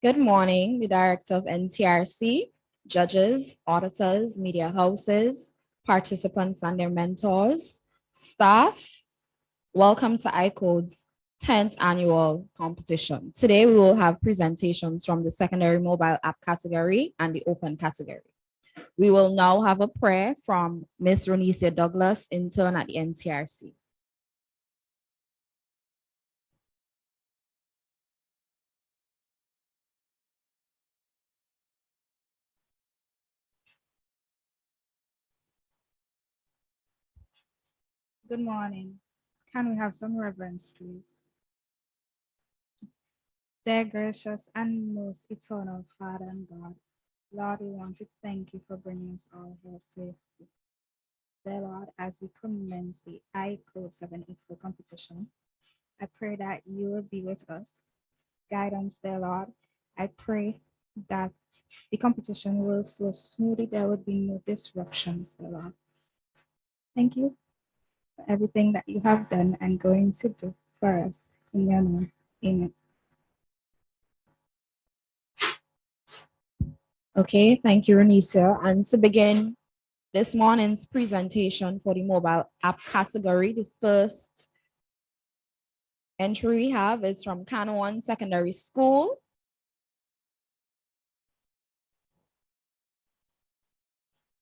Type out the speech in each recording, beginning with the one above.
Good morning, the Director of NTRC, judges, auditors, media houses, participants and their mentors, staff. Welcome to iCode's 10th annual competition. Today we will have presentations from the secondary mobile app category and the open category. We will now have a prayer from Ms. Ronicia Douglas, intern at the NTRC. Good morning. Can we have some reverence, please? Dear gracious and most eternal Father and God, Lord, we want to thank you for bringing us all here safely. Dear Lord, as we commence the iCode784 competition, I pray that you will be with us. Guide us, dear Lord. I pray that the competition will flow smoothly. There will be no disruptions, dear Lord. Thank you for everything that you have done and going to do for us. In your name, amen. Okay, thank you, Ronicia. And to begin this morning's presentation for the mobile app category, the first entry we have is from Canaan Secondary School.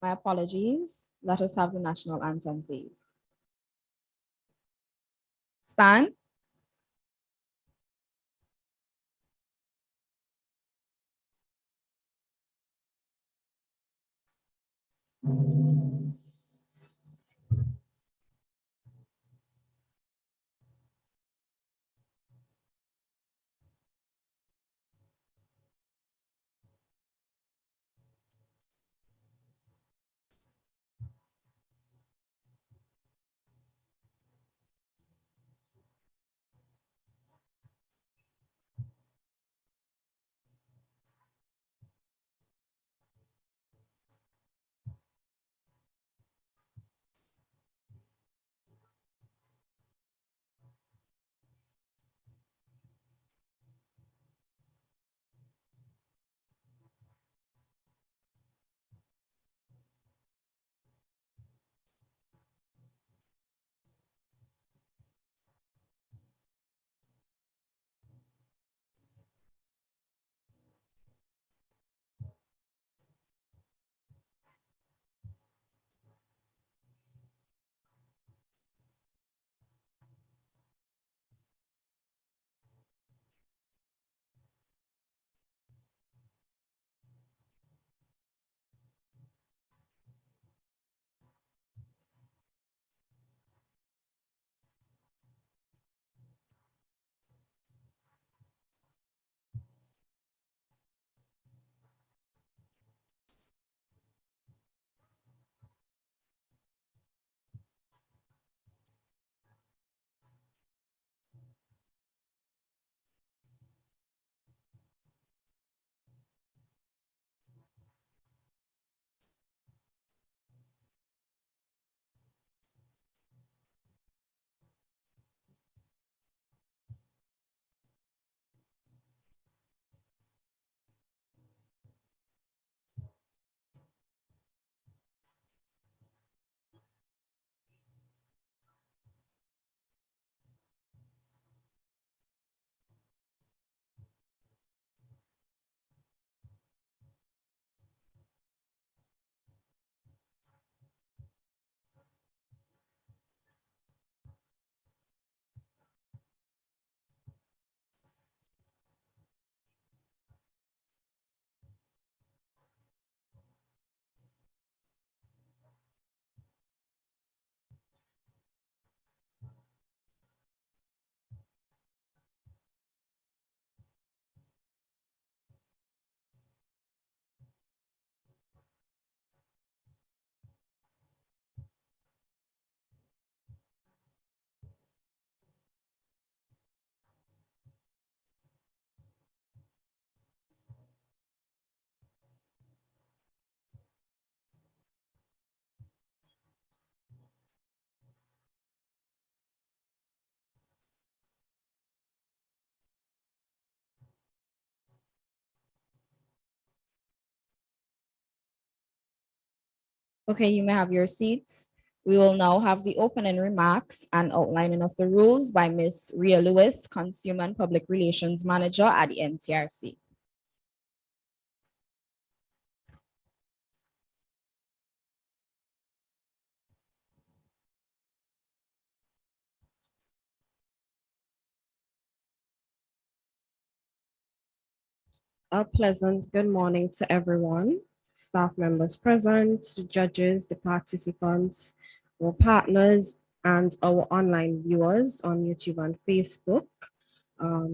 My apologies. Let us have the national anthem, please. Stan. Okay, you may have your seats. We will now have the opening remarks and outlining of the rules by Ms. Rhea Lewis, Consumer and Public Relations Manager at the NTRC. A pleasant good morning to everyone, staff members present, the judges, the participants, our partners, and our online viewers on YouTube and Facebook,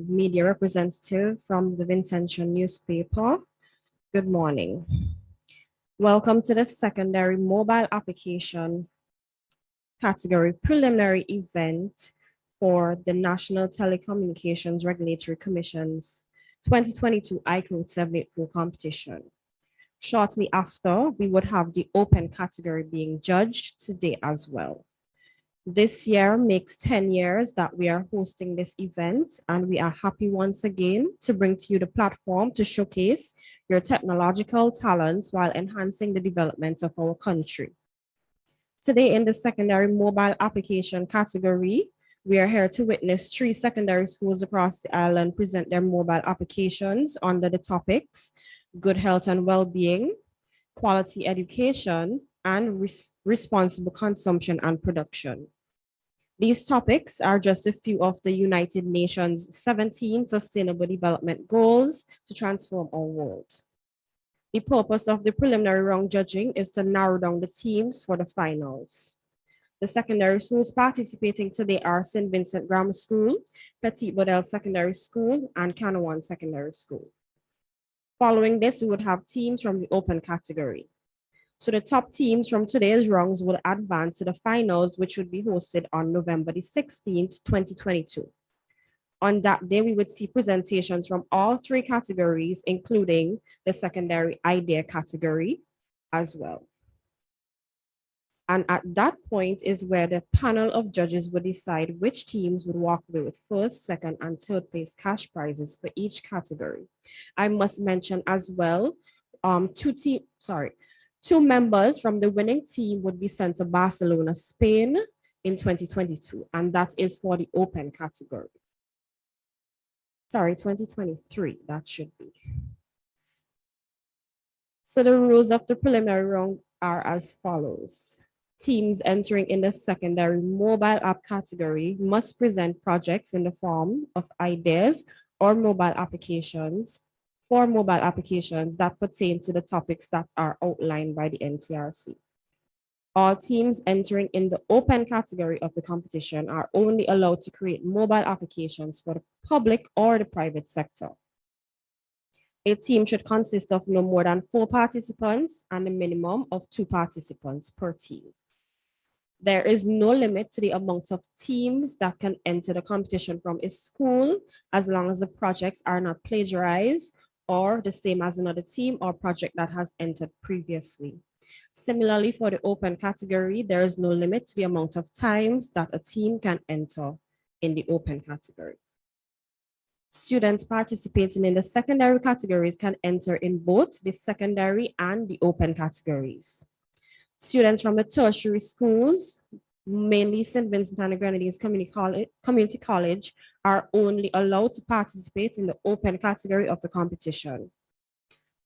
media representative from the Vincentian newspaper. Good morning. Welcome to the secondary mobile application category preliminary event for the National Telecommunications Regulatory Commission's 2022 iCode784 competition. Shortly after, we would have the open category being judged today as well. This year makes 10 years that we are hosting this event, and we are happy once again to bring to you the platform to showcase your technological talents while enhancing the development of our country. Today in the secondary mobile application category, we are here to witness 3 secondary schools across the island present their mobile applications under the topics good health and well-being, quality education, and responsible consumption and production. These topics are just a few of the United Nations 17 Sustainable Development Goals to transform our world. The purpose of the preliminary round judging is to narrow down the teams for the finals. The secondary schools participating today are St. Vincent Grammar School, Petit Bodel Secondary School, and Canawan Secondary School. Following this, we would have teams from the open category. So the top teams from today's rounds will advance to the finals, which would be hosted on November the 16th, 2022. On that day, we would see presentations from all 3 categories, including the secondary idea category as well. And at that point is where the panel of judges would decide which teams would walk away with first, second, and third place cash prizes for each category. I must mention as well, 2 members from the winning team would be sent to Barcelona, Spain in 2022, and that is for the open category. 2023, that should be. So the rules of the preliminary round are as follows. Teams entering in the secondary mobile app category must present projects in the form of ideas or mobile applications that pertain to the topics that are outlined by the NTRC. All teams entering in the open category of the competition are only allowed to create mobile applications for the public or the private sector. A team should consist of no more than 4 participants and a minimum of 2 participants per team. There is no limit to the amount of teams that can enter the competition from a school, as long as the projects are not plagiarized or the same as another team or project that has entered previously. Similarly, for the open category, there is no limit to the amount of times that a team can enter in the open category. Students participating in the secondary categories can enter in both the secondary and the open categories. Students from the tertiary schools, mainly St. Vincent and the Grenadines Community College, are only allowed to participate in the open category of the competition.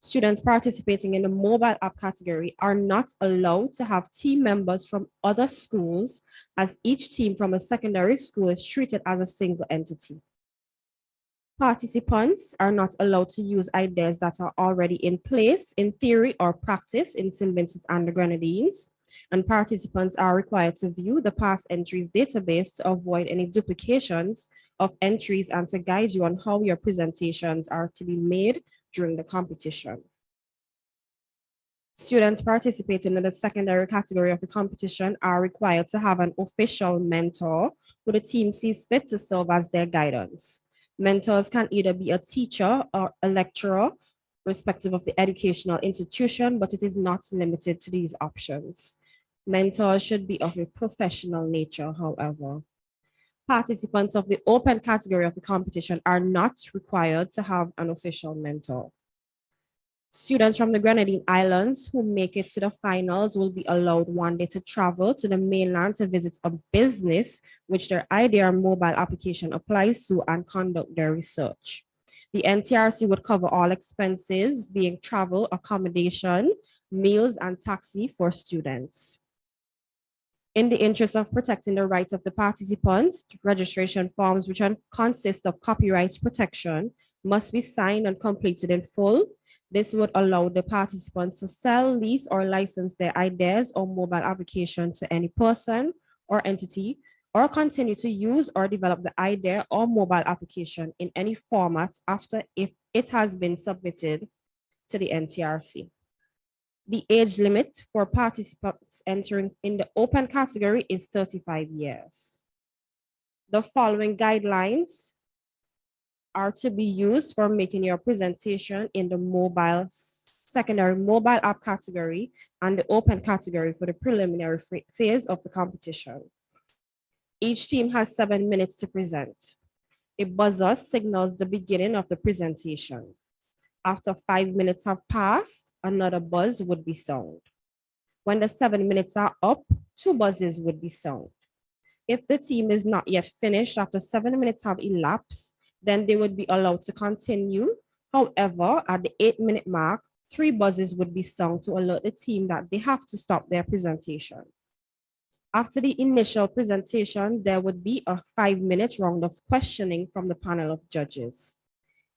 Students participating in the mobile app category are not allowed to have team members from other schools, as each team from a secondary school is treated as a single entity. Participants are not allowed to use ideas that are already in place in theory or practice in St. Vincent and the Grenadines, and participants are required to view the past entries database to avoid any duplications of entries and to guide you on how your presentations are to be made during the competition. Students participating in the secondary category of the competition are required to have an official mentor who the team sees fit to serve as their guidance. Mentors can either be a teacher or a lecturer, respective of the educational institution, but it is not limited to these options. Mentors should be of a professional nature, however. Participants of the open category of the competition are not required to have an official mentor. Students from the Grenadine Islands who make it to the finals will be allowed one day to travel to the mainland to visit a business which their idea or mobile application applies to and conduct their research. The NTRC would cover all expenses, being travel, accommodation, meals, and taxi for students. In the interest of protecting the rights of the participants, registration forms, which consist of copyright protection, must be signed and completed in full. This would allow the participants to sell, lease, or license their ideas or mobile application to any person or entity, or continue to use or develop the idea or mobile application in any format after if it has been submitted to the NTRC. The age limit for participants entering in the open category is 35 years. The following guidelines are to be used for making your presentation in the secondary mobile app category and the open category for the preliminary phase of the competition. Each team has 7 minutes to present. A buzzer signals the beginning of the presentation. After 5 minutes have passed, another buzz would be sound. When the 7 minutes are up, 2 buzzes would be sound. If the team is not yet finished after 7 minutes have elapsed, then they would be allowed to continue. However, at the 8-minute mark, 3 buzzes would be sung to alert the team that they have to stop their presentation. After the initial presentation, there would be a 5-minute round of questioning from the panel of judges.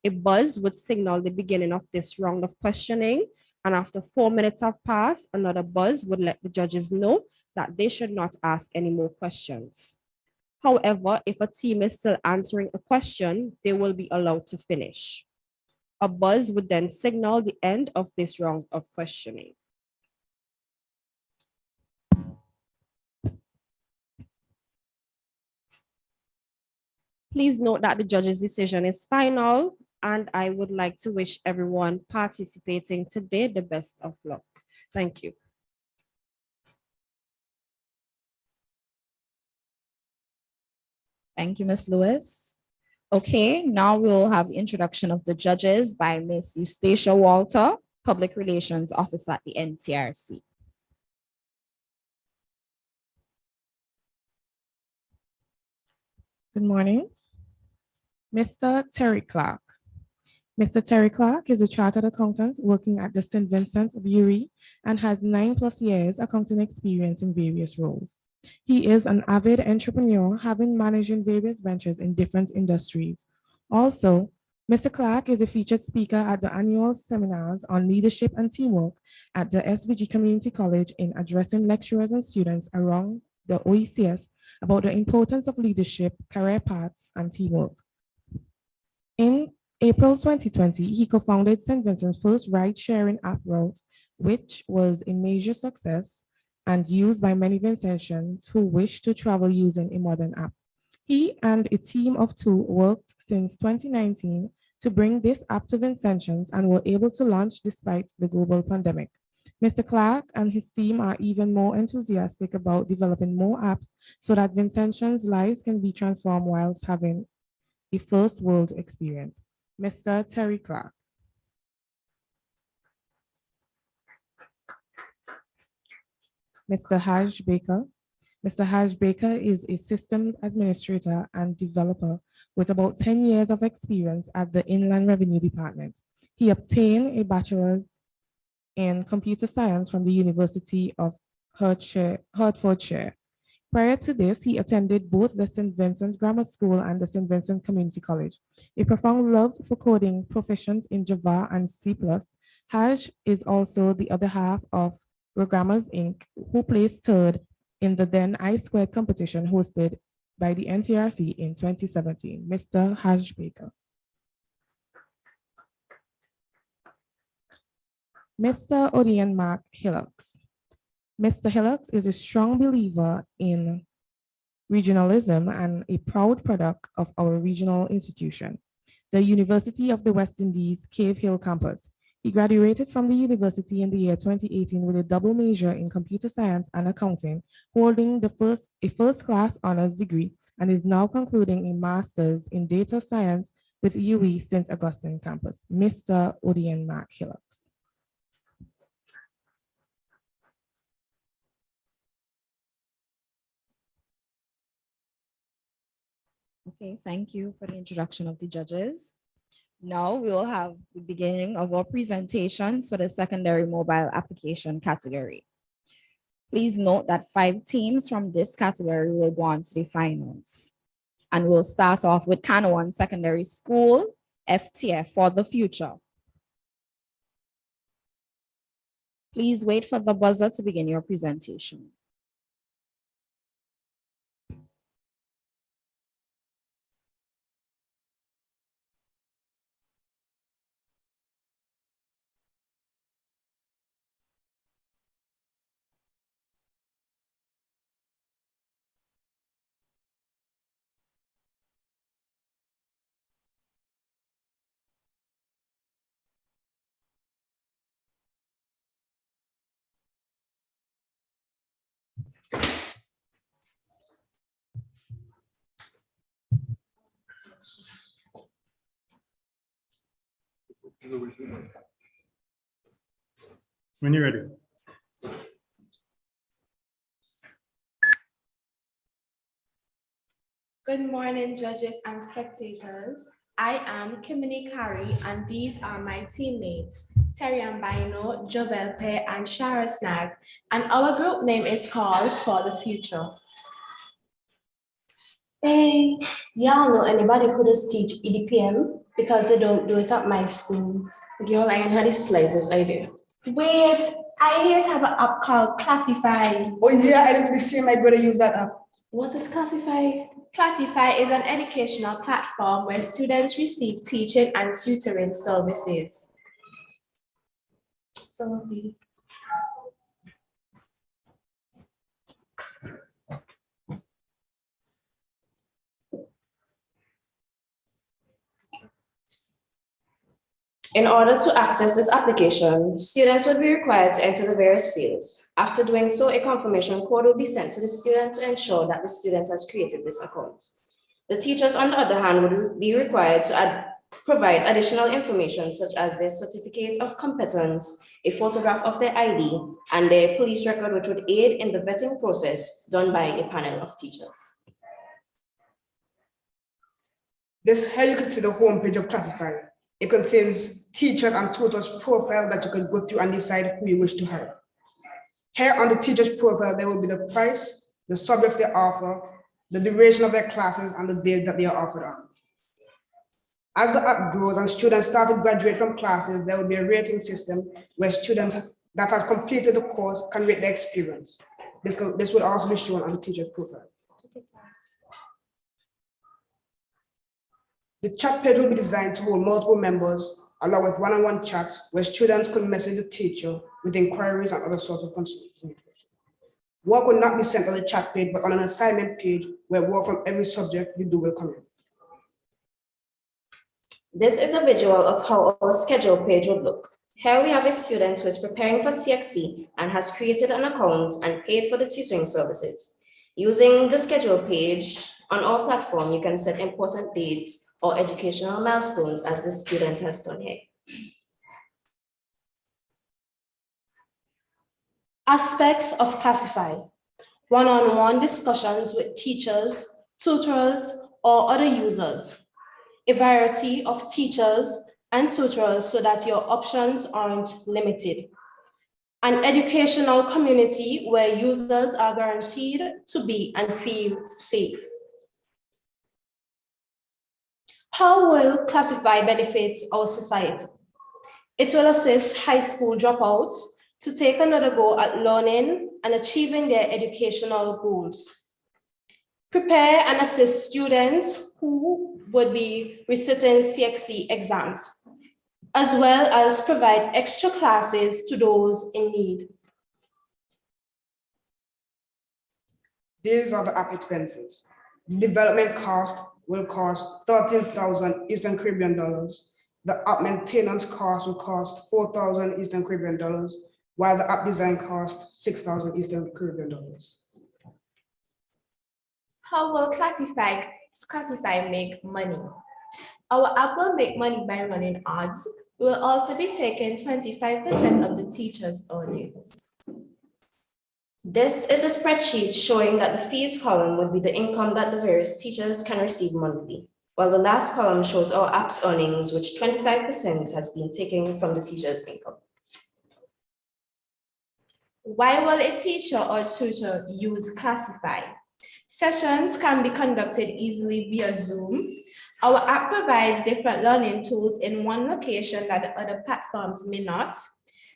A buzz would signal the beginning of this round of questioning, and after 4 minutes have passed, another buzz would let the judges know that they should not ask any more questions. However, if a team is still answering a question, they will be allowed to finish. A buzz would then signal the end of this round of questioning. Please note that the judge's decision is final, and I would like to wish everyone participating today the best of luck. Thank you. Thank you, Ms. Lewis. Okay, now we'll have the introduction of the judges by Ms. Eustacia Walter, Public Relations Officer at the NTRC. Good morning. Mr. Terry Clark. Mr. Terry Clark is a chartered accountant working at the St. Vincent Brewery and has 9+ years accounting experience in various roles. He is an avid entrepreneur, having managed in various ventures in different industries. Also, Mr. Clark is a featured speaker at the annual seminars on leadership and teamwork at the SVG Community College in addressing lecturers and students around the OECS about the importance of leadership, career paths, and teamwork. In April 2020, he co-founded St. Vincent's first ride-sharing app Route, which was a major success and used by many Vincentians who wish to travel using a modern app. He and a team of 2 worked since 2019 to bring this app to Vincentians and were able to launch despite the global pandemic. Mr. Clark and his team are even more enthusiastic about developing more apps so that Vincentians' lives can be transformed whilst having a first world experience. Mr. Terry Clark. Mr. Haj Baker. Mr. Haj Baker is a systems administrator and developer with about 10 years of experience at the Inland Revenue Department. He obtained a bachelor's in computer science from the University of Hertfordshire. Prior to this, he attended both the St. Vincent Grammar School and the St. Vincent Community College. A profound love for coding, proficient in Java and C+. Haj is also the other half of Programmers Inc., who placed 3rd in the then I2 competition hosted by the NTRC in 2017. Mr. Haj Baker. Mr. Odian Mark Hillocks. Mr. Hillocks is a strong believer in regionalism and a proud product of our regional institution, the University of the West Indies Cave Hill campus. He graduated from the university in the year 2018 with a double major in computer science and accounting, holding a first-class honors degree, and is now concluding a master's in data science with UE St. Augustine campus. Mr. Odian Mark Hillocks. Okay, thank you for the introduction of the judges. Now we will have the beginning of our presentations for the secondary mobile application category. Please note that 5 teams from this category will go on to the finals. And we'll start off with Kanawan Secondary School, FTF for the future. Please wait for the buzzer to begin your presentation. When you're ready. Good morning, judges and spectators. I am Kimini Kari, and these are my teammates, Terry Ambino, Jobel Pe, and Shara Snag, and our group name is called For the Future. Hey, y'all know anybody who does teach EDPM? Because they don't do it at my school. Girl, I had these slices, I do. Wait, I here have an app called Classify. Oh yeah, I just be seeing my brother use that app. What is Classify? Classify is an educational platform where students receive teaching and tutoring services. In order to access this application, students would be required to enter the various fields. After doing so, a confirmation code will be sent to the student to ensure that the student has created this account. The teachers, on the other hand, would be required to provide additional information such as their certificate of competence, a photograph of their ID, and their police record, which would aid in the vetting process done by a panel of teachers. This here you can see the homepage of Classify. It contains teachers and tutors' profile that you can go through and decide who you wish to hire. Here on the teacher's profile, there will be the price, the subjects they offer, the duration of their classes, and the days that they are offered on. As the app grows and students start to graduate from classes, there will be a rating system where students that has completed the course can rate their experience. This will also be shown on the teacher's profile. The chat page will be designed to hold multiple members, along with one-on-one chats where students could message the teacher with inquiries and other sorts of concerns. Work will not be sent on the chat page, but on an assignment page where work from every subject you do will come in. This is a visual of how our schedule page would look. Here we have a student who is preparing for CXC and has created an account and paid for the tutoring services. Using the schedule page on our platform, you can set important dates or educational milestones as the student has done here. Aspects of Classify: one-on-one discussions with teachers, tutors, or other users. A variety of teachers and tutors so that your options aren't limited. An educational community where users are guaranteed to be and feel safe. How will Classify benefit our society? It will assist high school dropouts to take another go at learning and achieving their educational goals. Prepare and assist students who would be reciting CXC exams, as well as provide extra classes to those in need. These are the app expenses. The development cost will cost 13,000 Eastern Caribbean dollars. The app maintenance cost will cost 4,000 Eastern Caribbean dollars, while the app design costs 6,000 Eastern Caribbean dollars. How will Classify make money? Our app will make money by running ads. We will also be taking 25% of the teachers' earnings. This is a spreadsheet showing that the fees column would be the income that the various teachers can receive monthly, while the last column shows our app's earnings, which 25% has been taken from the teacher's income. Why will a teacher or tutor use Classify? Sessions can be conducted easily via Zoom. Our app provides different learning tools in one location that the other platforms may not.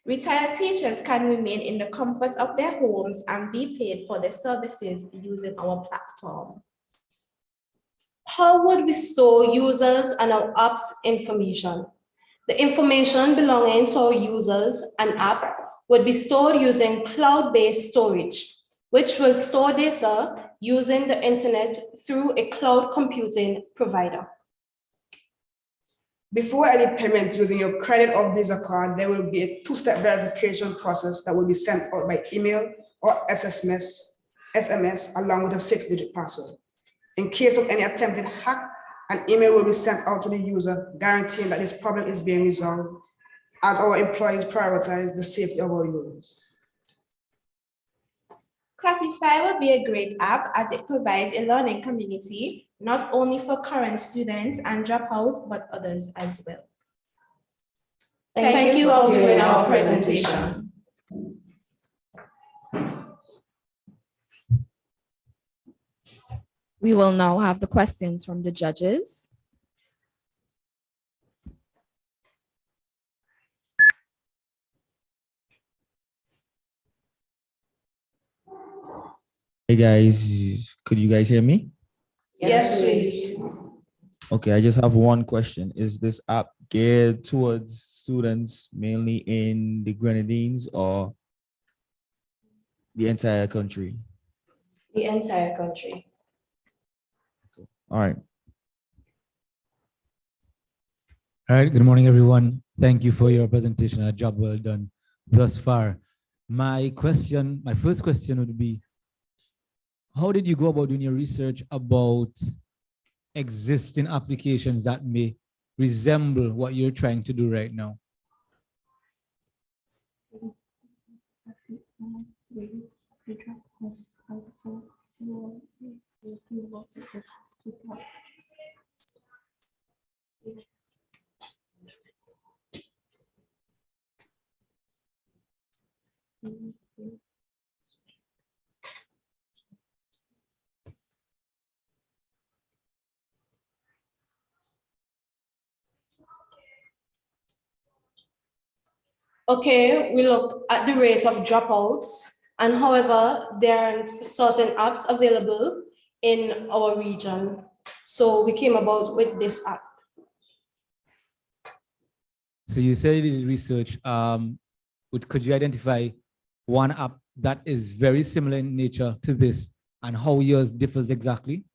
Retired teachers can remain in the comfort of their homes and be paid for their services using our platform. How would we store users and our app's information? The information belonging to our users and app would be stored using cloud-based storage, which will store data using the internet through a cloud computing provider. Before any payment using your credit or Visa card, there will be a two-step verification process that will be sent out by email or SMS along with a 6-digit password. In case of any attempted hack, an email will be sent out to the user guaranteeing that this problem is being resolved as our employees prioritize the safety of our users. Classify will be a great app as it provides a learning community, not only for current students and dropouts, but others as well. Thank you for viewing our presentation. We will now have the questions from the judges. Hey guys, could you guys hear me? Yes, please. Okay, I just have one question. Is this app geared towards students mainly in the Grenadines or the entire country? The entire country. All right. All right, good morning, everyone. Thank you for your presentation. A job well done thus far. My first question would be, how did you go about doing your research about existing applications that may resemble what you're trying to do right now? Okay, we look at the rate of dropouts, and however, there aren't certain apps available in our region. So we came about with this app. So you said you did research. Could you identify one app that is very similar in nature to this and how yours differs exactly?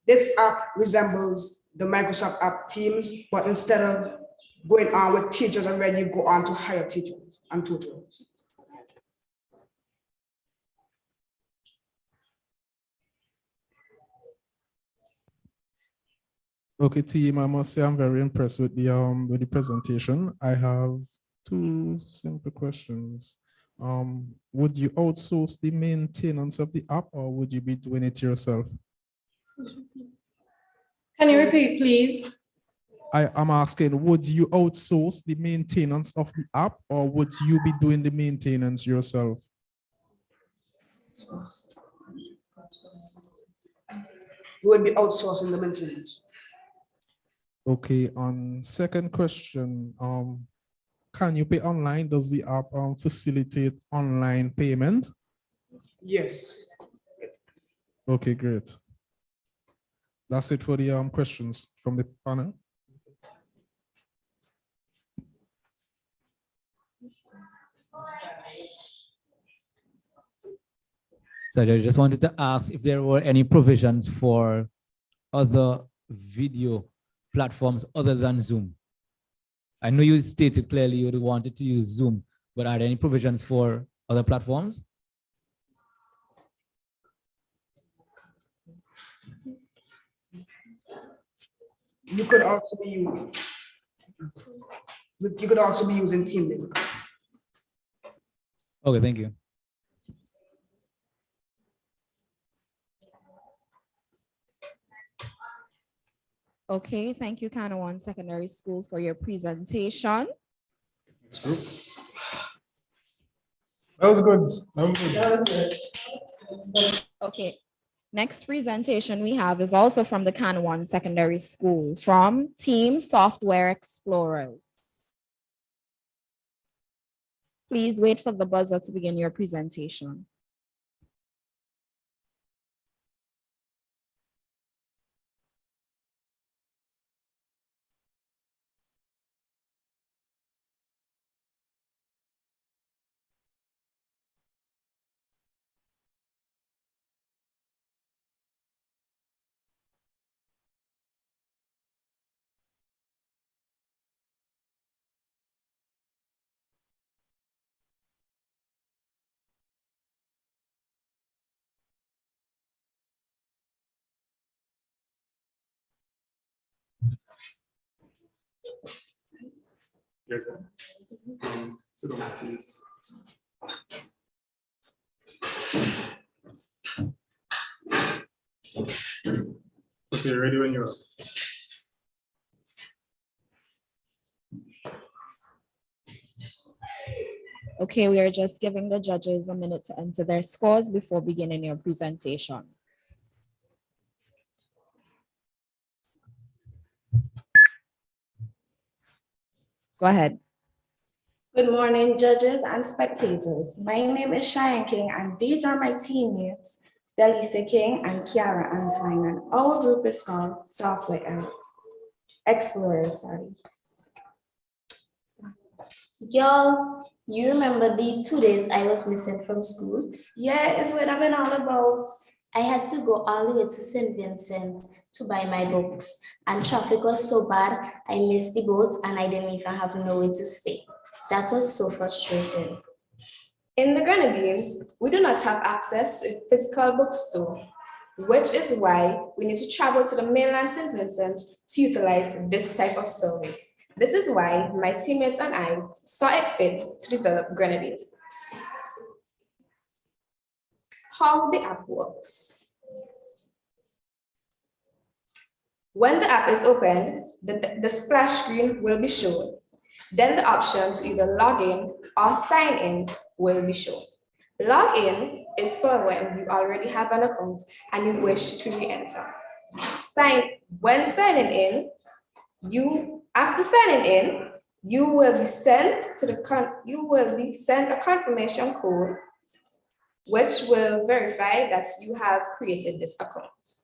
This app resembles the Microsoft app Teams, but instead of going on with teachers already, you go on to hire teachers and tutors. Okay, team, I must say I'm very impressed with the presentation. I have two simple questions. Would you outsource the maintenance of the app or would you be doing it yourself? Can you repeat, please? I'm asking, would you outsource the maintenance of the app or would you be doing the maintenance yourself? We would be outsourcing the maintenance. Okay, on second question, can you pay online? Does the app facilitate online payment? Yes. Okay, great. That's it for the questions from the panel. So I just wanted to ask if there were any provisions for other video platforms other than Zoom. I know you stated clearly you wanted to use Zoom, but are there any provisions for other platforms? You could also be using Team Link. Okay, thank you. Okay, thank you, Kanawan Secondary School, for your presentation. Next group. That was good. That was good. Okay, next presentation we have is also from the Kanawan Secondary School, from Team Software Explorers. Please wait for the buzzer to begin your presentation. Sit down, please. Okay, ready when you're up. Okay, we are just giving the judges a minute to enter their scores before beginning your presentation. Go ahead. Good morning, judges and spectators. My name is Cheyenne King, and these are my teammates, Delisa King and Kiara Answine, and our group is called Software Explorers. Y'all, you remember the 2 days I was missing from school? Yeah, it's what I've been all about. I had to go all the way to St. Vincent to buy my books, and traffic was so bad, I missed the boat and I didn't even have nowhere to stay. That was so frustrating. In the Grenadines, we do not have access to a physical bookstore, which is why we need to travel to the mainland St. Vincent to utilize this type of service. This is why my teammates and I saw it fit to develop Grenadines books. How the app works. When the app is opened, the splash screen will be shown. Then the option to either log in or sign in will be shown. Log in is for when you already have an account and you wish to re-enter. When signing in, after signing in, you will be sent a confirmation code, which will verify that you have created this account.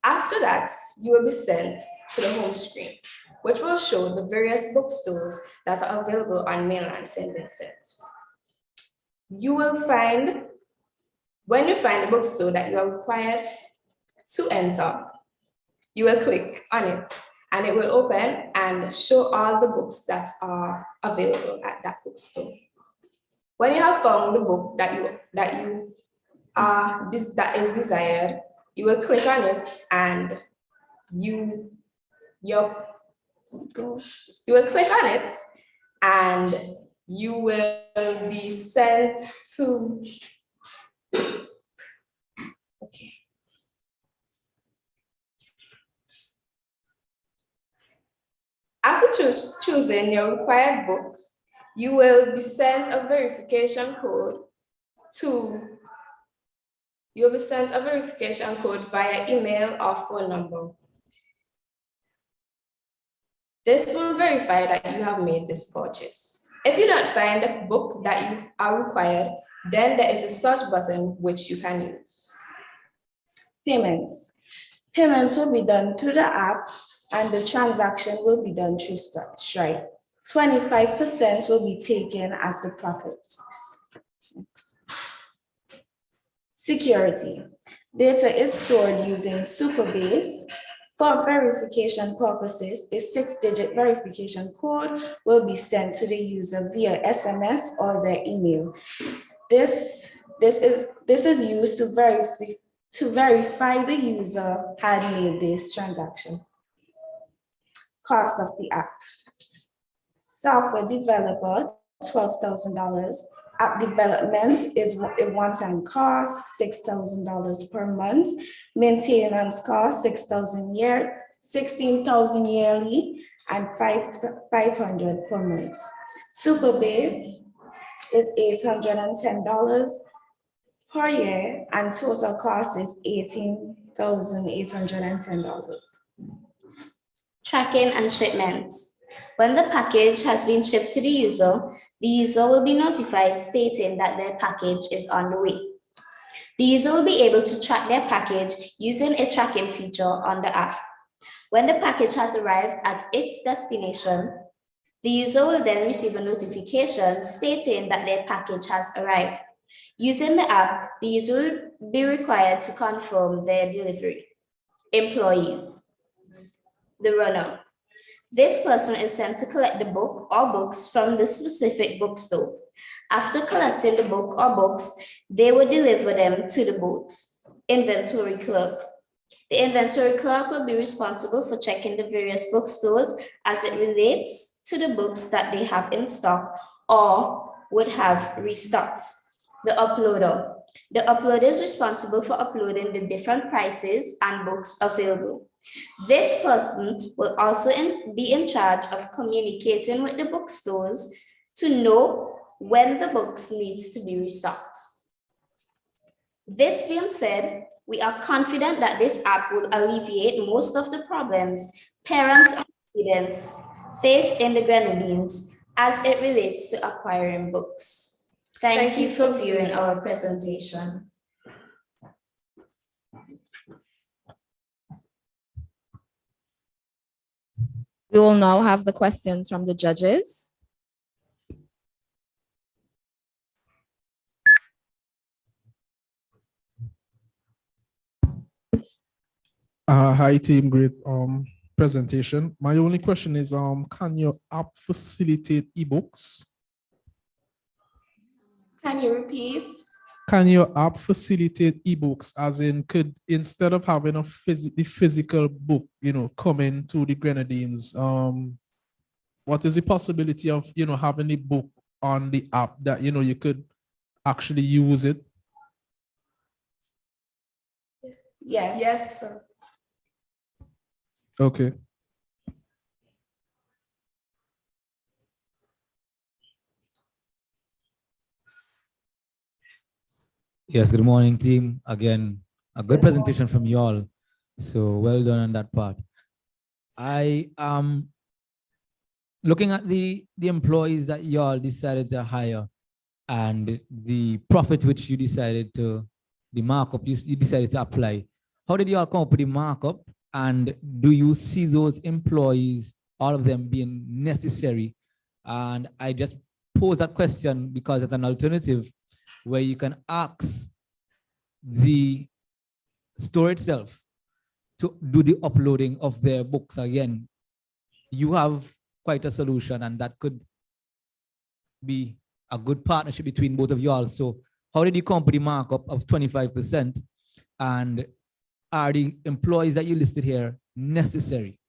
After that, you will be sent to the home screen, which will show the various bookstores that are available on mainland St. Vincent. When you find the bookstore that you are required to enter, you will click on it and it will open and show all the books that are available at that bookstore. When you have found the book that is desired, you will click on it and you will click on it and you will be sent to After choosing your required book, you will be sent a verification code via email or phone number. This will verify that you have made this purchase. If you don't find a book that you are required, then there is a search button which you can use. Payments. Payments will be done through the app and the transaction will be done through Stripe. 25% will be taken as the profit. Security. Data is stored using Superbase. For verification purposes, a 6-digit verification code will be sent to the user via SMS or their email. This is used to verify the user had made this transaction. Cost of the app. Software developer, $12,000. App development is a one-time cost, $6,000 per month. Maintenance cost, $16,000 yearly, and $500 per month. Superbase is $810 per year, and total cost is $18,810. Tracking and shipments. When the package has been shipped to the user will be notified stating that their package is on the way. The user will be able to track their package using a tracking feature on the app. When the package has arrived at its destination, the user will then receive a notification stating that their package has arrived. Using the app, the user will be required to confirm their delivery. Employees. The runner. This person is sent to collect the book or books from the specific bookstore. After collecting the book or books, they will deliver them to the boat. Inventory clerk. The inventory clerk will be responsible for checking the various bookstores as it relates to the books that they have in stock or would have restocked. The uploader. The uploader is responsible for uploading the different prices and books available. This person will also be in charge of communicating with the bookstores to know when the books needs to be restocked. This being said, we are confident that this app will alleviate most of the problems parents and students face in the Grenadines as it relates to acquiring books. Thank you for viewing our presentation. We will now have the questions from the judges. Hi team, great presentation. My only question is, can your app facilitate ebooks? Can you repeat? Can your app facilitate ebooks, as in, could, instead of having a physical book, coming to the Grenadines, what is the possibility of, having a book on the app that, you could actually use it? Yes. Yes, sir. Okay. Yes, good morning, team. Again, a good presentation from you all. So well done on that part. I am looking at the employees that you all decided to hire and the profit which you decided to, the markup you decided to apply. How did you all come up with the markup? And do you see those employees, all of them being necessary? And I just pose that question because it's an alternative where you can ask the store itself to do the uploading of their books again. You have quite a solution, and that could be a good partnership between both of you all. So how did you come up with the markup of 25%? And are the employees that you listed here necessary?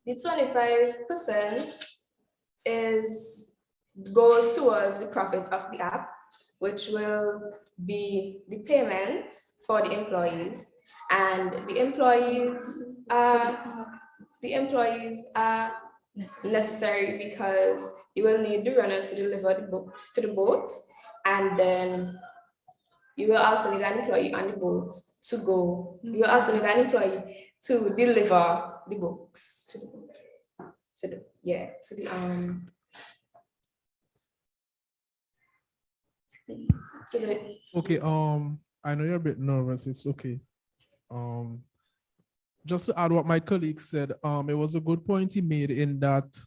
The 25% goes towards the profit of the app, which will be the payments for the employees, and the employees are necessary because you will need the runner to deliver the books to the boat, and then you will also need an employee on the boat to go. You will also need an employee to deliver the books to the boat. Okay, I know you're a bit nervous, it's okay. Just to add what my colleague said, it was a good point he made in that,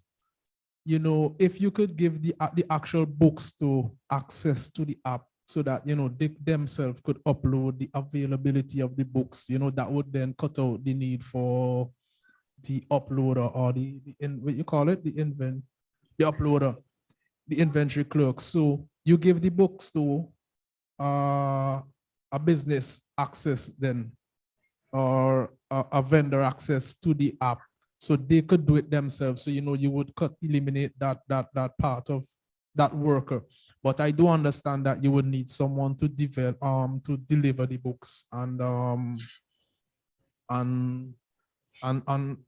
if you could give the actual bookstore access to the app so that, they themselves could upload the availability of the books, that would then cut out the need for the uploader or what you call it, the uploader, the inventory clerk. So you give the books to a business access then, or a vendor access to the app, so they could do it themselves. So you would eliminate that part of that worker. But I do understand that you would need someone to deliver the books and on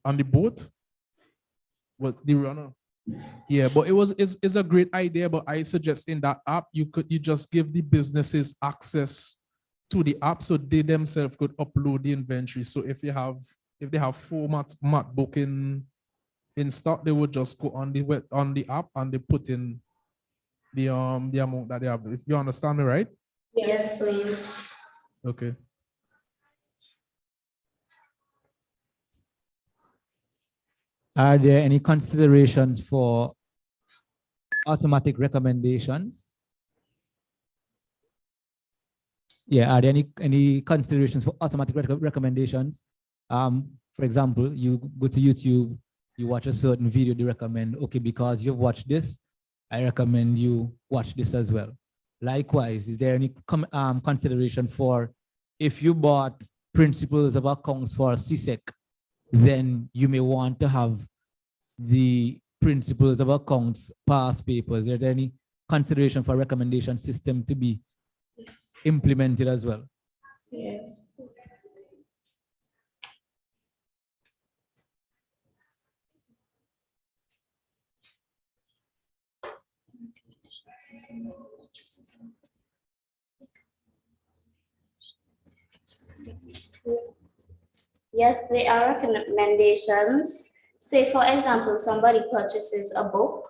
the boat, with the runner. Yeah, but it's a great idea. But I suggest in that app you just give the businesses access to the app so they themselves could upload the inventory. So if they have 4 mat book in stock, they would just go on the app and they put in the amount that they have. If you understand me, right? Yes, please. Okay. Are there any considerations for automatic recommendations? Yeah, are there any considerations for automatic recommendations? For example, you go to YouTube, you watch a certain video, they recommend, okay, because you've watched this, I recommend you watch this as well. Likewise, is there any consideration for if you bought principles of accounts for CSEC, then you may want to have the principles of accounts past papers? Are there any consideration for recommendation system to be implemented as well? Yes. Yes, there are recommendations. Say, for example, somebody purchases a book.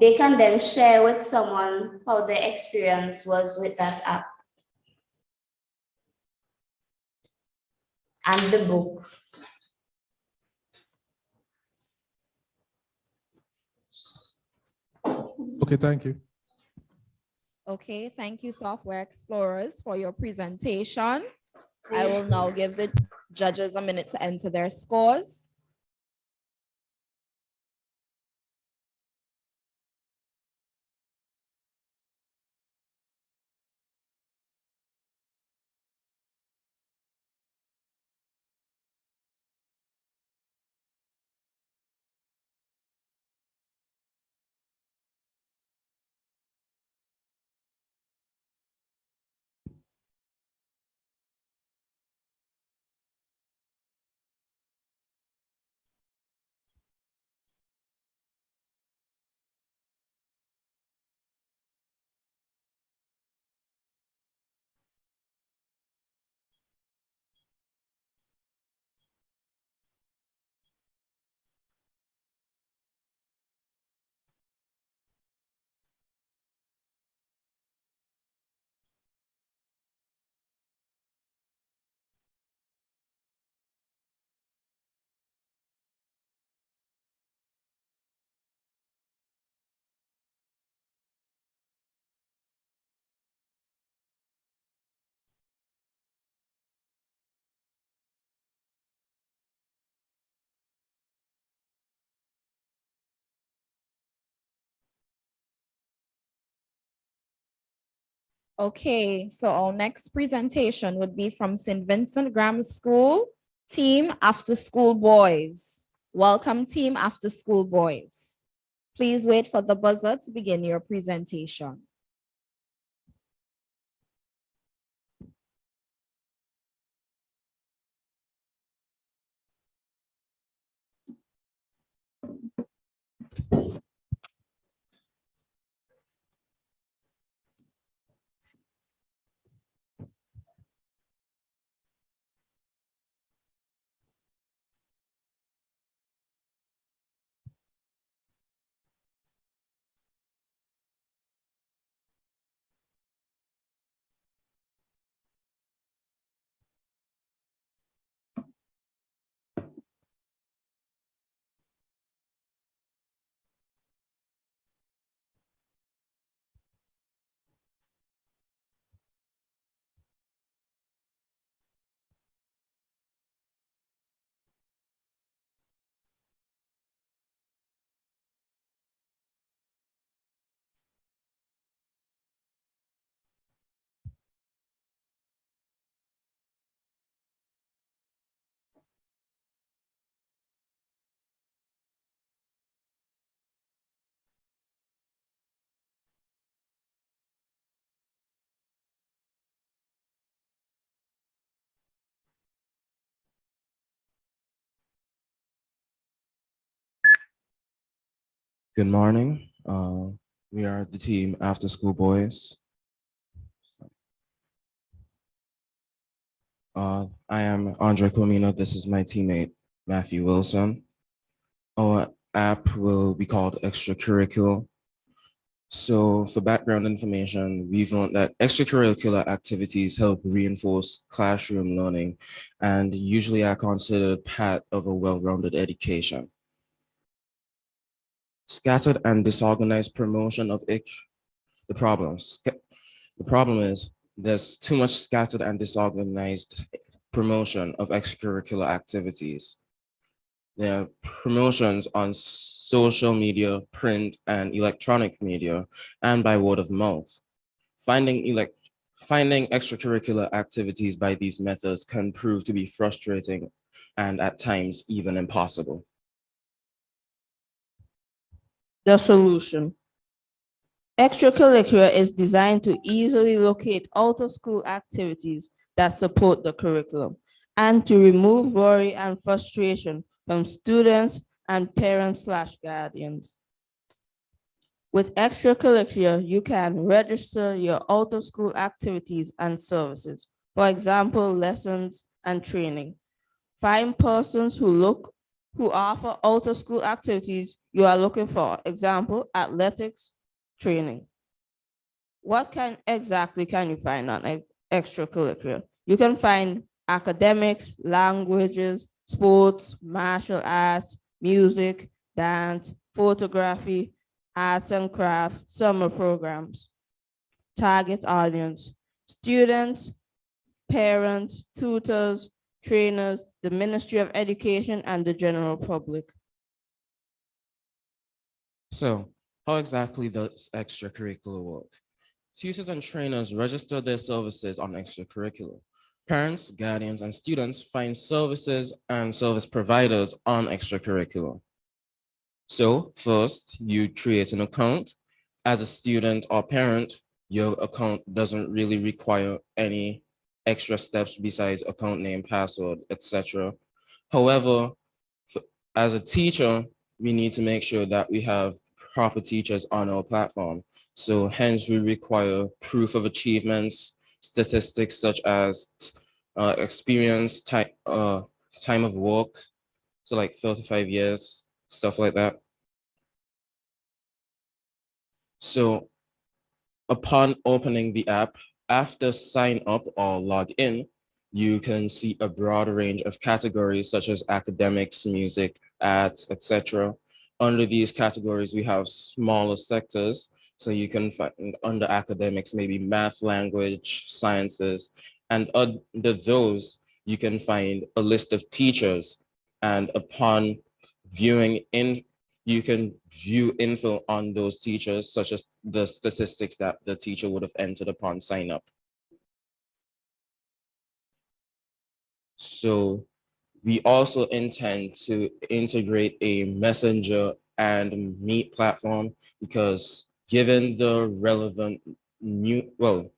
They can then share with someone how their experience was with that app and the book. Okay, thank you. Okay, thank you, Software Explorers, for your presentation. I will now give the judges a minute to enter their scores. Okay, so our next presentation would be from St. Vincent Grammar School, Team After School Boys. Welcome, Team After School Boys. Please wait for the buzzer to begin your presentation. Good morning. We are the team After School Boys. I am Andre Comino. This is my teammate, Matthew Wilson. Our app will be called Extracurricular. So for background information, we've learned that extracurricular activities help reinforce classroom learning and usually are considered part of a well-rounded education. Scattered and disorganized promotion of the problem is there's too much scattered and disorganized promotion of extracurricular activities. There are promotions on social media, print, and electronic media, and by word of mouth. Finding extracurricular activities by these methods can prove to be frustrating and at times even impossible. The solution. Extracurricular is designed to easily locate out-of-school activities that support the curriculum and to remove worry and frustration from students and parents/guardians. With extracurricular, you can register your out-of-school activities and services, for example, lessons and training. Find persons who offer out-of-school activities you are looking for, example, athletics, training. What exactly can you find on extracurricular? You can find academics, languages, sports, martial arts, music, dance, photography, arts and crafts, summer programs. Target audience: students, parents, tutors, trainers, the Ministry of Education, and the general public. So, how exactly does extracurricular work? Tutors and trainers register their services on extracurricular. Parents, guardians, and students find services and service providers on extracurricular. So first, you create an account. As a student or parent, your account doesn't really require any extra steps besides account name, password, etc. However, as a teacher, we need to make sure that we have proper teachers on our platform. So hence we require proof of achievements, statistics such as experience, time of work, so like 35 years, stuff like that. So upon opening the app, after sign up or log in, you can see a broad range of categories such as academics, music, arts, etc. Under these categories, we have smaller sectors. So you can find under academics, maybe math, language, sciences, and under those, you can find a list of teachers. And upon viewing you can view info on those teachers, such as the statistics that the teacher would have entered upon sign up. So we also intend to integrate a messenger and meet platform because given the relevant newness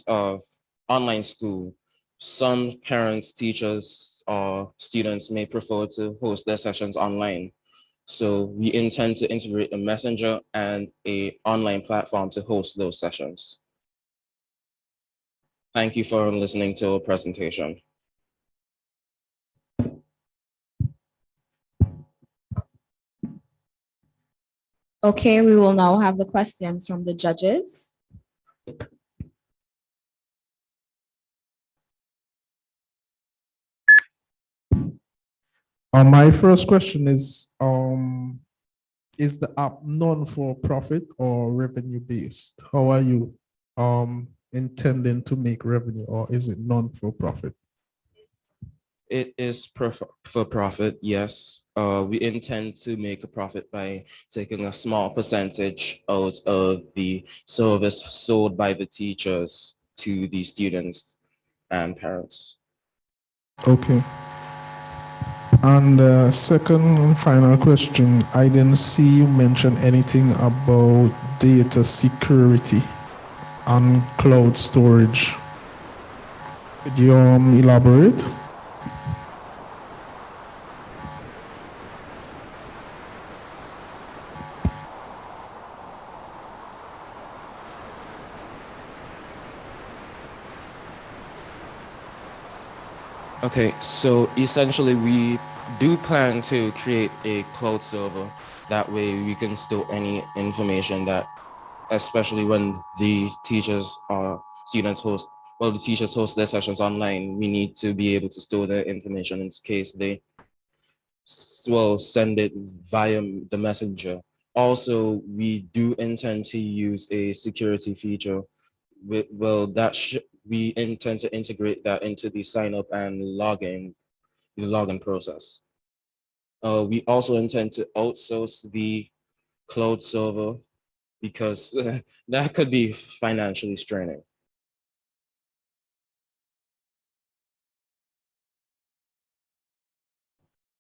of online school, some parents, teachers, or students may prefer to host their sessions online. So we intend to integrate a messenger and an online platform to host those sessions. Thank you for listening to our presentation. Okay, we will now have the questions from the judges. My first question is the app non-for-profit or revenue-based? How are you intending to make revenue, or is it non-for-profit? It is for profit, yes. We intend to make a profit by taking a small percentage out of the service sold by the teachers to the students and parents. Okay. And second and final question, I didn't see you mention anything about data security and cloud storage. Could you elaborate? Okay, so essentially we do plan to create a cloud server. That way we can store any information that, especially when the teachers or students host, well, the teachers host their sessions online, we need to be able to store their information in case they send it via the messenger. Also, we do intend to use a security feature. Well, we intend to integrate that into the sign up and the login process. We also intend to outsource the cloud server because that could be financially straining.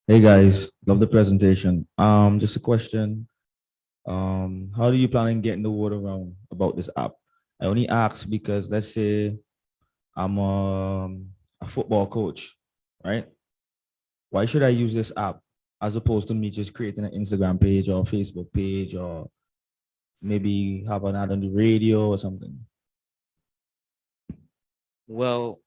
Hey guys, love the presentation. Just a question. How do you plan on getting the word around about this app? I only ask because let's say I'm a football coach, right? Why should I use this app as opposed to me just creating an Instagram page or Facebook page or maybe have an ad on the radio or something? Well,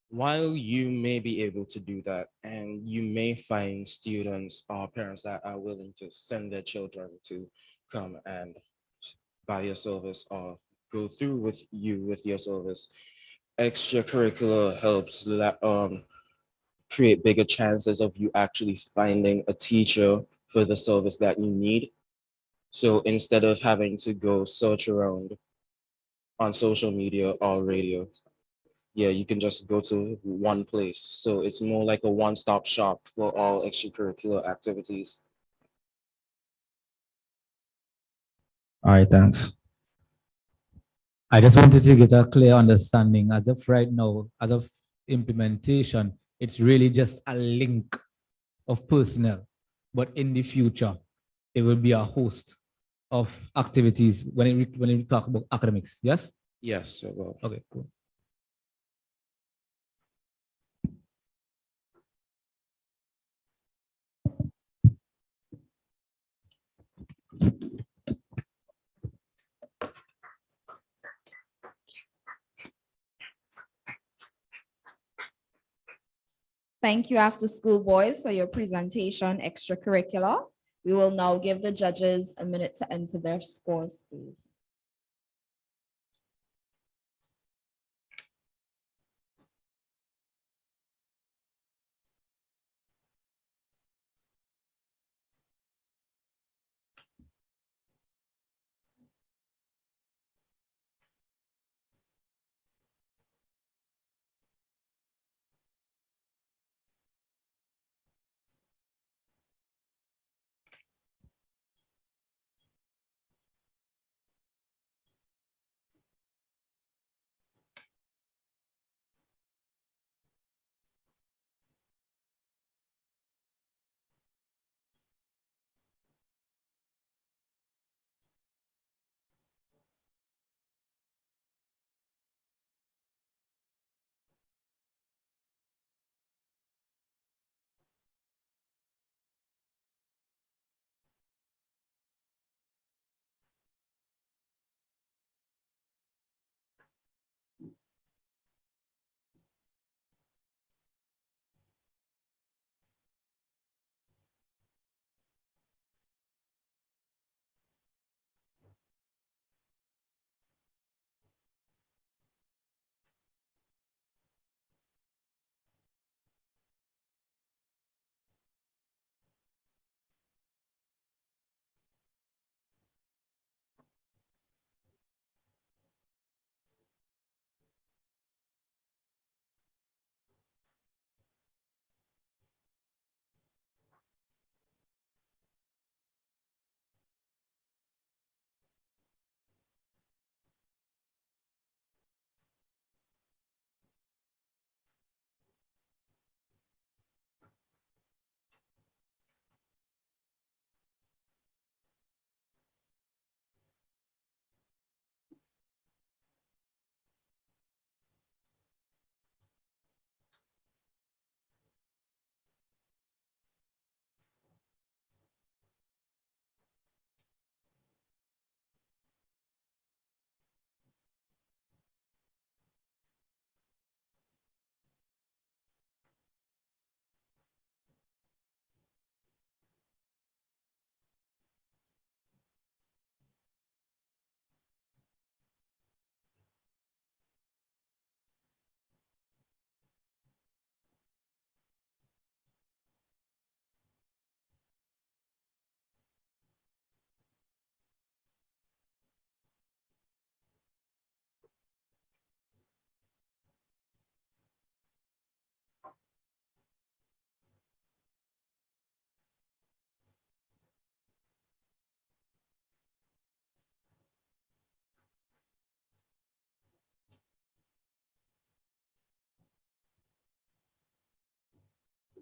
while you may be able to do that, and you may find students or parents that are willing to send their children to come and buy your service or go through with you with your service, extracurricular helps create bigger chances of you actually finding a teacher for the service that you need. So instead of having to go search around on social media or radio, yeah, you can just go to one place. So it's more like a one-stop shop for all extracurricular activities. All right, thanks. I just wanted to get a clear understanding as of right now, as of implementation, it's really just a link of personnel, but in the future, it will be a host of activities when we talk about academics. Yes? Yes, well, Okay, cool. Thank you, After School Boys, for your presentation, extracurricular. We will now give the judges a minute to enter their scores, please.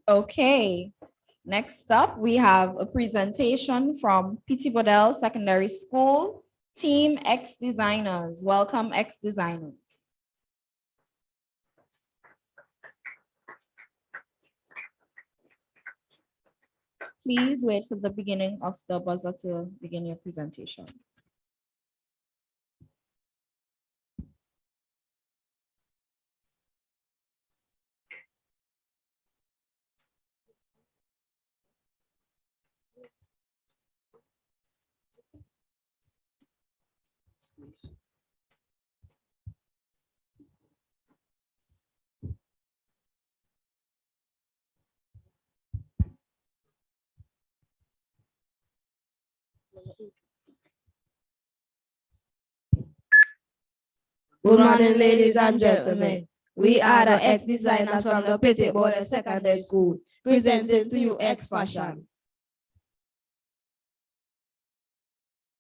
Okay, next up, we have a presentation from P.T. Bodell Secondary School, Team X Designers. Welcome, X Designers. Please wait till the beginning of the buzzer to begin your presentation. Good morning, ladies and gentlemen. We are the X designers from the Petit Border Secondary School, presenting to you X Fashion.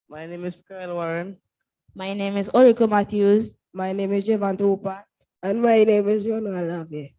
My name is Kyle Warren. My name is Orico Matthews. My name is Jevan Tupa. And my name is Jonah Lave.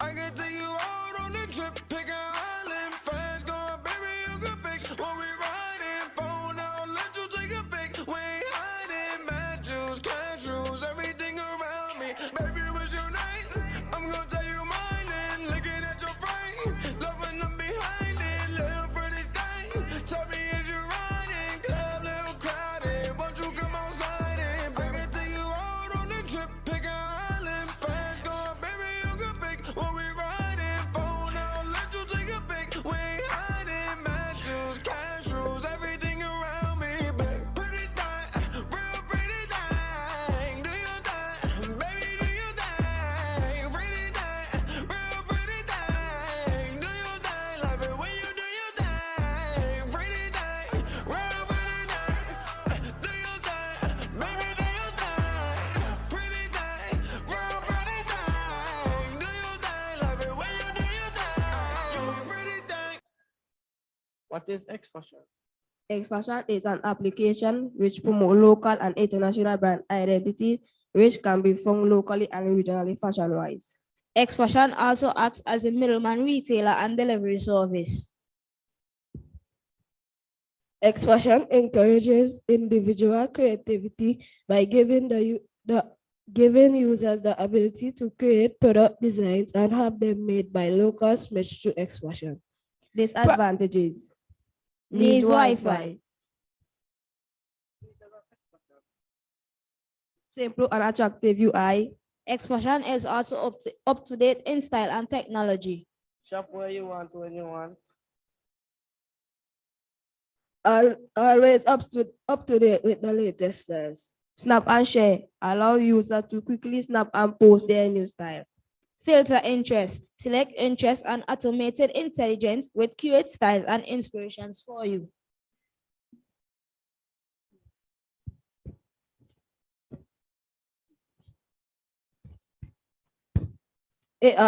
I can take you out on a trip, pick an island, friends going, baby, you can pick. When we riding, phone out, let you take a pic. We ain't hiding, mad juice, cash rules, everything around me. Baby, what's your name? I'm gonna tell you mine and looking at your frame, loving them behind it, little pretty thing. Tell me if you're riding, club, little crowded, won't you come outside and I can take you out on a trip, pick an island, friends going, baby, you can pick. When we riding, phone out, let you take a pic. We ain't hiding, mad juice, cash rules, everything around me, babe. Pretty thing, real pretty thing. Do your thing, baby, do your thing. Pretty thing, real pretty thing. Do your thing, love it when you do your thing. Pretty thing, real pretty thing. Do your thing, baby, do your thing. Pretty thing, real pretty thing. Do your thing, love it when you do your thing. Pretty thing. What is X Fashion? X Fashion is an application which promotes local and international brand identity, which can be found locally and regionally fashion-wise. X Fashion also acts as a middleman retailer and delivery service. X Fashion encourages individual creativity by giving giving users the ability to create product designs and have them made by local smiths through X Fashion. Disadvantages. Needs Wi-Fi. Simple and attractive UI. X Fashion is also up to date in style and technology. Shop where you want, when you want. Always up to date with the latest styles. Snap and share allow users to quickly snap and post their new style. Filter interest. Select interest and automated intelligence with curate styles and inspirations for you.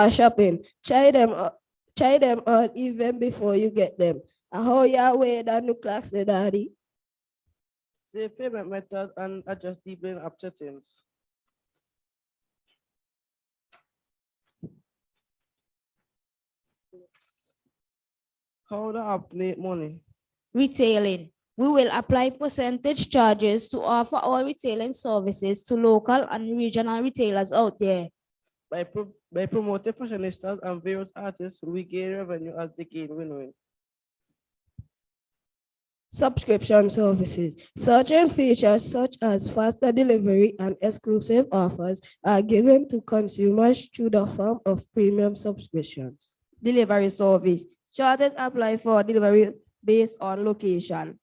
Shopping. Try them out even before you get them. How you wear that new class, daddy? Save payment method and adjust the billing app settings. How the app make money? Retailing. We will apply percentage charges to offer our retailing services to local and regional retailers out there. By promoting fashionistas and various artists, we gain revenue as they gain win-win. Subscription services. Certain features such as faster delivery and exclusive offers are given to consumers through the form of premium subscriptions. Delivery service. Charges apply for delivery based on location.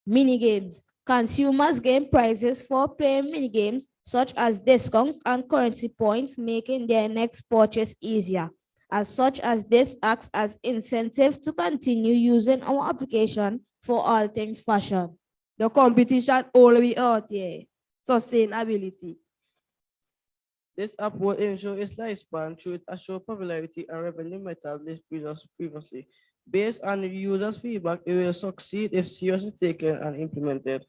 Mini games. Consumers gain prizes for playing mini games such as discounts and currency points, making their next purchase easier. As such as this acts as incentive to continue using our application for all things fashion. The competition all the way out there. Sustainability. This app will ensure its lifespan through its assured popularity and revenue methods previously. Based on the user's feedback, it will succeed if seriously taken and implemented.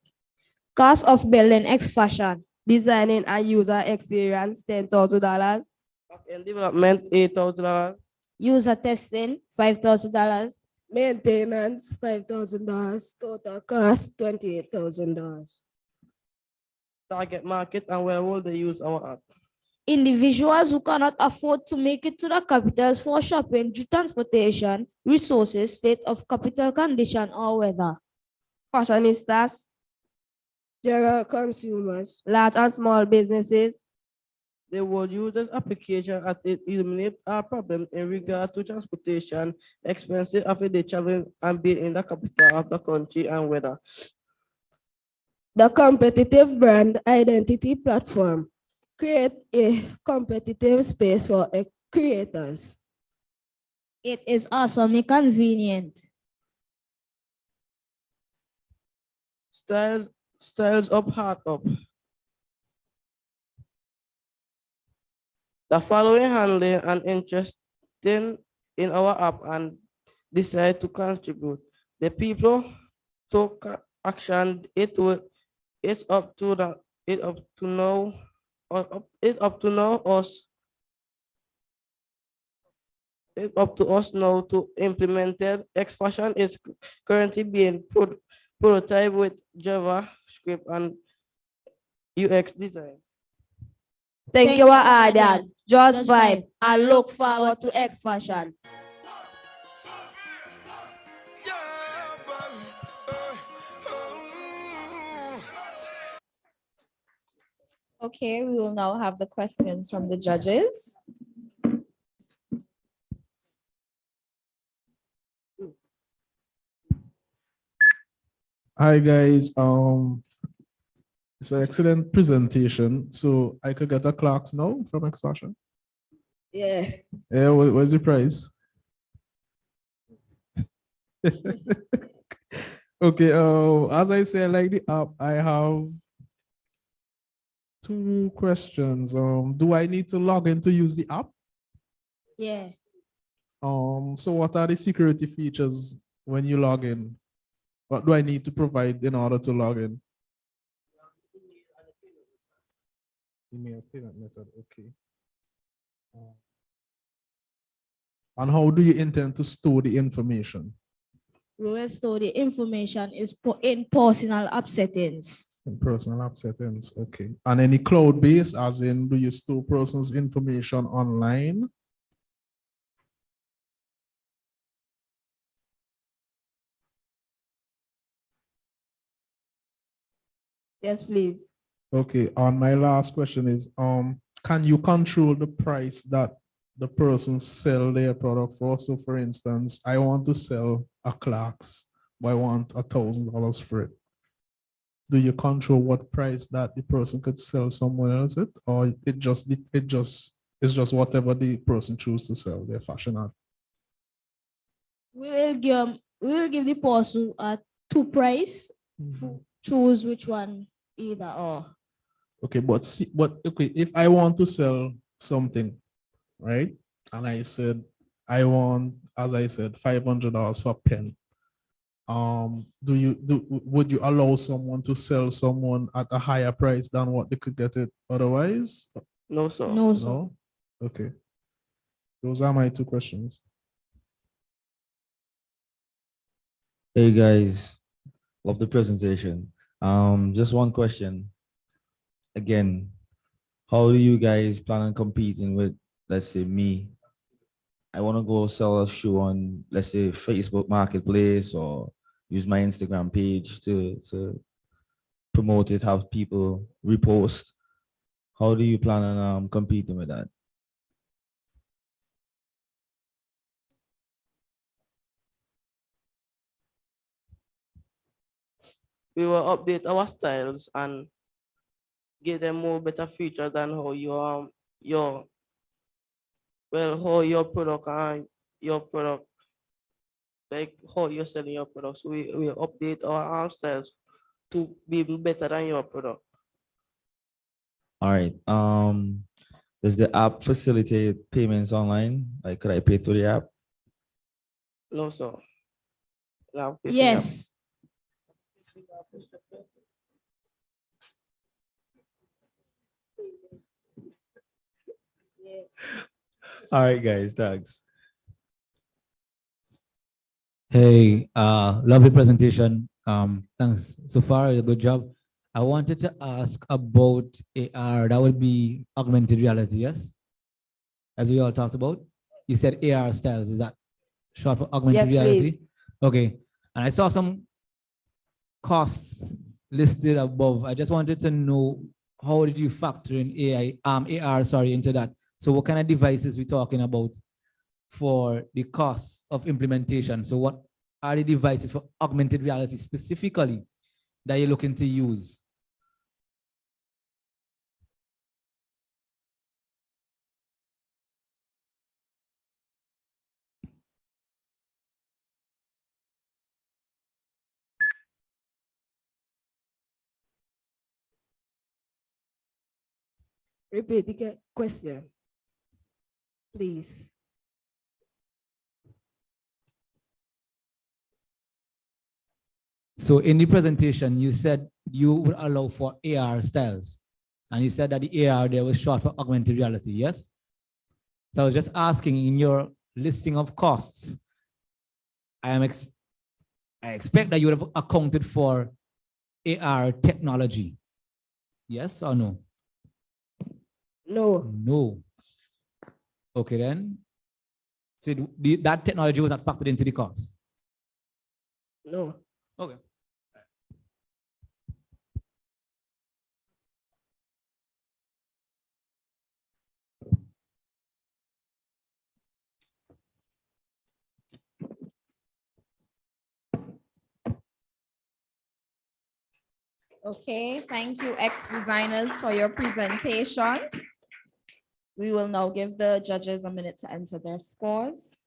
Cost of building X fashion. Designing a user experience, $10,000. Back-end development, $8,000. User testing, $5,000. Maintenance, $5,000. Total cost, $28,000. Target market and where will they use our app? Individuals who cannot afford to make it to the capitals for shopping due to transportation, resources, state of capital condition, or weather. Fashionistas, general consumers, large and small businesses. They will use this application as it eliminates our problem in regard to transportation, expenses after they travel and be in the capital of the country and weather. The competitive brand identity platform create a competitive space for creators. It is awesomely convenient. Styles up, heart up. The following handling and interested in our app and decide to contribute. The people took action. It's up to us. It's up to us now to implement it. X-Fashion is currently being prototyped with JavaScript and UX design. Thank you, audience. Just vibe and look forward to X-Fashion. Okay, we will now have the questions from the judges. Hi guys, it's an excellent presentation. So I could get a clerks now from X Fashion. Yeah. Yeah, what's the price? Okay, as I say, I like the app. I have two questions. Do I need to log in to use the app? Yeah. So what are the security features when you log in? What do I need to provide in order to log in? Email payment method, okay. And how do you intend to store the information? We will store the information in personal app settings. In personal app settings, okay. And any cloud-based, as in, do you store person's information online? Yes, please. Okay, and my last question is, can you control the price that the person sell their product for? So for instance, I want to sell a Clarks, but I want $1,000 for it. Do you control what price that the person could sell someone else it, or it's just whatever the person chooses to sell their fashion at? We will give the person a two price. Choose which one, either or. Okay, but okay, if I want to sell something, right? And I said I want, as I said, $500 for a pen. Would you allow someone to sell someone at a higher price than what they could get it otherwise? No, sir. No, sir. No? Okay. Those are my two questions. Hey guys, love the presentation. Just one question. Again, how do you guys plan on competing with, let's say, me? I want to go sell a shoe on, let's say, Facebook Marketplace, or use my Instagram page to promote it, have people repost. How do you plan on competing with that? We will update our styles and give them more better features than how how your product and your product, like how you're selling your products. We will update our styles to be better than your product. All right. Does the app facilitate payments online? Like, could I pay through the app? No, sir. Yes. All right, guys, thanks. Hey, lovely presentation. Thanks. So far, a good job. I wanted to ask about AR. That would be augmented reality, yes? As we all talked about. You said AR styles. Is that short for augmented Yes, reality? please. Okay. And I saw some costs listed above. I just wanted to know, how did you factor in AR, sorry, into that? So what kind of devices we talking about for the costs of implementation? So what are the devices for augmented reality specifically that you're looking to use? Repeat the question, please. So in the presentation, you said you would allow for AR styles. And you said that the AR there was short for augmented reality, yes? So I was just asking, in your listing of costs, I expect that you would have accounted for AR technology. Yes or no? No. No. Okay then. So that technology was not factored into the cost? No. Okay. Okay, thank you, ex-designers, for your presentation. We will now give the judges a minute to enter their scores.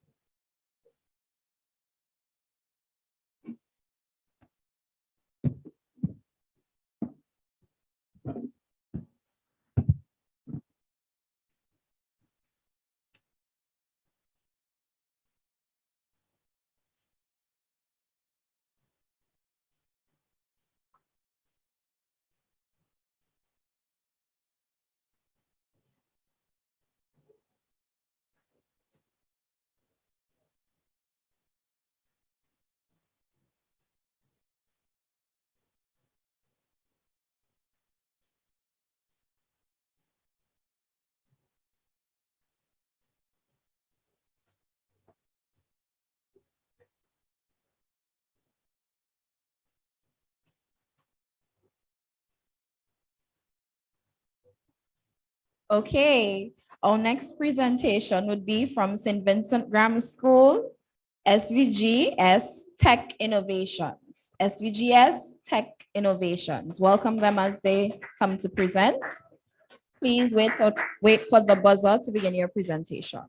Okay, our next presentation would be from St. Vincent Grammar School, SVGS Tech Innovations. SVGS Tech Innovations. Welcome them as they come to present. Please wait for the buzzer to begin your presentation.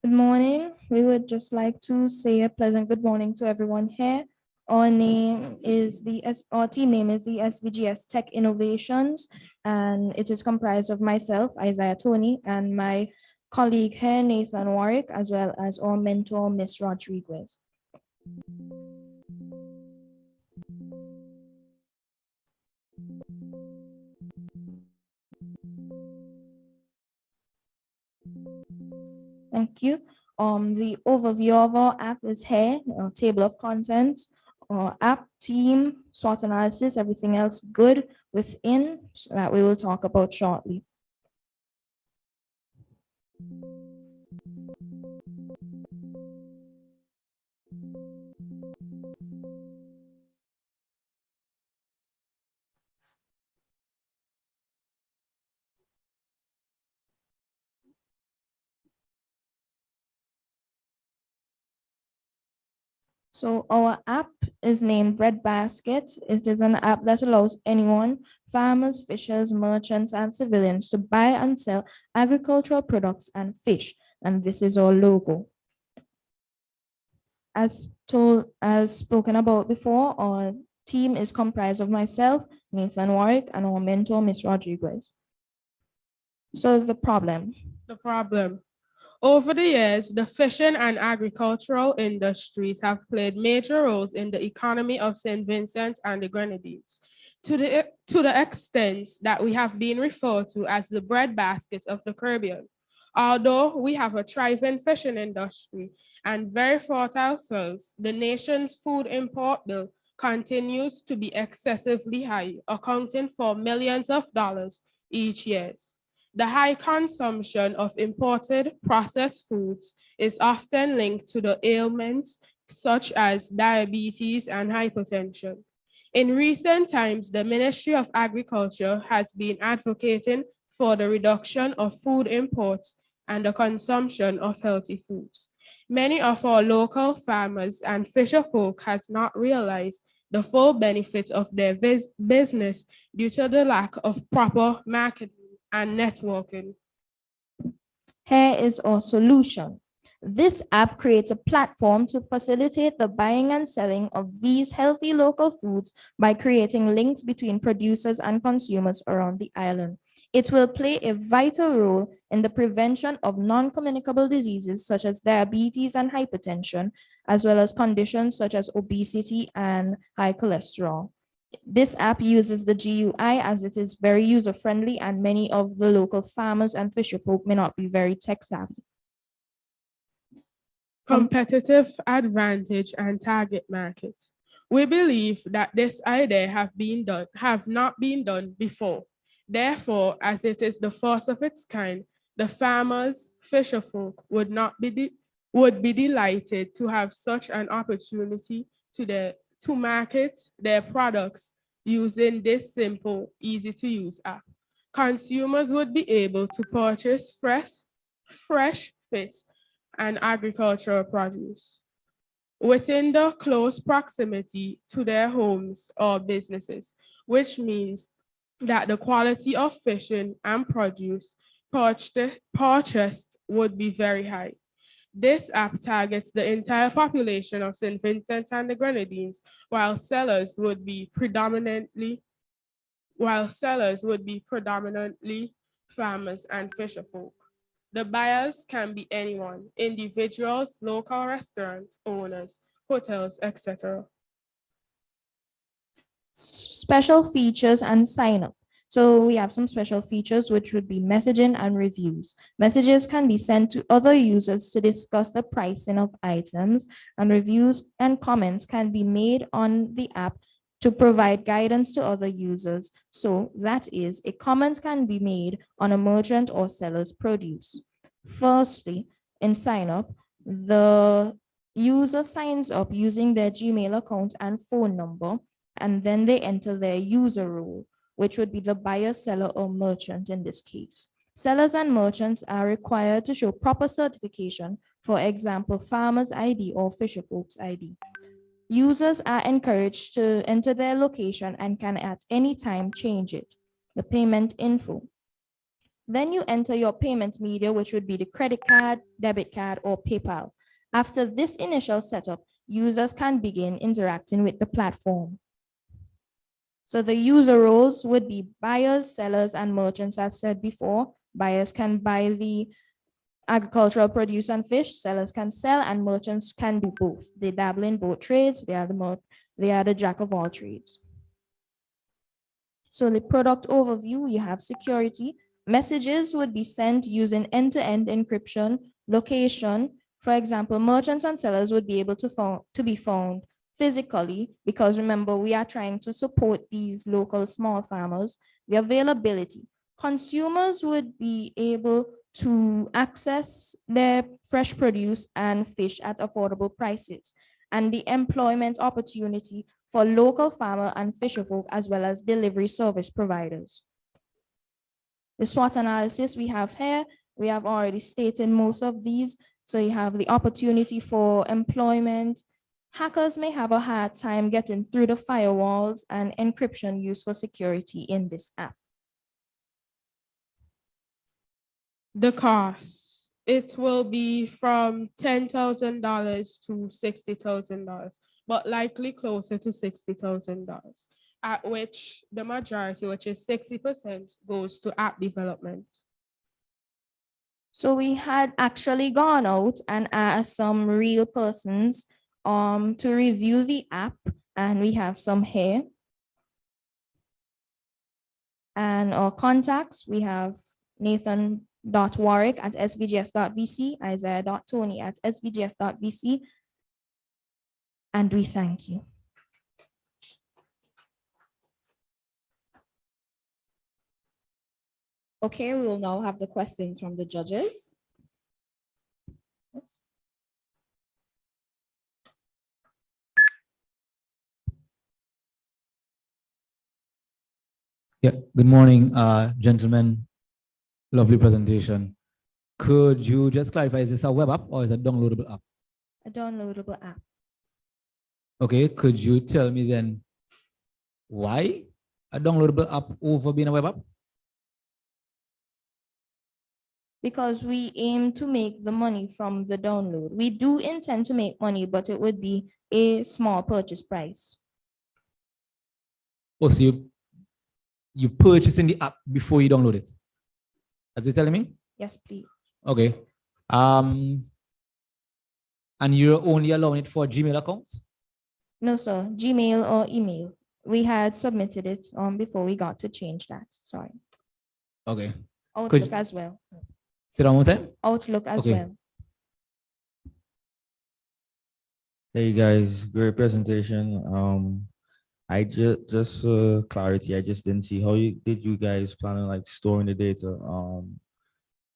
Good morning. We would just like to say a pleasant good morning to everyone here. Our team name is the SVGS Tech Innovations, and it is comprised of myself, Isaiah Tony, and my colleague here, Nathan Warwick, as well as our mentor, Miss Rodriguez. Thank you. The overview of our app is here, table of contents, our app, team, SWOT analysis, everything else good within, so that we will talk about shortly. So our app is named Breadbasket. It is an app that allows anyone, farmers, fishers, merchants, and civilians to buy and sell agricultural products and fish. And this is our logo. As spoken about before, our team is comprised of myself, Nathan Warwick, and our mentor, Miss Rodriguez. So the problem. Over the years, the fishing and agricultural industries have played major roles in the economy of St. Vincent and the Grenadines, to the extent that we have been referred to as the breadbasket of the Caribbean. Although we have a thriving fishing industry and very fertile soils, the nation's food import bill continues to be excessively high, accounting for millions of dollars each year. The high consumption of imported processed foods is often linked to the ailments such as diabetes and hypertension. In recent times, the Ministry of Agriculture has been advocating for the reduction of food imports and the consumption of healthy foods. Many of our local farmers and fisher folk has not realized the full benefits of their business due to the lack of proper marketing and networking. Here is our solution. This app creates a platform to facilitate the buying and selling of these healthy local foods by creating links between producers and consumers around the island. It will play a vital role in the prevention of non-communicable diseases such as diabetes and hypertension, as well as conditions such as obesity and high cholesterol. This app uses the GUI as it is very user-friendly, and many of the local farmers and fisher folk may not be very tech-savvy. Competitive advantage and target market. We believe that this idea have not been done before. Therefore, as it is the first of its kind, the farmers, fisher folk would be delighted to have such an opportunity to market their products using this simple, easy to use app. Consumers would be able to purchase fresh fish and agricultural produce within the close proximity to their homes or businesses, which means that the quality of fishing and produce purchased would be very high. This app targets the entire population of St. Vincent and the Grenadines, while sellers would be predominantly farmers and fisher folk. The buyers can be anyone, individuals, local restaurant owners, hotels, etc. Special features and sign up. So we have some special features, which would be messaging and reviews. Messages can be sent to other users to discuss the pricing of items, and reviews and comments can be made on the app to provide guidance to other users. So that is, a comment can be made on a merchant or seller's produce. Firstly, in sign up, the user signs up using their Gmail account and phone number, and then they enter their user role, which would be the buyer, seller, or merchant in this case. Sellers and merchants are required to show proper certification, for example, farmer's ID or fisher folks ID. Users are encouraged to enter their location and can at any time change it. The payment info. Then you enter your payment media, which would be the credit card, debit card, or PayPal. After this initial setup, users can begin interacting with the platform. So the user roles would be buyers, sellers, and merchants, as said before. Buyers can buy the agricultural produce and fish, sellers can sell, and merchants can do both. They dabble in both trades. They are the jack of all trades. So the product overview, you have security. Messages would be sent using end-to-end encryption, location. For example, merchants and sellers would be able to be found physically, because remember, we are trying to support these local small farmers. The availability, consumers would be able to access their fresh produce and fish at affordable prices, and the employment opportunity for local farmer and fisherfolk, as well as delivery service providers. The SWOT analysis we have here, we have already stated most of these. So you have the opportunity for employment. Hackers may have a hard time getting through the firewalls, and encryption used for security in this app. The cost, it will be from $10,000 to $60,000, but likely closer to $60,000, at which the majority, which is 60%, goes to app development. So we had actually gone out and asked some real persons to review the app, and we have some here. And our contacts, we have Nathan.Warwick at svgs.vc, Isaiah.Tony at svgs.vc, and we thank you. Okay, we will now have the questions from the judges. Yes. Yeah, good morning, gentlemen. Lovely presentation. Could you just clarify, is this a web app or is it a downloadable app? A downloadable app. Okay, could you tell me then why a downloadable app over being a web app? Because we aim to make the money from the download. We do intend to make money, but it would be a small purchase price. Oh, so you purchase in the app before you download it? Are you telling me? Yes, please. Okay. And you're only allowing it for Gmail accounts? No, sir. Gmail or email. We had submitted it before we got to change that. Sorry. Okay. Outlook as well. Say that one more time? Outlook as well. Hey guys, great presentation. I just for clarity, I just didn't see how you guys plan on like storing the data.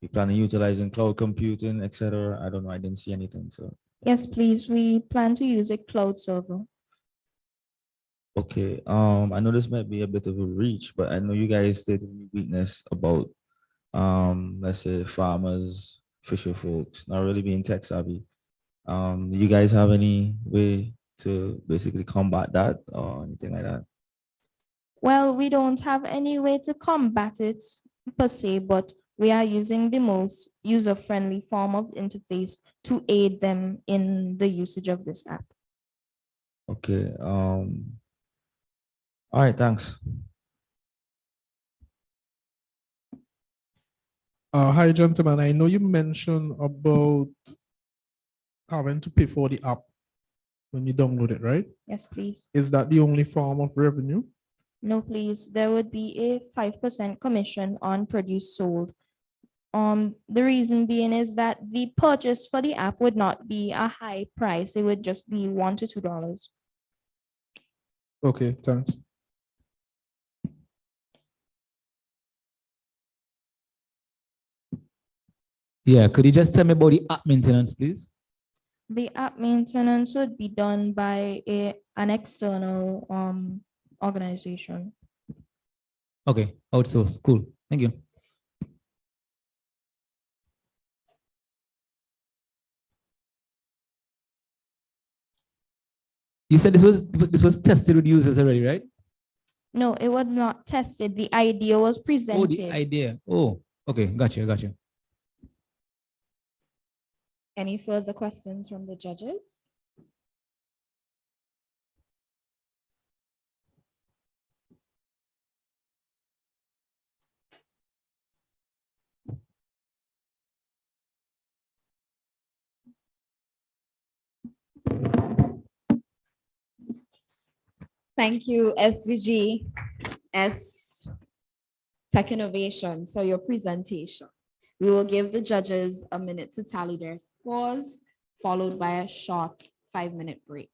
You plan on utilizing cloud computing, etc. I don't know. I didn't see anything. So Yes, please. We plan to use a cloud server. okay. I know this might be a bit of a reach, but I know you guys stated weakness about let's say farmers, fisher folks, not really being tech savvy. You guys have any way to basically combat that or anything like that? Well, we don't have any way to combat it per se, but we are using the most user-friendly form of interface to aid them in the usage of this app. Okay. All right, thanks. Hi, gentlemen. I know you mentioned about having to pay for the app when you download it, right? Yes, please. Is that the only form of revenue? No, please. There would be a 5% commission on produce sold. The reason being is that the purchase for the app would not be a high price. It would just be $1 to $2. Okay, thanks. Yeah, could you just tell me about the app maintenance, please? The app maintenance would be done by an external organization. Okay, outsource. Cool. Thank you. You said this was tested with users already, right? No, it was not tested. The idea was presented. Oh, the idea. Oh, Okay, gotcha. Any further questions from the judges? Thank you, SVG, S Tech Innovations, for your presentation. We will give the judges a minute to tally their scores, followed by a short 5-minute break.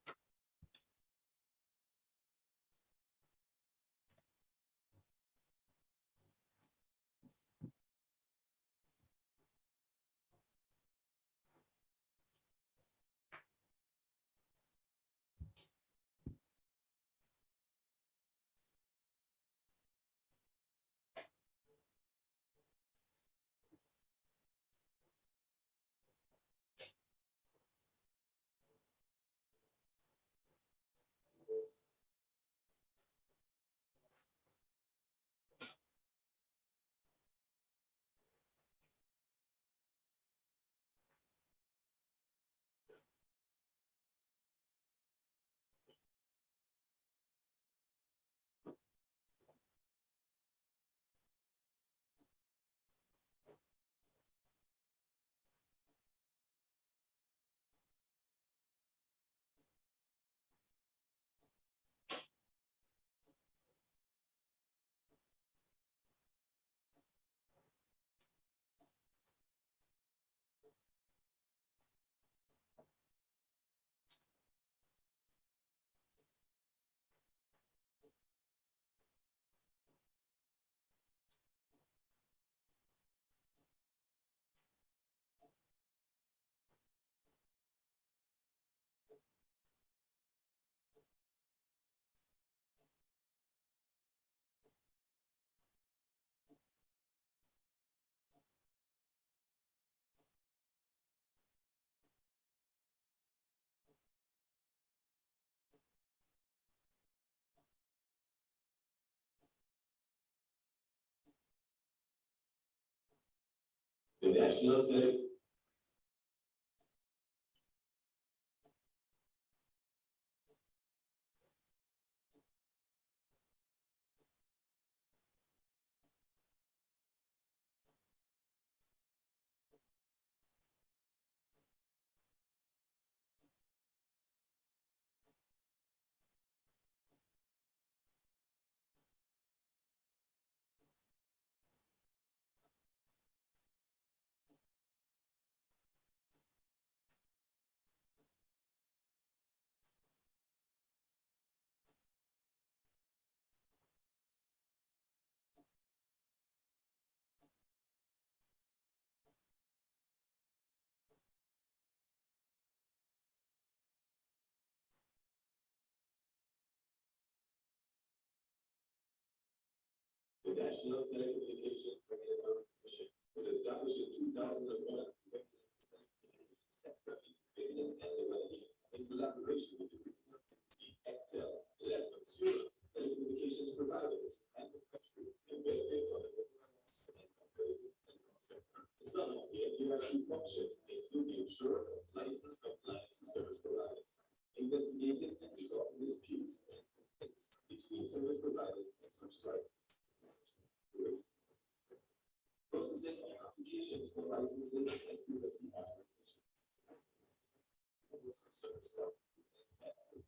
The national The National Telecommunication Regulatory Commission was established in 2001 to regulate the telecommunications sector, its bidding and development in collaboration with the regional entity ECTEL, so that consumers, telecommunications providers, and the country can benefit from the liberalized and competitive telecom sector. Some of the NTRC's functions include the ensuring of license compliance to service providers, investigating and resolving disputes and complaints between service providers and subscribers, processing of applications for licenses and frequency authorization.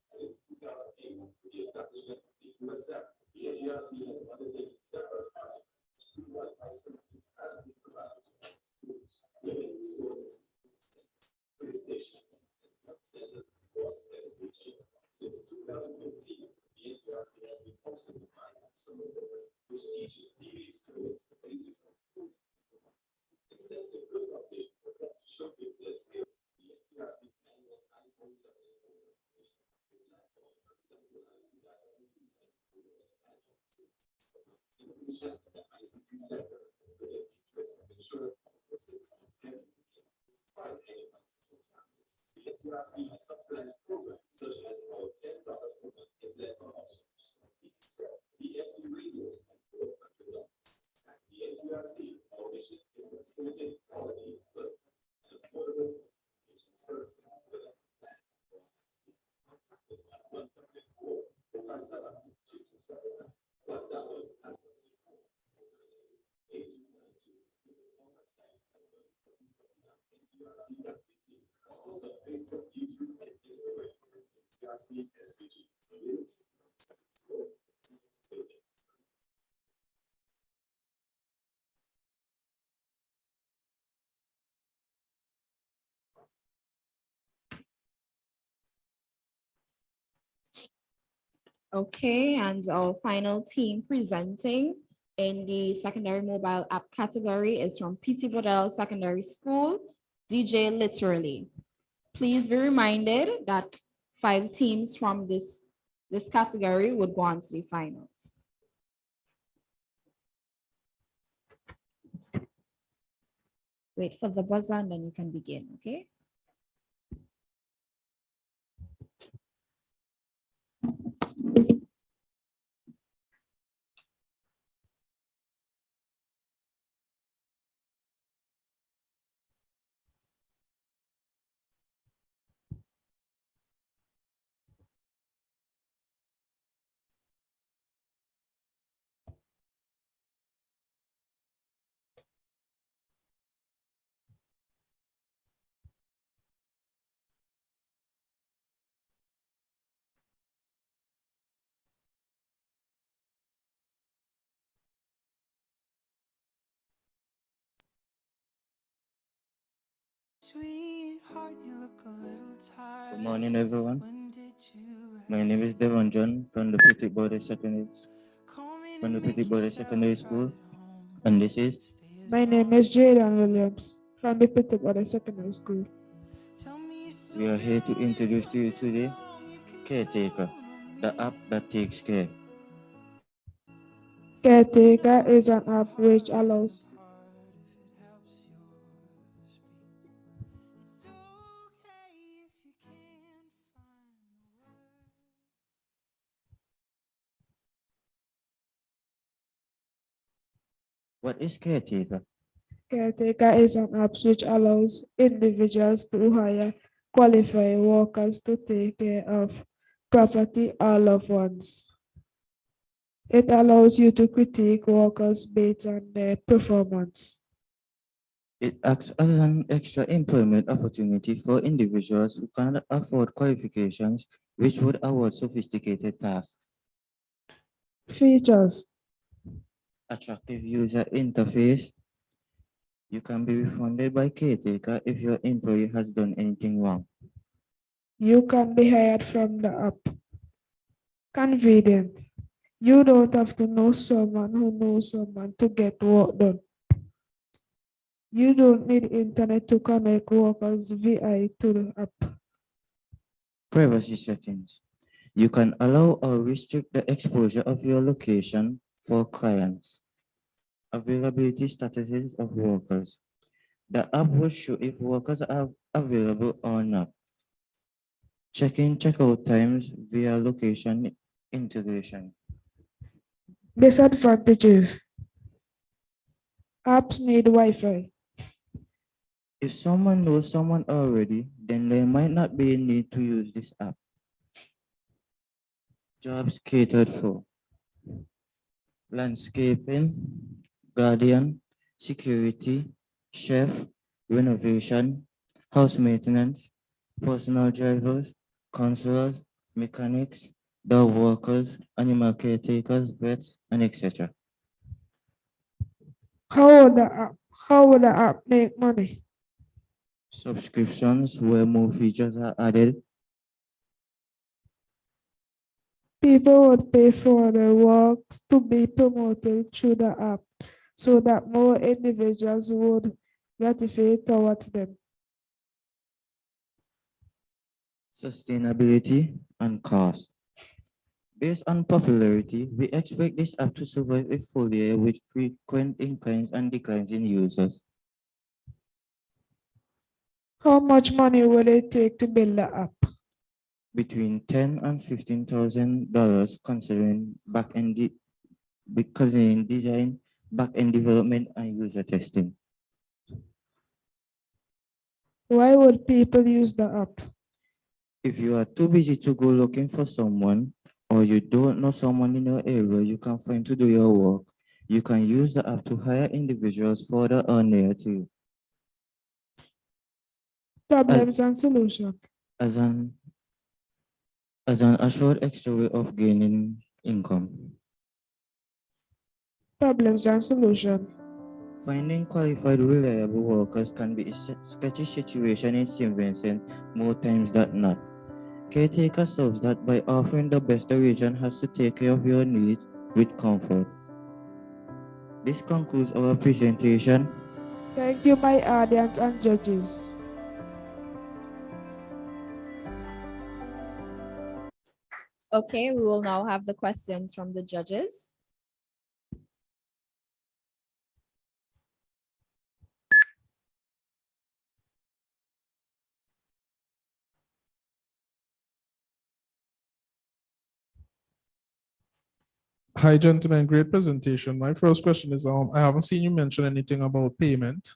Since 2008, with the establishment of the USF, the NTRC has undertaken several projects to streamline licenses as we provide tools, limited resources, police stations, and health centers across SVG. Since 2015, the NTRC has been hosting the finding of some of the prestigious TVs to the basis of it sets the good update for them to showcase their skill. The NTRC's annual iCode784 competition platform centralized to innovation at the ICT sector with the interest of ensuring all citizens can despite any financial challenges. The NTRC has subsidized programs such as our $10 per month internet for households, the SC radios at $400. The NTRC, our mission NTRC SVG. Okay, and our final team presenting in the secondary mobile app category is from PT Bodell Secondary School, DJ Literally. Please be reminded that 5 teams from this category would go on to the finals. Wait for the buzzer and then you can begin, okay? Good morning, everyone. My name is Devon John from the Petit Border Secondary School, and this is. My name is Jaden Williams from the Pittsburgh Secondary School. We are here to introduce to you today Caretaker, the app that takes care. Caretaker is an app which allows What is Caretaker? Caretaker is an app which allows individuals to hire qualified workers to take care of property or loved ones. It allows you to critique workers based on their performance. It acts as an extra employment opportunity for individuals who cannot afford qualifications, which would award sophisticated tasks. Features: attractive user interface. You can be refunded by Caretaker if your employee has done anything wrong. You can be hired from the app. Convenient. You don't have to know someone who knows someone to get work done. You don't need internet to connect workers via to the app. Privacy settings. You can allow or restrict the exposure of your location for clients. Availability statuses of workers. The app will show if workers are available or not. Check-in, check-out times via location integration. Disadvantages. Apps need Wi-Fi. If someone knows someone already, then there might not be a need to use this app. Jobs catered for. Landscaping, guardian, security, chef, renovation, house maintenance, personal drivers, counselors, mechanics, dog walkers, animal caretakers, vets, and etc. How would the app make money? Subscriptions where more features are added. People would pay for the works to be promoted through the app so that more individuals would gravitate towards them. Sustainability and cost. Based on popularity, we expect this app to survive a full year with frequent inclines and declines in users. How much money will it take to build the app? Between $10,000 and $15,000, considering design, back-end development, and user testing. Why would people use the app? If you are too busy to go looking for someone, or you don't know someone in your area you can find to do your work, you can use the app to hire individuals further or near to you. Problems and solutions. as an assured extra way of gaining income. Problems and solution. Finding qualified, reliable workers can be a sketchy situation in St. Vincent more times than not. Caretaker serves that by offering the best the region has to take care of your needs with comfort. This concludes our presentation. Thank you, my audience and judges. Okay, we will now have the questions from the judges. Hi, gentlemen. Great presentation. My first question is, I haven't seen you mention anything about payment.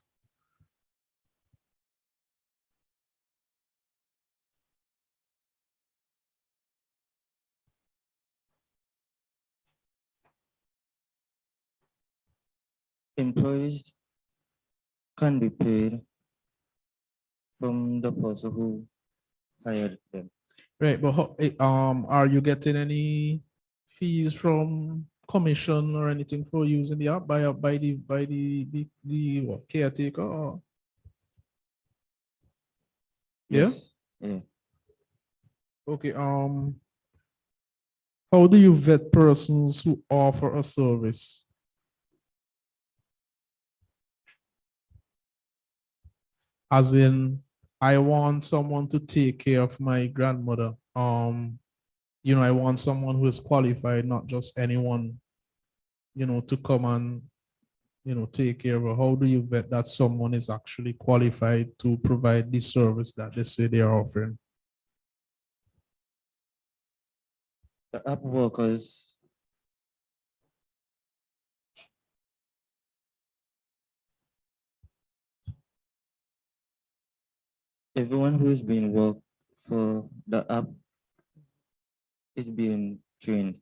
Employees can be paid from the person who hired them. Right, but are you getting any fees from commission or anything for using the app by the what, caretaker? Or? Yeah. Yes. Yeah. Okay. How do you vet persons who offer a service? As in, I want someone to take care of my grandmother. I want someone who is qualified, not just anyone, to come and, take care of her. How do you vet that someone is actually qualified to provide the service that they say they are offering? The app workers everyone who is being worked for the app is being trained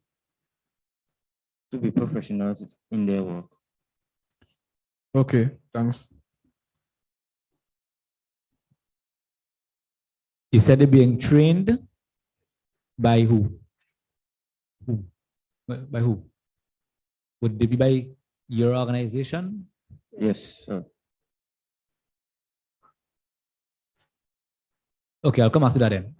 to be professionals in their work. Okay, thanks. You said they're being trained by who? Who? By who? Would they be by your organization? Yes, sir. Okay, I'll come back to that then.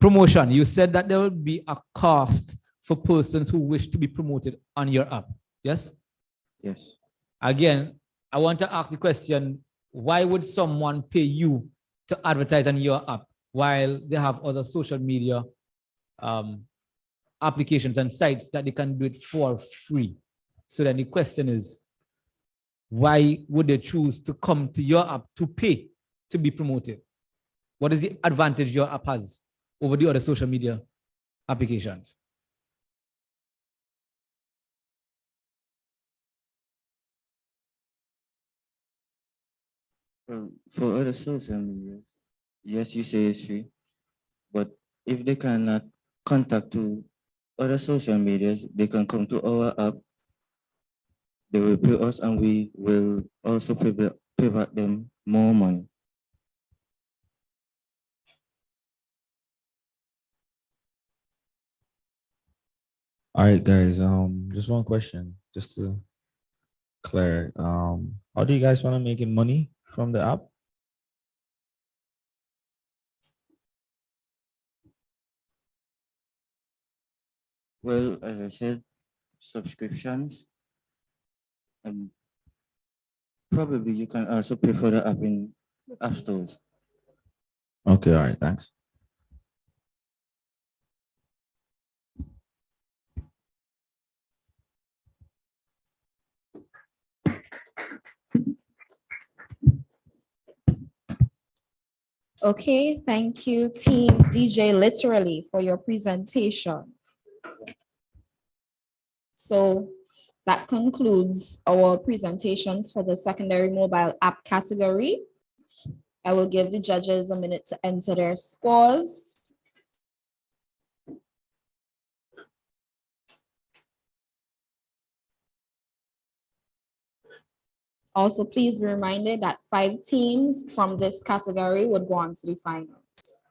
Promotion. You said that there will be a cost for persons who wish to be promoted on your app. Yes? Yes. Again, I want to ask the question, why would someone pay you to advertise on your app while they have other social media applications and sites that they can do it for free? So then the question is, why would they choose to come to your app to pay to be promoted? What is the advantage your app has over the other social media applications? For other social media, yes, you say it's free, but if they cannot contact to other social medias, they can come to our app. They will pay us, and we will also pay back them more money. All right, guys. Just one question, just to clear. How do you guys want to make money from the app? Well, as I said, subscriptions, and probably you can also pay for the app in app stores. Okay, all right, thanks. Okay, thank you, Team DJ Literally, for your presentation. So that concludes our presentations for the secondary mobile app category. I will give the judges a minute to enter their scores. Also, please be reminded that 5 teams from this category would go on to the finals.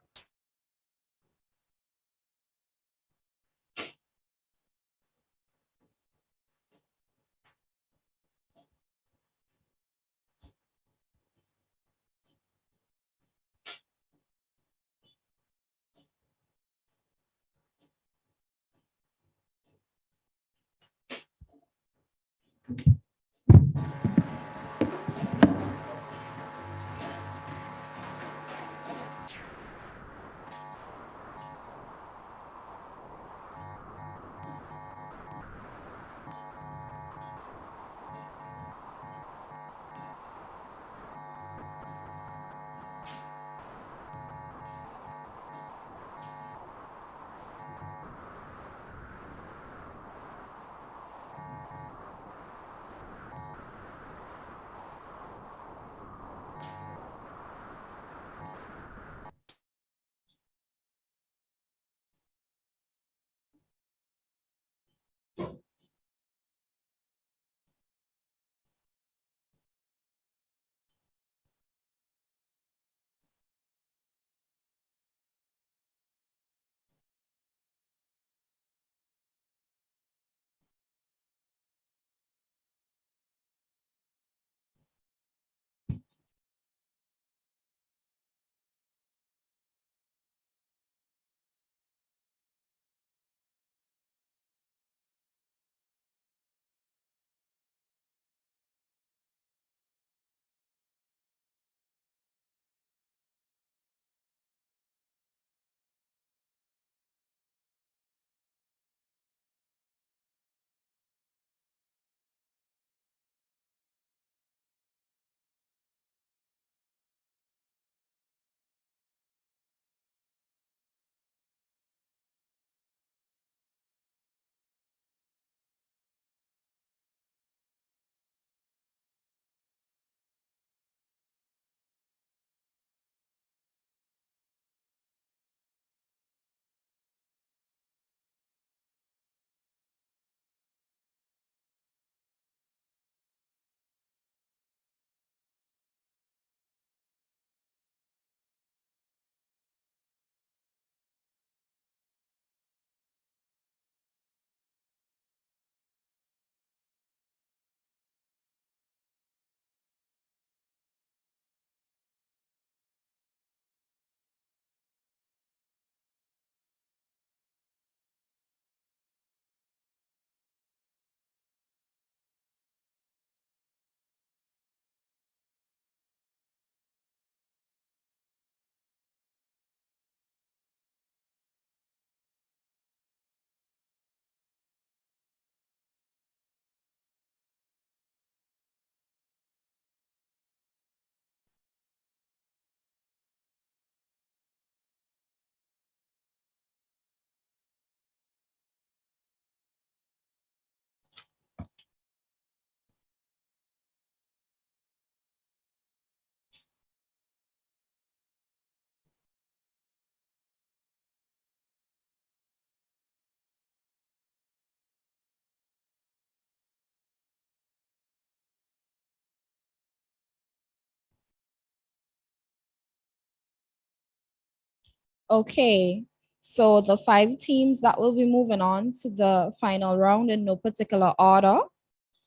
Okay, so the 5 teams that will be moving on to the final round in no particular order.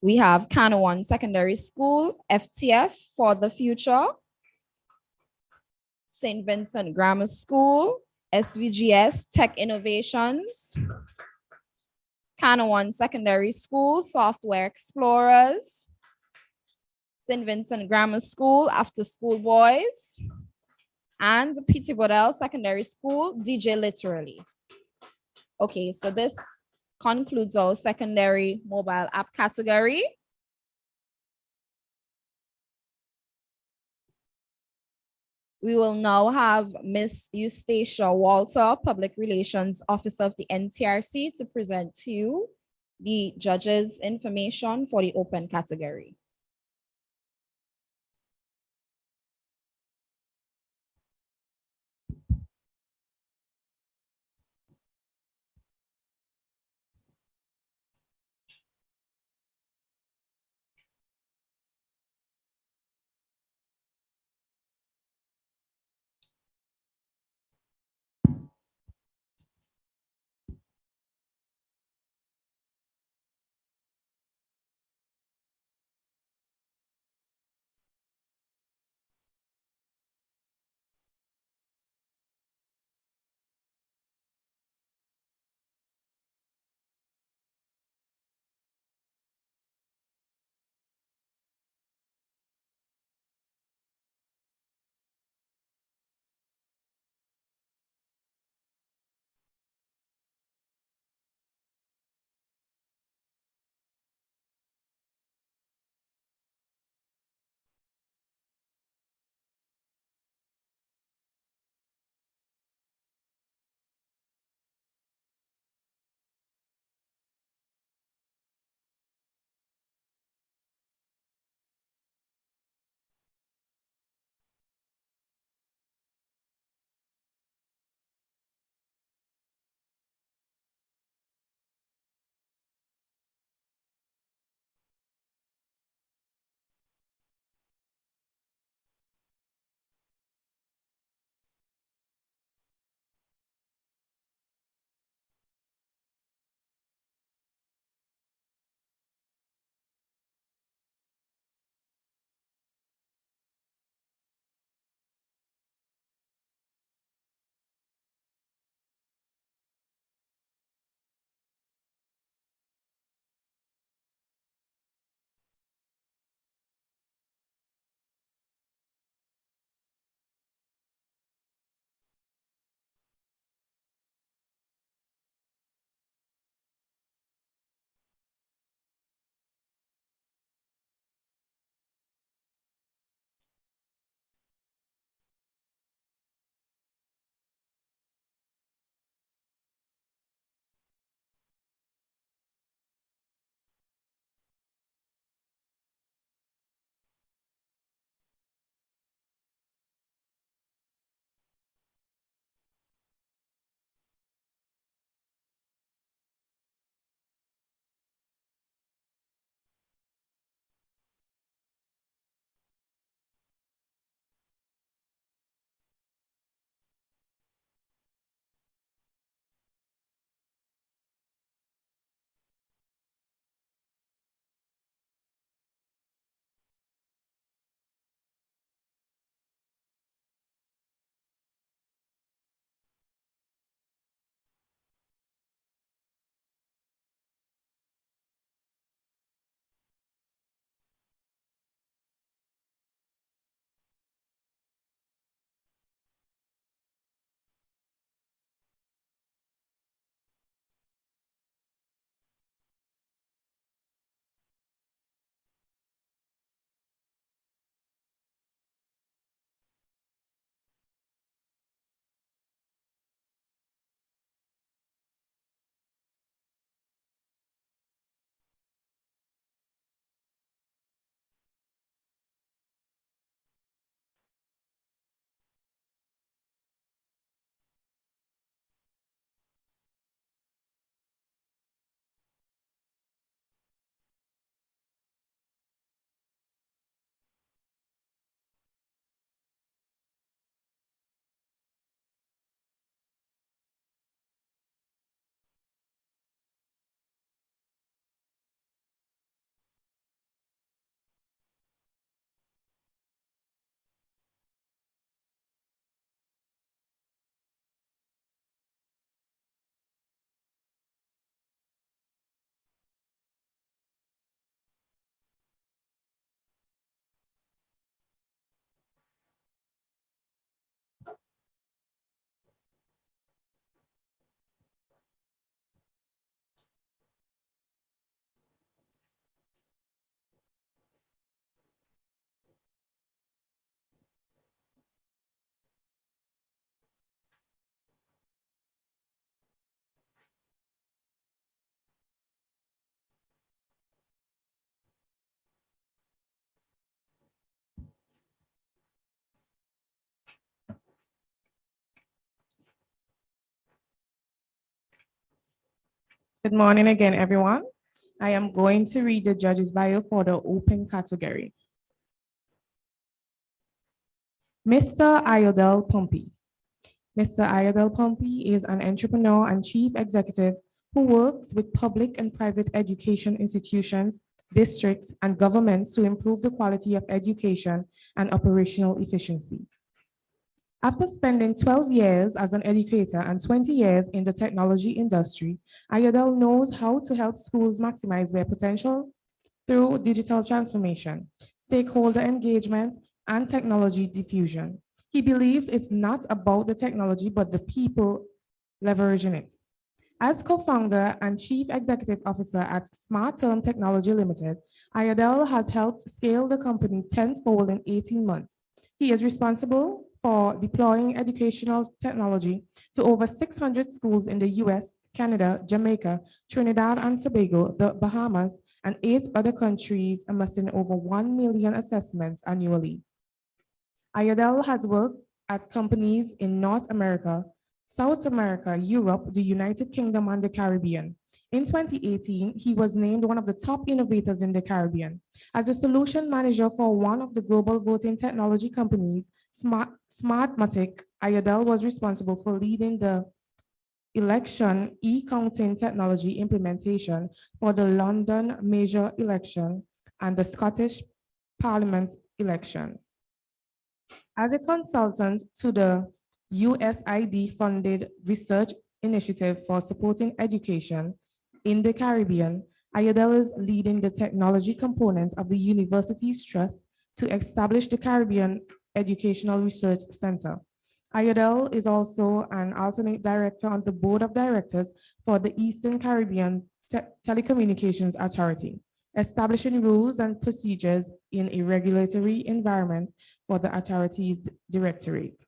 We have Canawan Secondary School, FTF for the future, St. Vincent Grammar School, SVGS Tech Innovations, Canawan Secondary School, Software Explorers, St. Vincent Grammar School, After School Boys, and P.T. Godel Secondary School, DJ Literally. Okay, so this concludes our secondary mobile app category. We will now have Miss Eustacia Walter, Public Relations Officer of the NTRC, to present to you the judges' information for the open category. Good morning again, everyone. I am going to read the judge's bio for the open category. Mr. Iodel Pompey. Mr. Iodel Pompey is an entrepreneur and chief executive who works with public and private education institutions, districts, and governments to improve the quality of education and operational efficiency. After spending 12 years as an educator and 20 years in the technology industry, Iodel knows how to help schools maximize their potential through digital transformation, stakeholder engagement, and technology diffusion. He believes it's not about the technology, but the people leveraging it. As co-founder and chief executive officer at Smart Term Technology Limited, Iodel has helped scale the company tenfold in 18 months. He is responsible for deploying educational technology to over 600 schools in the US, Canada, Jamaica, Trinidad and Tobago, the Bahamas, and 8 other countries, amassing over 1 million assessments annually. Iodel has worked at companies in North America, South America, Europe, the United Kingdom, and the Caribbean. In 2018, he was named one of the top innovators in the Caribbean. As a solution manager for one of the global voting technology companies, Smartmatic, Iodel was responsible for leading the election e-counting technology implementation for the London major election and the Scottish Parliament election. As a consultant to the USAID-funded research initiative for supporting education in the Caribbean, Iodel is leading the technology component of the university's trust to establish the Caribbean Educational Research Center. Iodel is also an alternate director on the board of directors for the Eastern Caribbean Telecommunications Authority, establishing rules and procedures in a regulatory environment for the authority's directorate.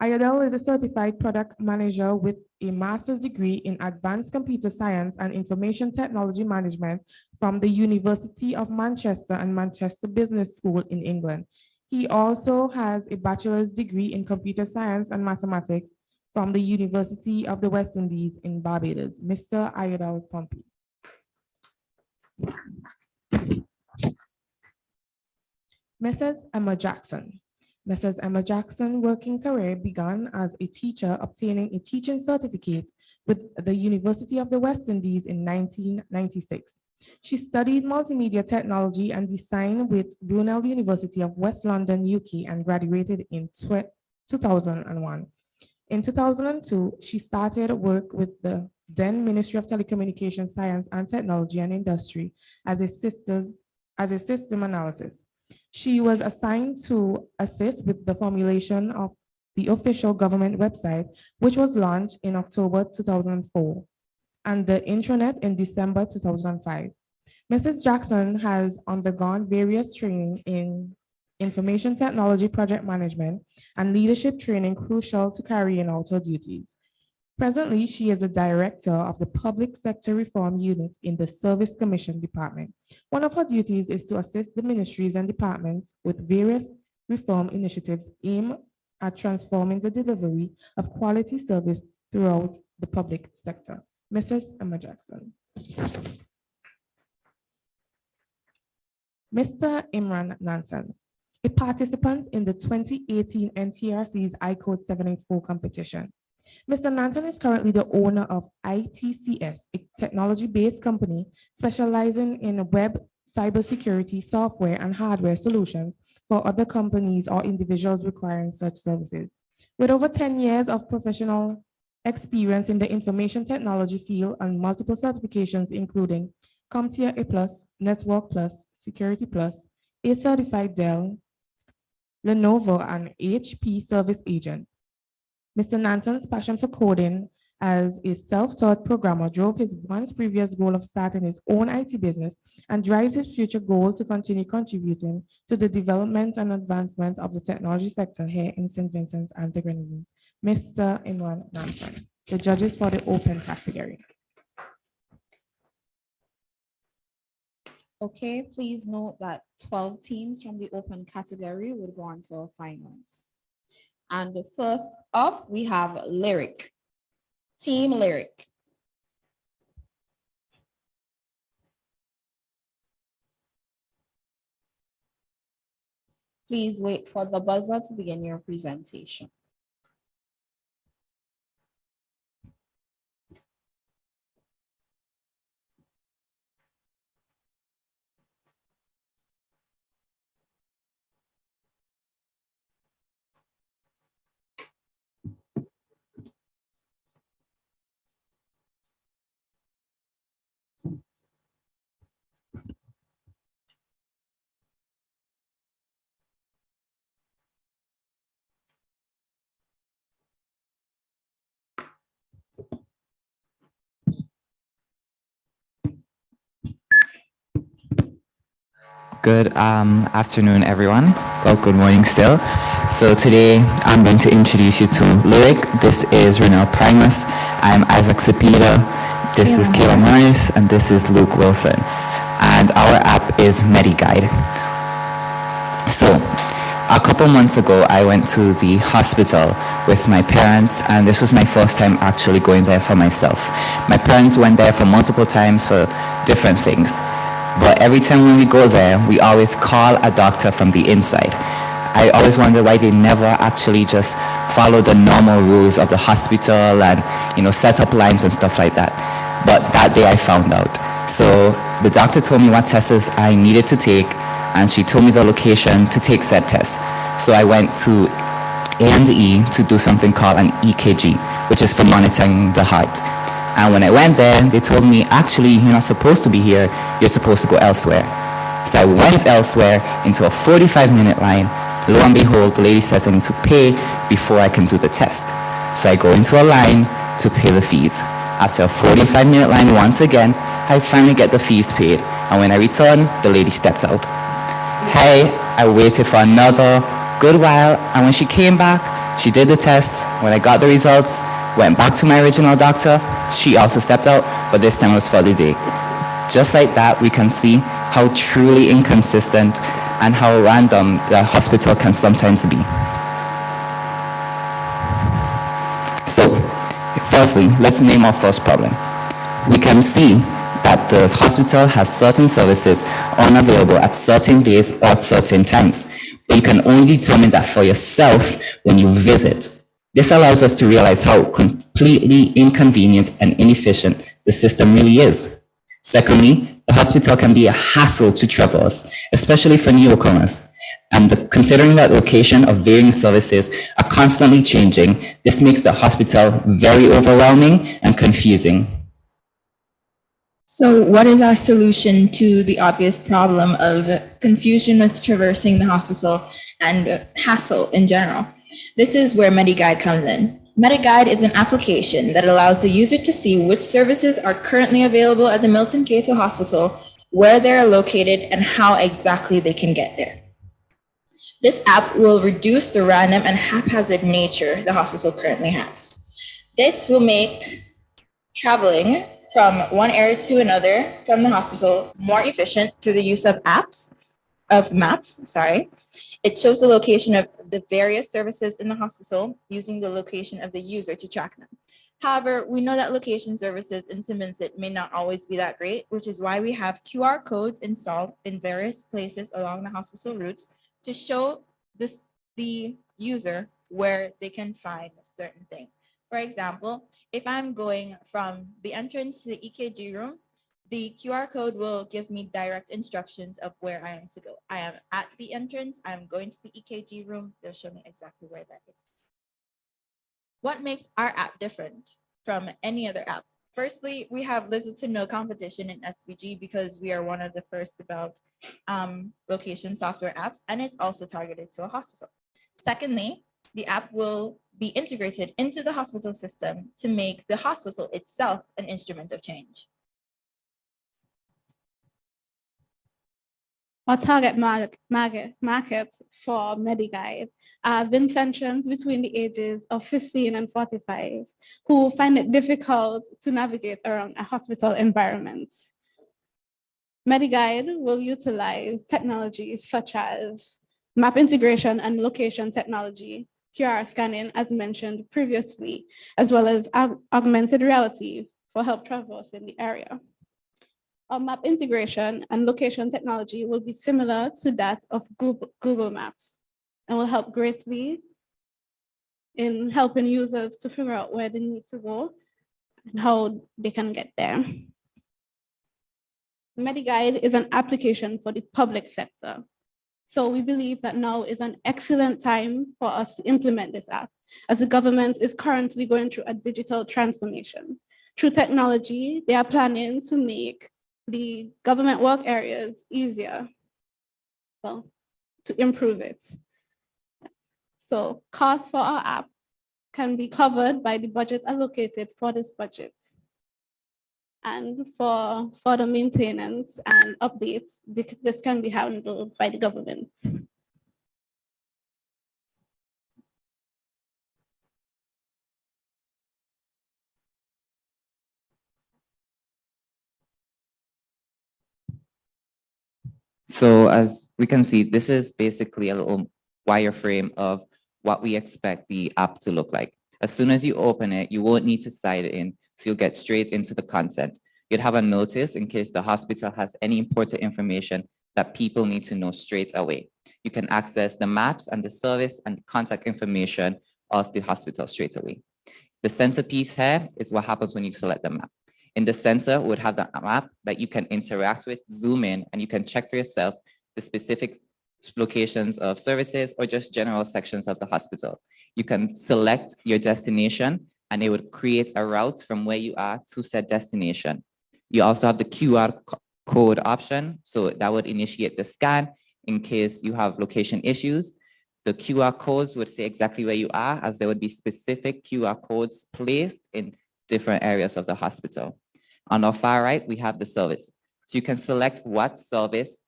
Iodel is a certified product manager with a master's degree in advanced computer science and information technology management from the University of Manchester and Manchester Business School in England. He also has a bachelor's degree in computer science and mathematics from the University of the West Indies in Barbados. Mr. Iodel Pompey. Mrs. Emma Jackson. Mrs. Emma Jackson's working career began as a teacher, obtaining a teaching certificate with the University of the West Indies in 1996. She studied multimedia technology and design with Brunel University of West London, UK, and graduated in 2001. In 2002, she started work with the then Ministry of Telecommunications, Science and Technology and Industry as a system analysis. She was assigned to assist with the formulation of the official government website, which was launched in October 2004, and the intranet in December 2005. Mrs. Jackson has undergone various training in information technology project management and leadership training crucial to carrying out her duties. Presently, she is a director of the Public Sector Reform Unit in the Service Commission Department. One of her duties is to assist the ministries and departments with various reform initiatives aimed at transforming the delivery of quality service throughout the public sector. Mrs. Emma Jackson. Mr. Imran Nantan, a participant in the 2018 NTRC's iCode784 competition. Mr. Nantan is currently the owner of ITCS, a technology-based company specializing in web cybersecurity software and hardware solutions for other companies or individuals requiring such services. With over 10 years of professional experience in the information technology field and multiple certifications, including CompTIA A+, Network Plus, Security Plus, a certified Dell, Lenovo, and HP service agent. Mr. Nantan's passion for coding as a self-taught programmer drove his once previous goal of starting his own IT business and drives his future goal to continue contributing to the development and advancement of the technology sector here in St. Vincent and the Grenadines. Mr. Imran Nantan, the judges for the open category. Okay, please note that 12 teams from the open category would go on to our finals. And first up, we have Lyric. Team Lyric. Please wait for the buzzer to begin your presentation. Good afternoon, everyone. Well, good morning still. So today I'm going to introduce you to Lyric. This is Renel Primus. I'm Isaac Cepeda. This is Kayla Morris, and this is Luke Wilson. And our app is MediGuide. So a couple months ago, I went to the hospital with my parents, and this was my first time actually going there for myself. My parents went there for multiple times for different things. But every time when we go there, we always call a doctor from the inside. I always wonder why they never actually just follow the normal rules of the hospital and, set up lines and stuff like that. But that day I found out. So the doctor told me what tests I needed to take, and she told me the location to take said tests. So I went to A&E to do something called an EKG, which is for monitoring the heart. And when I went there, they told me, actually, you're not supposed to be here. You're supposed to go elsewhere. So I went elsewhere into a 45-minute line. Lo and behold, the lady says I need to pay before I can do the test. So I go into a line to pay the fees. After a 45-minute line once again, I finally get the fees paid. And when I return, the lady stepped out. I waited for another good while. And when she came back, she did the test. When I got the results, went back to my original doctor. She also stepped out, but this time it was for the day. Just like that, we can see how truly inconsistent and how random the hospital can sometimes be. So, firstly, let's name our first problem. We can see that the hospital has certain services unavailable at certain days or at certain times, but you can only determine that for yourself when you visit. This allows us to realize how completely inconvenient and inefficient the system really is. Secondly, the hospital can be a hassle to travelers, especially for newcomers. And considering that location of varying services are constantly changing, this makes the hospital very overwhelming and confusing. So what is our solution to the obvious problem of confusion with traversing the hospital and hassle in general? This is where MediGuide comes in. MediGuide is an application that allows the user to see which services are currently available at the Milton Cato Hospital, where they're located, and how exactly they can get there. This app will reduce the random and haphazard nature the hospital currently has. This will make traveling from one area to another from the hospital more efficient through the use of maps. It shows the location of the various services in the hospital using the location of the user to track them. However, we know that location services in St. Vincent may not always be that great, which is why we have QR codes installed in various places along the hospital routes to show the user where they can find certain things. For example, if I'm going from the entrance to the EKG room, the QR code will give me direct instructions of where I am to go. I am at the entrance, I'm going to the EKG room, they'll show me exactly where that is. What makes our app different from any other app? Firstly, we have little to no competition in SVG because we are one of the first developed location software apps, and it's also targeted to a hospital. Secondly, the app will be integrated into the hospital system to make the hospital itself an instrument of change. Our target markets for MediGuide are Vincentians between the ages of 15 and 45 who find it difficult to navigate around a hospital environment. MediGuide will utilize technologies such as map integration and location technology, QR scanning, as mentioned previously, as well as augmented reality for help travelers in the area. Our map integration and location technology will be similar to that of Google Maps. and will help greatly in helping users to figure out where they need to go and how they can get there. MediGuide is an application for the public sector. So we believe that now is an excellent time for us to implement this app, as the government is currently going through a digital transformation. Through technology, they are planning to make the government work areas easier, well, to improve it. So costs for our app can be covered by the budget allocated for this budget. And for the maintenance and updates, this can be handled by the government. So as we can see, this is basically a little wireframe of what we expect the app to look like. As soon as you open it, you won't need to sign in, so you'll get straight into the content. You'd have a notice in case the hospital has any important information that people need to know straight away. You can access the maps and the service and contact information of the hospital straight away. The centerpiece here is what happens when you select the map. In the center, we would have the map that you can interact with, zoom in, and you can check for yourself the specific locations of services or just general sections of the hospital. You can select your destination and it would create a route from where you are to said destination. You also have the QR code option. So that would initiate the scan in case you have location issues. The QR codes would say exactly where you are, as there would be specific QR codes placed in different areas of the hospital. On our far right, we have the service. So you can select what service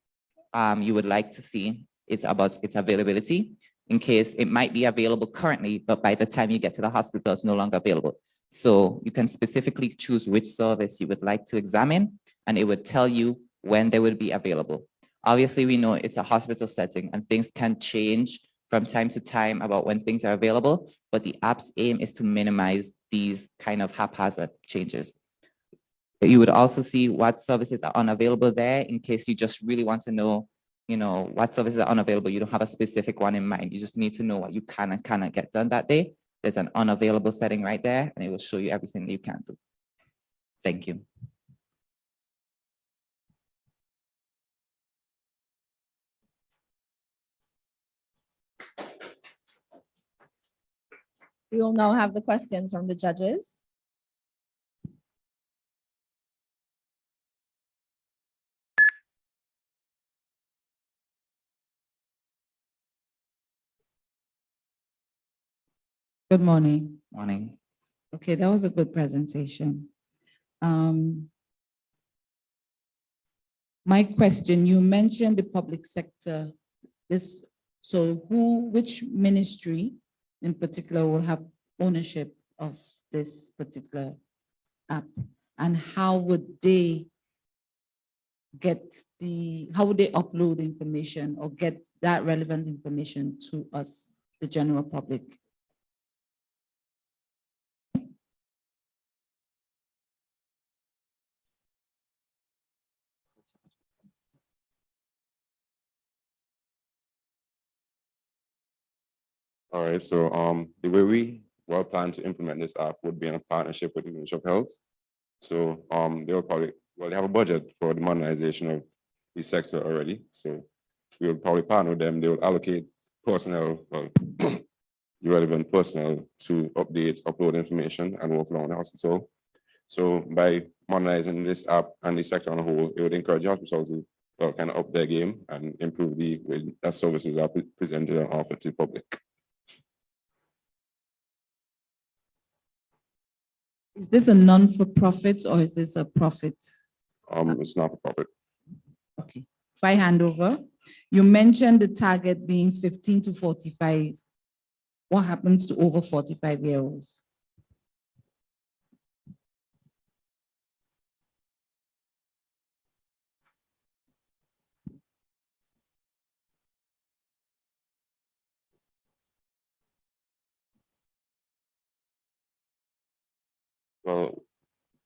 you would like to see. It's about its availability, in case it might be available currently, but by the time you get to the hospital, it's no longer available. So you can specifically choose which service you would like to examine, and it would tell you when they would be available. Obviously, we know it's a hospital setting and things can change from time to time about when things are available, but the app's aim is to minimize these kind of haphazard changes. You would also see what services are unavailable there in case you just really want to know, what services are unavailable. You don't have a specific one in mind. You just need to know what you can and cannot get done that day. There's an unavailable setting right there, and it will show you everything that you can do. Thank you. We will now have the questions from the judges. Good morning. Morning. Okay, that was a good presentation. My question, you mentioned the public sector. Which ministry in particular will have ownership of this particular app? And how would they upload information or get that relevant information to us, the general public? All right, so the way we well plan to implement this app would be in a partnership with the Ministry of Health. So they have a budget for the modernization of the sector already. So we will probably partner with them. They will allocate personnel, the relevant personnel to upload information and work around the hospital. So by modernizing this app and the sector on a whole, it would encourage hospitals to kind of up their game and improve the way that services are presented and offered to the public. Is this a non-for-profit or is this a profit? It's not for profit. Okay. If I hand over, you mentioned the target being 15 to 45. What happens to over 45-year-olds?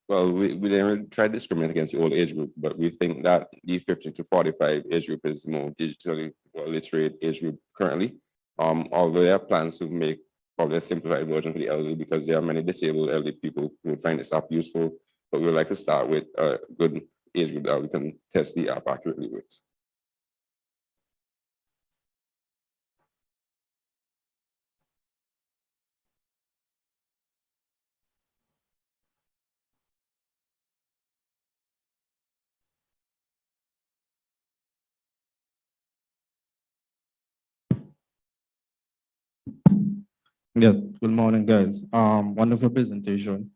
Well, we didn't try to discriminate against the old age group, but we think that the 50 to 45 age group is more digitally literate age group currently. Although there are plans to make probably a simplified version for the elderly because there are many disabled elderly people who would find this app useful, but we would like to start with a good age group that we can test the app accurately with. Yes, good morning, guys. Wonderful presentation.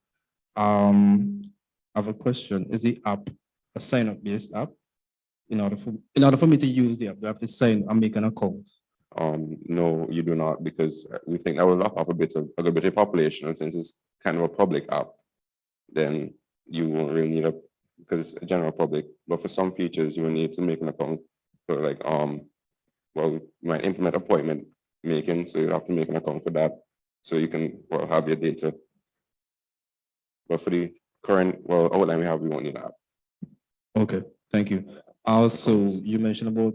I have a question. Is the app a sign-up based app? In order for me to use the app, do I have to sign and make an account? No, you do not, because we think that will lock off a good bit of population, and since it's kind of a public app, then you won't really need because it's a general public. But for some features, you will need to make an account. So like, well, you might implement appointment making, so you have to make an account for that, so you can have your data. But for the current outline we have, we won't need that. Okay, thank you. Also, you mentioned about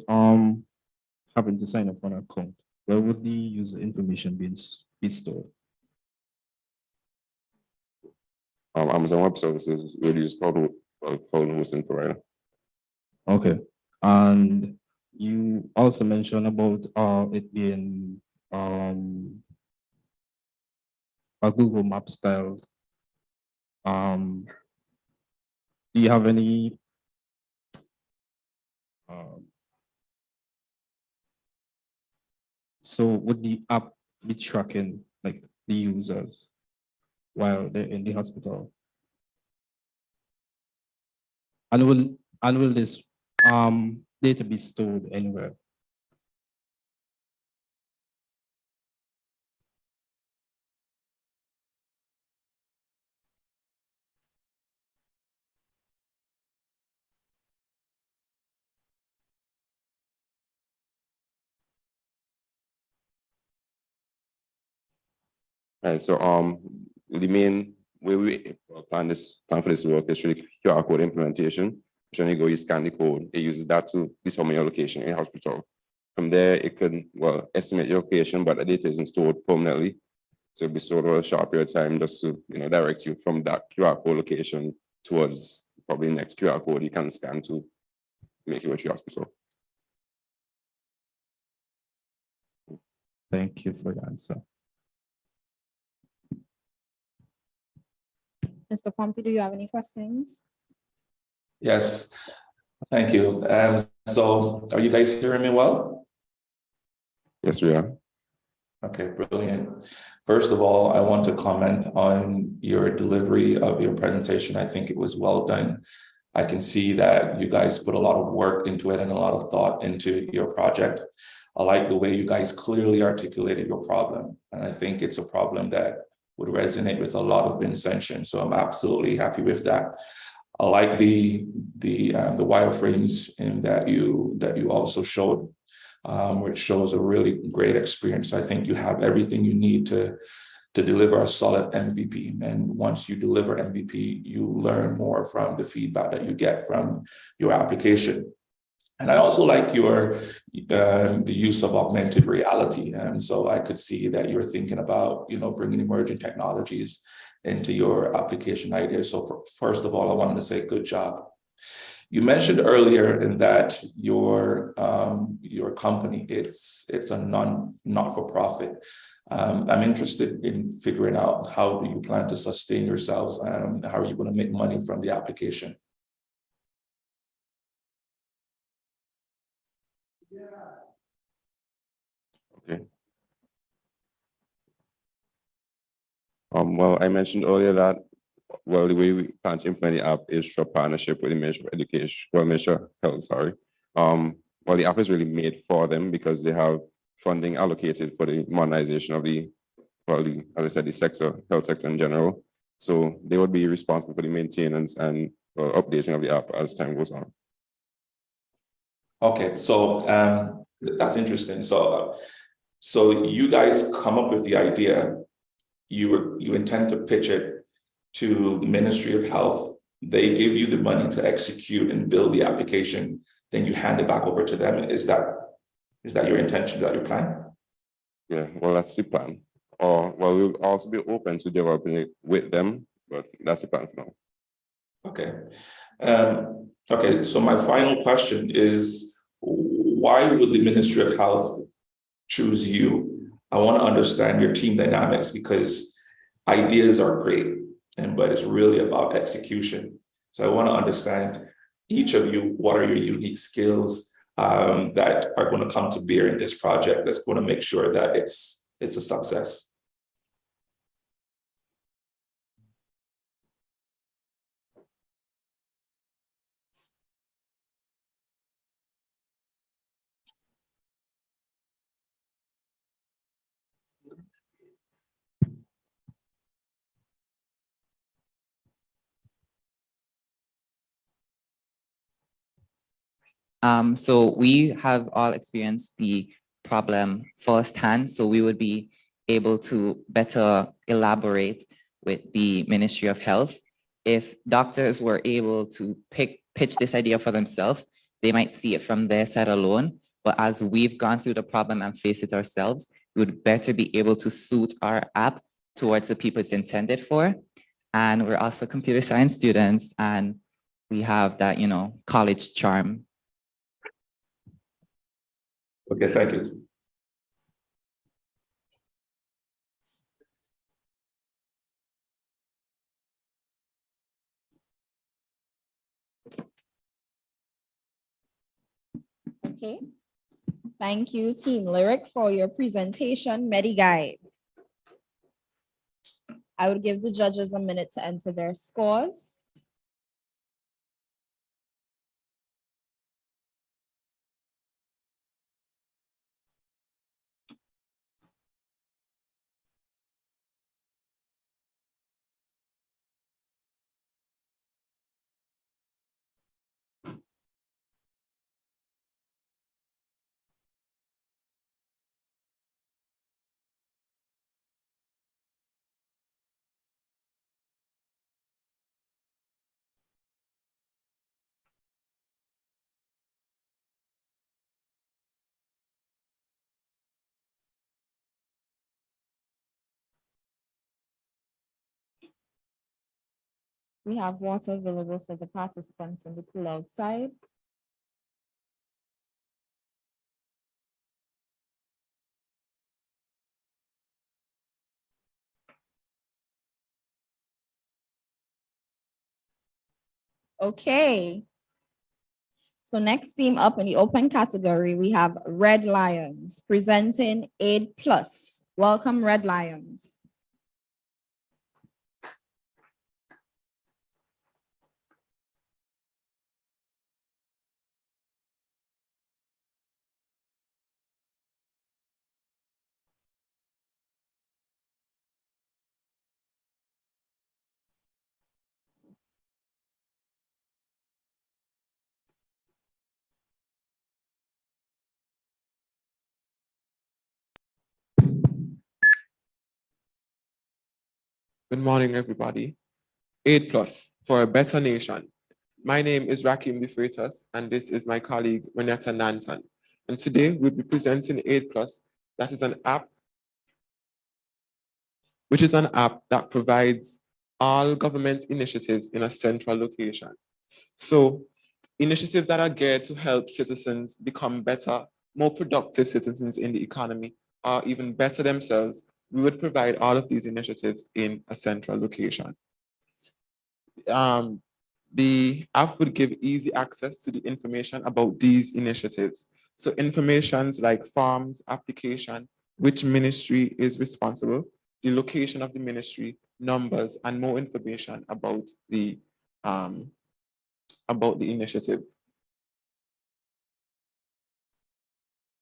having to sign up for an account. Where would the user information be stored? Amazon Web Services will use cloud hosting provider. Okay, and you also mentioned about it being a Google Map style. Do you have any so would the app be tracking like the users while they're in the hospital? And will this data be stored anywhere? Right. So the main way we plan for this work is really QR code implementation. So when you go, you scan the code, it uses that to determine your location in a hospital. From there, it could estimate your location, but the data isn't stored permanently. So it'll be stored over a short period of time just to direct you from that QR code location towards probably the next QR code you can scan to make your way to your hospital. Thank you for the answer. Mr. Pompey, do you have any questions? Yes, thank you. So are you guys hearing me well? Yes, we are. Okay, brilliant. First of all, I want to comment on your delivery of your presentation. I think it was well done. I can see that you guys put a lot of work into it and a lot of thought into your project. I like the way you guys clearly articulated your problem. And I think it's a problem that would resonate with a lot of Vincentians. So I'm absolutely happy with that. I like the wireframes in that you also showed, which shows a really great experience. I think you have everything you need to deliver a solid MVP. And once you deliver MVP, you learn more from the feedback that you get from your application. And I also like the use of augmented reality. And so I could see that you're thinking about, bringing emerging technologies into your application ideas. So first of all, I wanted to say good job. You mentioned earlier in that your company, it's a not-for-profit. I'm interested in figuring out how do you plan to sustain yourselves and how are you going to make money from the application? Okay. Well, I mentioned earlier that the way we plan to implement the app is through a partnership with the Ministry of Education, Ministry of Health, sorry. The app is really made for them because they have funding allocated for the modernization of as I said, the health sector in general. So they would be responsible for the maintenance and updating of the app as time goes on. Okay, so that's interesting. So you guys come up with the idea, you intend to pitch it to Ministry of Health. They give you the money to execute and build the application, then you hand it back over to them. Is that your intention, that your plan? Yeah, well, that's the plan. Or, well, we'll also be open to developing it with them, but that's the plan for now. Okay. Okay, so my final question is, why would the Ministry of Health choose you? I want to understand your team dynamics because ideas are great, but it's really about execution. So I want to understand each of you, what are your unique skills that are going to come to bear in this project that's going to make sure that it's a success? So we have all experienced the problem firsthand, so we would be able to better elaborate with the Ministry of Health. If doctors were able to pitch this idea for themselves, they might see it from their side alone. But as we've gone through the problem and faced it ourselves, we would better be able to suit our app towards the people it's intended for. And we're also computer science students, and we have that, college charm. Okay, thank you. Okay. Thank you, Team Lyric, for your presentation. Guide. I would give the judges a minute to enter their scores. We have water available for the participants in the pool outside. Okay. So next team up in the open category, we have Red Lions presenting Aid Plus. Welcome, Red Lions. Good morning, everybody. Aid Plus for a better nation. My name is Rakim De Freitas, and this is my colleague, Renata Nanton. And today we'll be presenting Aid Plus, that is an app, which is an app that provides all government initiatives in a central location. So initiatives that are geared to help citizens become better, more productive citizens in the economy, or even better themselves, we would provide all of these initiatives in a central location. The app would give easy access to the information about these initiatives. So informations like forms, application, which ministry is responsible, the location of the ministry, numbers, and more information about the initiative.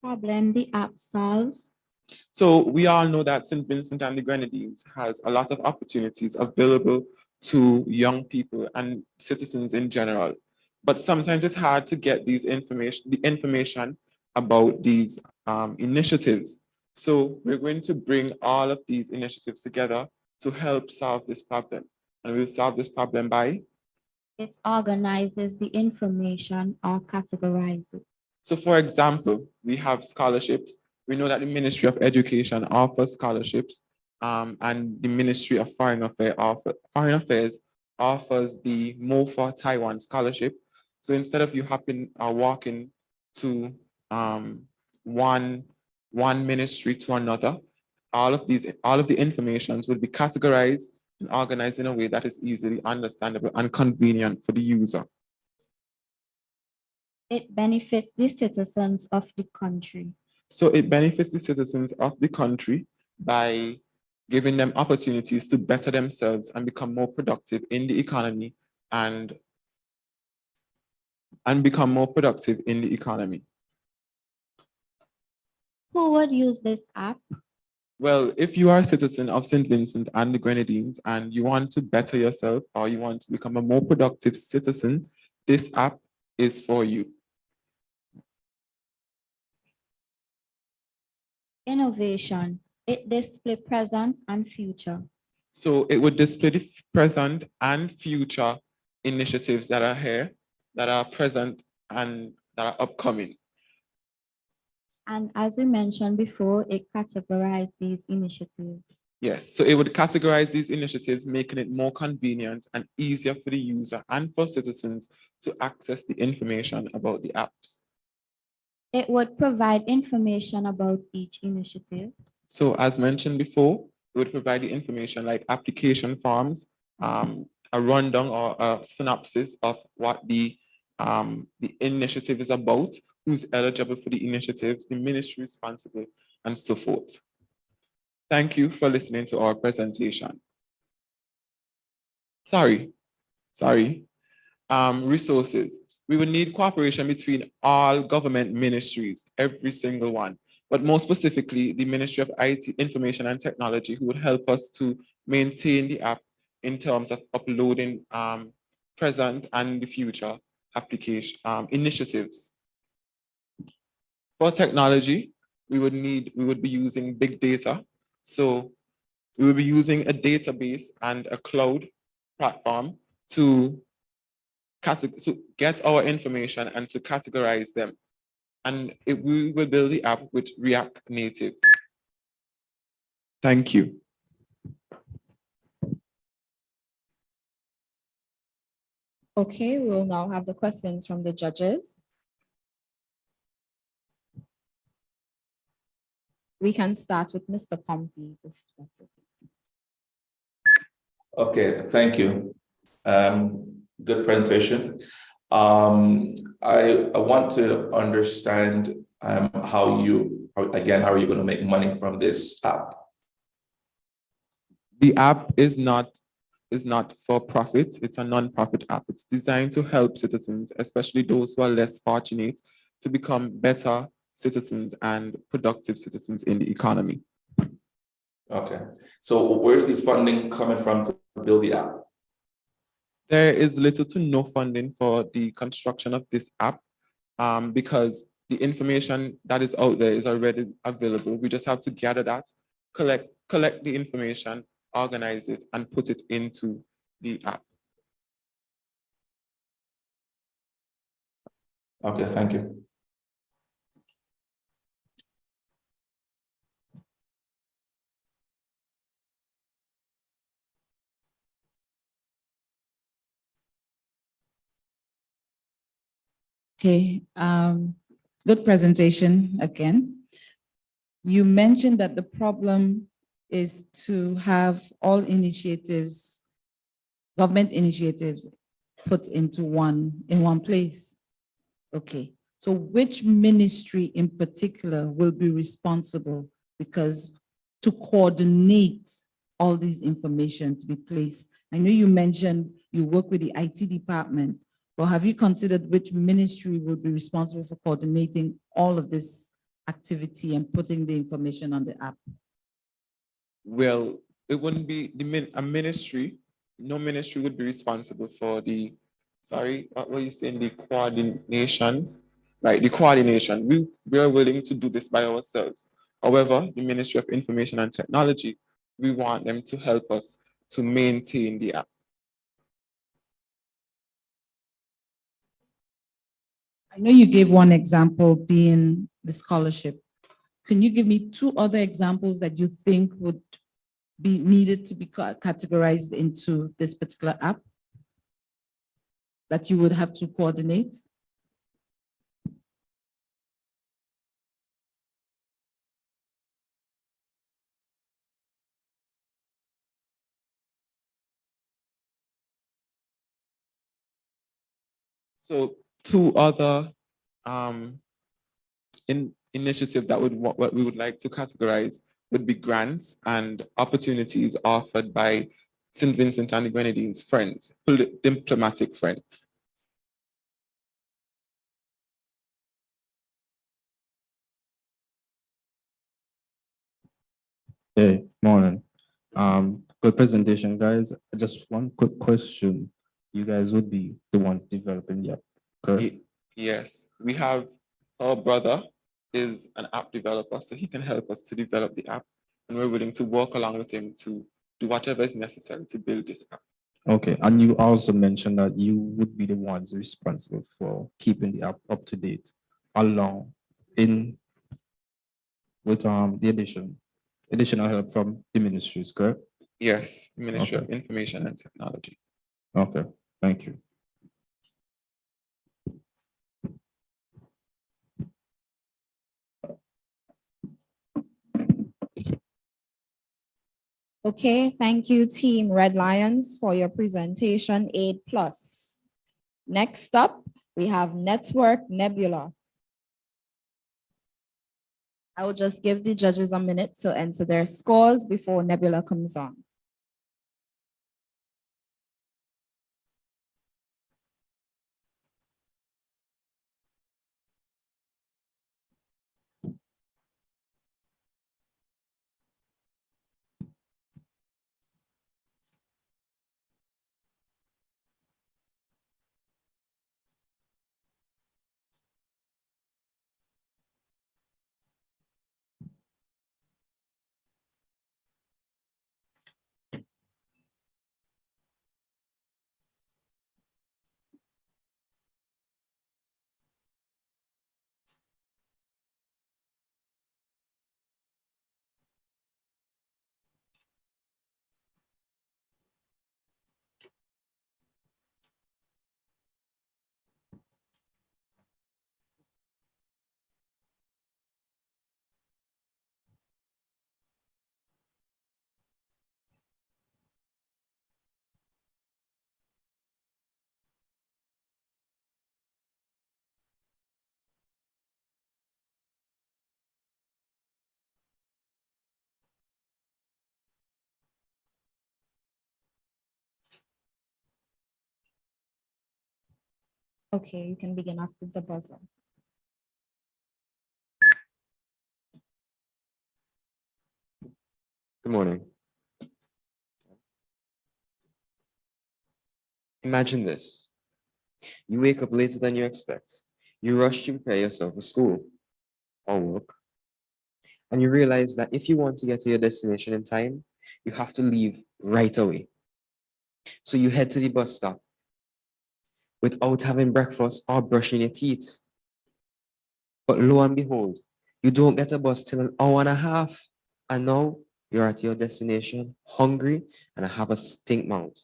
Problem the app solves. So we all know that St. Vincent and the Grenadines has a lot of opportunities available to young people and citizens in general. But sometimes it's hard to get the information about these initiatives. So we're going to bring all of these initiatives together to help solve this problem. And we'll solve this problem by? It organizes the information or categorizes it. So for example, we have scholarships We know that the Ministry of Education offers scholarships, and the Ministry of Foreign Affairs offers the Mo for Taiwan scholarship. So instead of you walking to one ministry to another, all of the informations will be categorized and organized in a way that is easily understandable and convenient for the user. It benefits the citizens of the country. So it benefits the citizens of the country by giving them opportunities to better themselves and become more productive in the economy and become more productive in the economy. Who would use this app? Well, if you are a citizen of St. Vincent and the Grenadines and you want to better yourself or you want to become a more productive citizen, this app is for you. Innovation. It displays present and future. So it would display the present and future initiatives that are here, that are present and that are upcoming. And as we mentioned before, it categorizes these initiatives. Yes, so it would categorize these initiatives, making it more convenient and easier for the user and for citizens to access the information about the apps. It would provide information about each initiative. So as mentioned before, it would provide the information like application forms, a rundown or a synopsis of what the initiative is about, who's eligible for the initiatives, the ministry responsible, and so forth. Thank you for listening to our presentation. Resources. We would need cooperation between all government ministries, every single one, but more specifically, the Ministry of IT, Information and Technology, who would help us to maintain the app in terms of uploading present and the future application initiatives. For technology, we would be using big data. So we will be using a database and a cloud platform to get our information and to categorize them. And we will build the app with React Native. Thank you. Okay, we'll now have the questions from the judges. We can start with Mr. Pompey, if that's okay. Okay, thank you. Good presentation. I want to understand how are you going to make money from this app? The app is not for profit. It's a non-profit app. It's designed to help citizens, especially those who are less fortunate, to become better citizens and productive citizens in the economy. Okay, so where's the funding coming from to build the app? There is little to no funding for the construction of this app because the information that is out there is already available. We just have to gather that, collect the information, organize it, and put it into the app. Okay, thank you. Okay, good presentation again. You mentioned that the problem is to have all initiatives, government initiatives, put into in one place. Okay, so which ministry in particular will be responsible to coordinate all these information to be placed? I know you mentioned you work with the IT department, but have you considered which ministry will be responsible for coordinating all of this activity and putting the information on the app? Well, it wouldn't be a ministry. No ministry would be responsible for the, what were you saying, the coordination? Right, the coordination. We are willing to do this by ourselves. However, the Ministry of Information and Technology, we want them to help us to maintain the app. I know you gave one example being the scholarship. Can you give me 2 other examples that you think would be needed to be categorized into this particular app that you would have to coordinate? So 2 other initiatives that what we would like to categorize would be grants and opportunities offered by St. Vincent and the Grenadines friends, diplomatic friends. Hey, morning. Good presentation, guys. Just one quick question. You guys would be the ones developing the app, correct? Yes, we have our brother is an app developer, so he can help us to develop the app, and we're willing to work along with him to do whatever is necessary to build this app. Okay, and you also mentioned that you would be the ones responsible for keeping the app up to date along with the additional help from the ministries, correct? Yes, Ministry of Okay. Information and Technology. Okay, thank you. Okay, thank you, Team Red Lions, for your presentation 8+. Next up, we have Network Nebula. I will just give the judges a minute to enter their scores before Nebula comes on. Okay, you can begin after the buzzer. Good morning. Imagine this. You wake up later than you expect. You rush to prepare yourself for school or work. And you realize that if you want to get to your destination in time, you have to leave right away. So you head to the bus stop without having breakfast or brushing your teeth. But lo and behold, you don't get a bus till an hour and a half. And now you're at your destination, hungry, and have a stink mouth.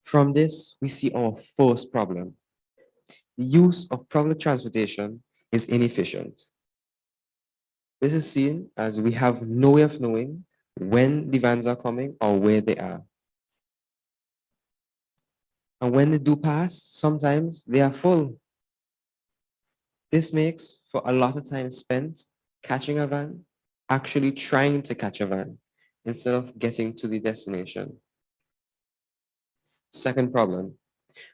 From this, we see our first problem. The use of public transportation is inefficient. This is seen as we have no way of knowing when the vans are coming or where they are. And when they do pass, sometimes they are full. This makes for a lot of time spent catching a van, actually trying to catch a van, instead of getting to the destination. Second problem,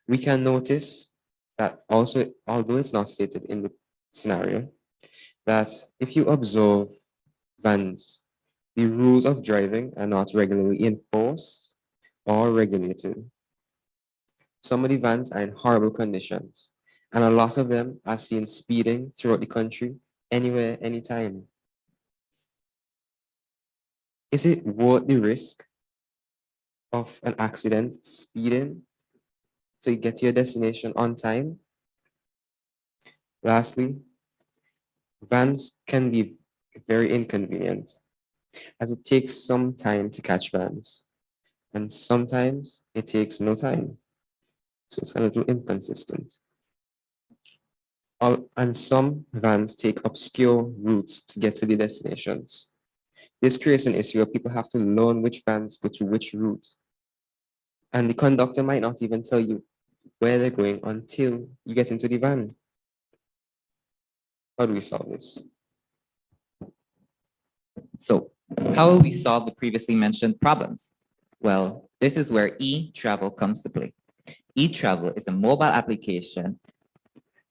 we can notice that also, although it's not stated in the scenario, that if you observe vans, the rules of driving are not regularly enforced or regulated. Some of the vans are in horrible conditions, and a lot of them are seen speeding throughout the country, anywhere, anytime. Is it worth the risk of an accident speeding to get to your destination on time? Lastly, Vans can be very inconvenient as it takes some time to catch vans, and sometimes it takes no time. So it's a little inconsistent. And some vans take obscure routes to get to the destinations. This creates an issue where people have to learn which vans go to which route. And the conductor might not even tell you where they're going until you get into the van. How do we solve this? So how will we solve the previously mentioned problems? Well, this is where e-travel comes to play. E-travel is a mobile application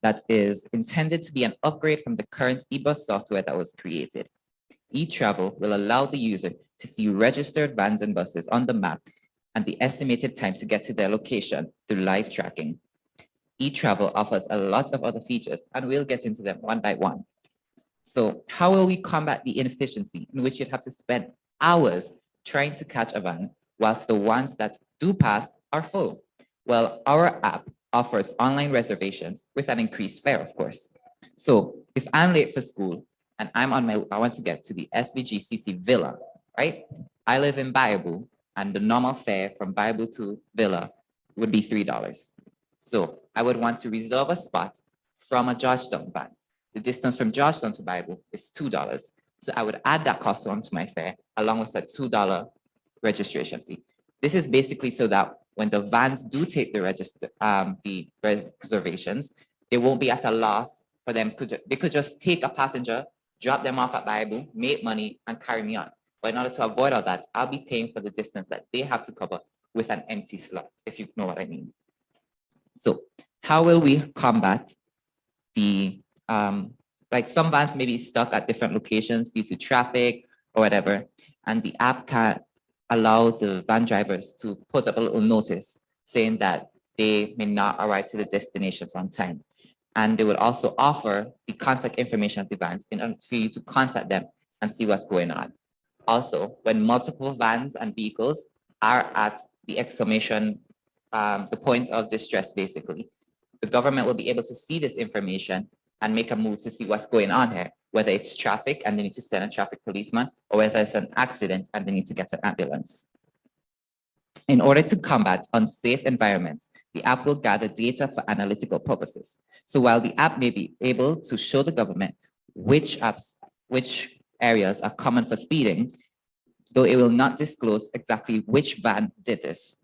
that is intended to be an upgrade from the current e-bus software that was created. E-travel will allow the user to see registered vans and buses on the map and the estimated time to get to their location through live tracking. E-travel offers a lot of other features, and we'll get into them one by one. So how will we combat the inefficiency in which you'd have to spend hours trying to catch a van whilst the ones that do pass are full? Well, our app offers online reservations with an increased fare, of course. So if I'm late for school and I want to get to the SVGCC Villa, right? I live in Bible, and the normal fare from Bible to Villa would be $3. So I would want to reserve a spot from a Georgetown van. The distance from Georgetown to Bible is $2. So I would add that cost onto my fare along with a $2 registration fee. This is basically so that when the vans do take the reservations, they won't be at a loss for them. They could just take a passenger, drop them off at Bible, make money, and carry me on. But in order to avoid all that, I'll be paying for the distance that they have to cover with an empty slot, if you know what I mean. So how will we combat the, like some vans may be stuck at different locations due to traffic or whatever, and the app can allow the van drivers to put up a little notice saying that they may not arrive to the destinations on time. And they would also offer the contact information of the vans in order for you to contact them and see what's going on. Also, when multiple vans and vehicles are at the exclamation, the point of distress, basically, the government will be able to see this information and make a move to see what's going on here, whether it's traffic and they need to send a traffic policeman, or whether it's an accident and they need to get an ambulance. In order to combat unsafe environments, the app will gather data for analytical purposes. So while the app may be able to show the government which areas are common for speeding, though it will not disclose exactly which van did this.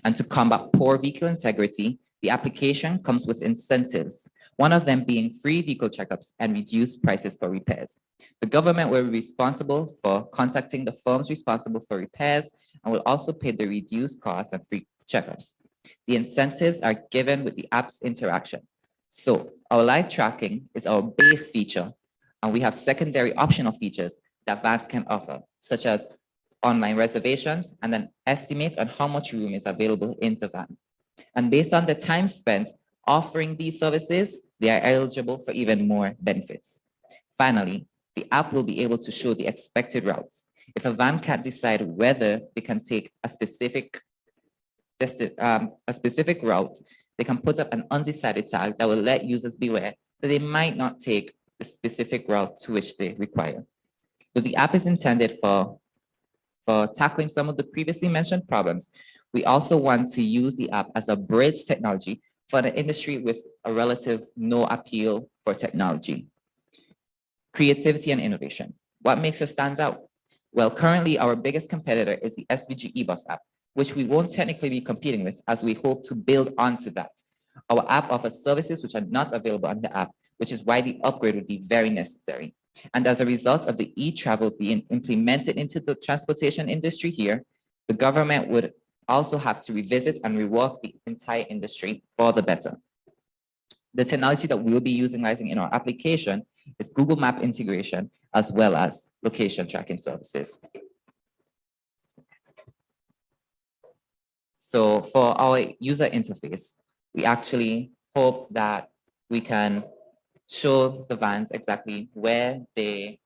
And to combat poor vehicle integrity, the application comes with incentives, one of them being free vehicle checkups and reduced prices for repairs. The government will be responsible for contacting the firms responsible for repairs and will also pay the reduced costs and free checkups. The incentives are given with the app's interaction. So our live tracking is our base feature, and we have secondary optional features that vans can offer, such as online reservations and an estimate on how much room is available in the van. And based on the time spent offering these services, they are eligible for even more benefits. Finally, the app will be able to show the expected routes. If a van can't decide whether they can take a specific route, they can put up an undecided tag that will let users beware that they might not take the specific route to which they require. So the app is intended for tackling some of the previously mentioned problems. We also want to use the app as a bridge technology for the industry with a relative no appeal for technology. Creativity and innovation. What makes us stand out? Well, currently our biggest competitor is the SVG eBus app, which we won't technically be competing with, as we hope to build onto that. Our app offers services which are not available on the app, which is why the upgrade would be very necessary. And as a result of the e-travel being implemented into the transportation industry here, the government would also have to revisit and rework the entire industry for the better. The technology that we will be utilizing in our application is Google Map integration, as well as location tracking services. So for our user interface, we actually hope that we can show the vans exactly where they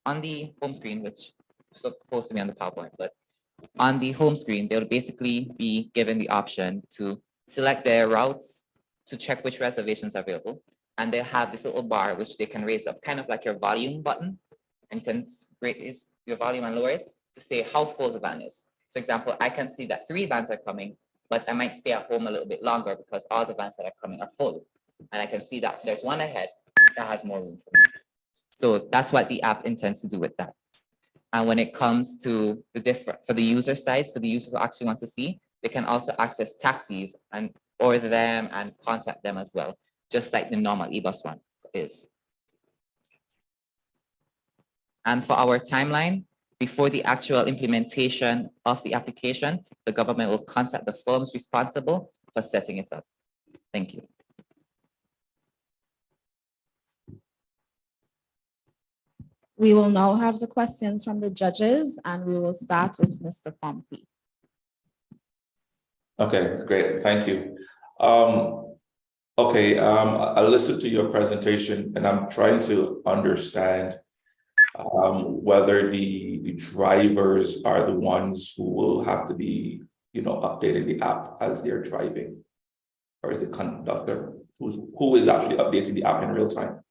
on the home screen, which is supposed to be on the PowerPoint, but on the home screen, they'll basically be given the option to select their routes, to check which reservations are available, and they have this little bar which they can raise up, kind of like your volume button, and you can raise your volume and lower it to say how full the van is. So example, I can see that 3 vans are coming, but I might stay at home a little bit longer because all the vans that are coming are full. And I can see that there's one ahead that has more room for me. So that's what the app intends to do with that. And when it comes to for the user sides, for the users who actually want to see, they can also access taxis and order them and contact them as well, just like the normal eBus one is. And for our timeline, before the actual implementation of the application, the government will contact the firms responsible for setting it up. Thank you. We will now have the questions from the judges, and we will start with Mr. Pompey. Okay, great, thank you. I listened to your presentation and I'm trying to understand whether the drivers are the ones who will have to be, updating the app as they're driving, or is the conductor who is actually updating the app in real time?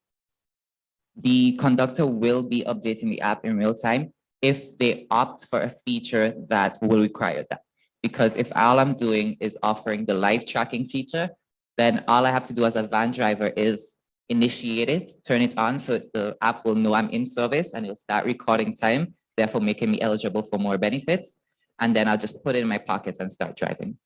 The conductor will be updating the app in real time if they opt for a feature that will require that. Because if all I'm doing is offering the live tracking feature, then all I have to do as a van driver is initiate it, turn it on, so the app will know I'm in service and it'll start recording time, therefore making me eligible for more benefits. And then I'll just put it in my pockets and start driving.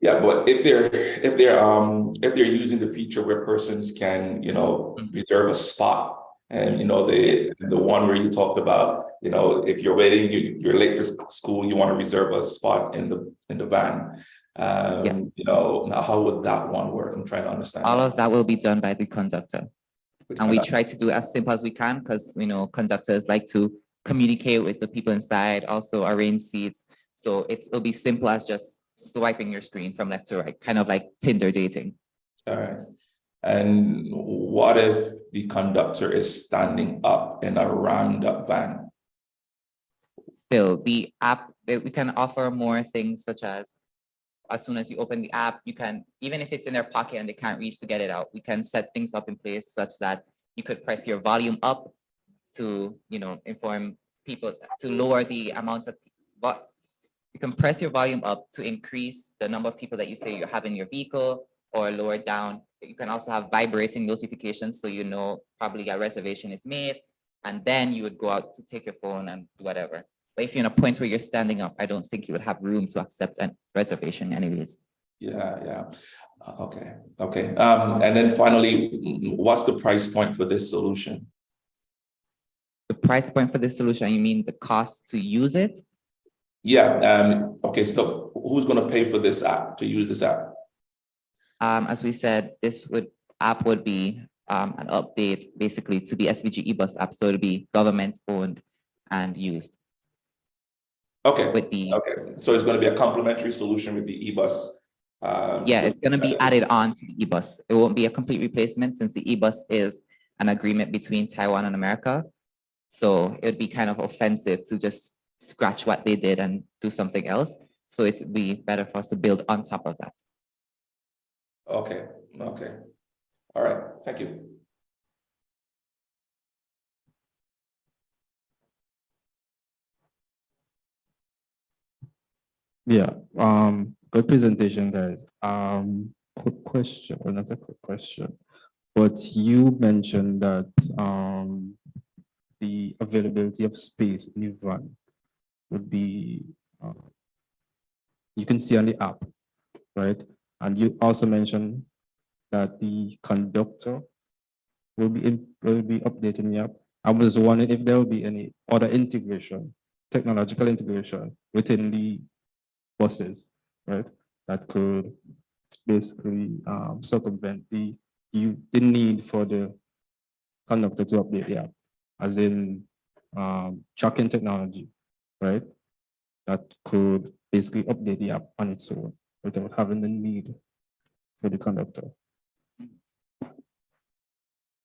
Yeah, but if they're using the feature where persons can, reserve a spot, and the one where you talked about, if you're waiting, you're late for school, you want to reserve a spot in the van. Now how would that one work? I'm trying to understand. All of that will be done by the conductor. And we try to do as simple as we can because conductors like to communicate with the people inside, also arrange seats. So it will be simple as just swiping your screen from left to right, kind of like Tinder dating. All right. And what if the conductor is standing up in a rammed up van? Still, the app, we can offer more things such as soon as you open the app, you can, even if it's in their pocket and they can't reach to get it out, we can set things up in place such that you could press your volume up to, inform people to lower the amount of, but you can press your volume up to increase the number of people that you say you have in your vehicle, or lower it down. You can also have vibrating notifications, so probably a reservation is made, and then you would go out to take your phone and do whatever. But if you're in a point where you're standing up, I don't think you would have room to accept a reservation anyways. Yeah. Okay. And then finally, what's the price point for this solution? The price point for this solution, you mean the cost to use it? Yeah. Okay. So who's going to pay for this app, to use this app? As we said, this app would be an update basically to the SVG eBus app. So it'll be government owned and used. Okay. So it's going to be a complementary solution with the eBus. It's going to be added on to the eBus. It won't be a complete replacement since the eBus is an agreement between Taiwan and America. So it would be kind of offensive to just scratch what they did and do something else. So it would be better for us to build on top of that. Okay. All right. Thank you. Yeah. Good presentation, guys. Quick question, or not a quick question, but you mentioned that the availability of space in the van would be you can see on the app, right? And you also mentioned that the conductor will be updating the app. I was wondering if there will be any other integration, technological integration within the buses, right? That could basically circumvent the need for the conductor to update the app, as in tracking technology, right? That could basically update the app on its own without having the need for the conductor.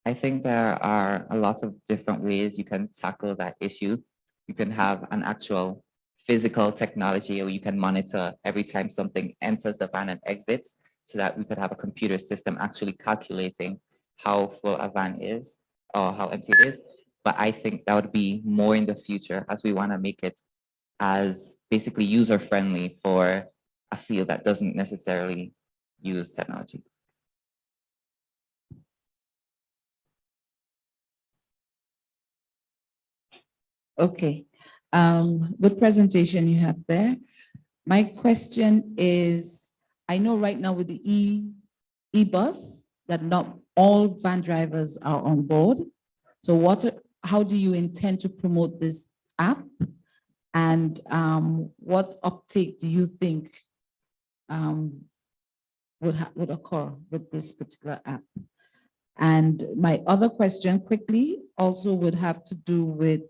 I think there are a lot of different ways you can tackle that issue. You can have an actual physical technology where you can monitor every time something enters the van and exits. so that we could have a computer system actually calculating how full a van is or how empty it is. But I think that would be more in the future, as we want to make it as basically user-friendly for a field that doesn't necessarily use technology. Okay, good presentation you have there. My question is, I know right now with the e-bus that not all van drivers are on board. So how do you intend to promote this app? And what uptake do you think would occur with this particular app? And my other question quickly also would have to do with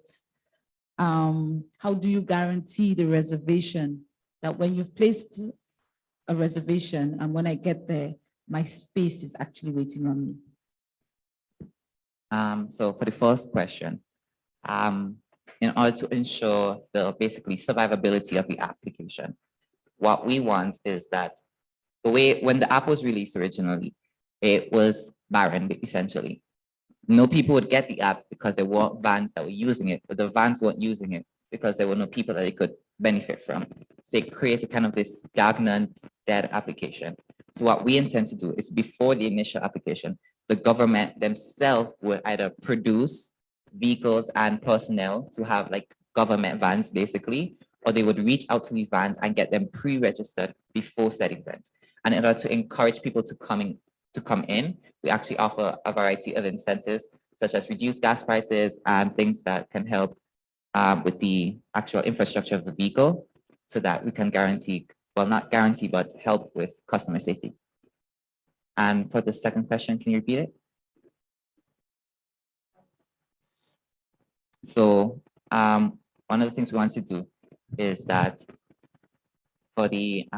how do you guarantee the reservation that when you've placed a reservation and when I get there, my space is actually waiting on me? So for the first question, in order to ensure the basically survivability of the application, what we want is that when the app was released originally, it was barren essentially. No people would get the app because there weren't vans that were using it, but the vans weren't using it because there were no people that they could benefit from. So it created kind of this stagnant, dead application. So what we intend to do is before the initial application, the government themselves would either produce vehicles and personnel to have like government vans basically, or they would reach out to these vans and get them pre-registered before setting rent. And in order to encourage people to come in, we actually offer a variety of incentives, such as reduced gas prices and things that can help with the actual infrastructure of the vehicle, so that we can guarantee, well, not guarantee, but help with customer safety. And for the second question, can you repeat it? So one of the things we want to do is that for the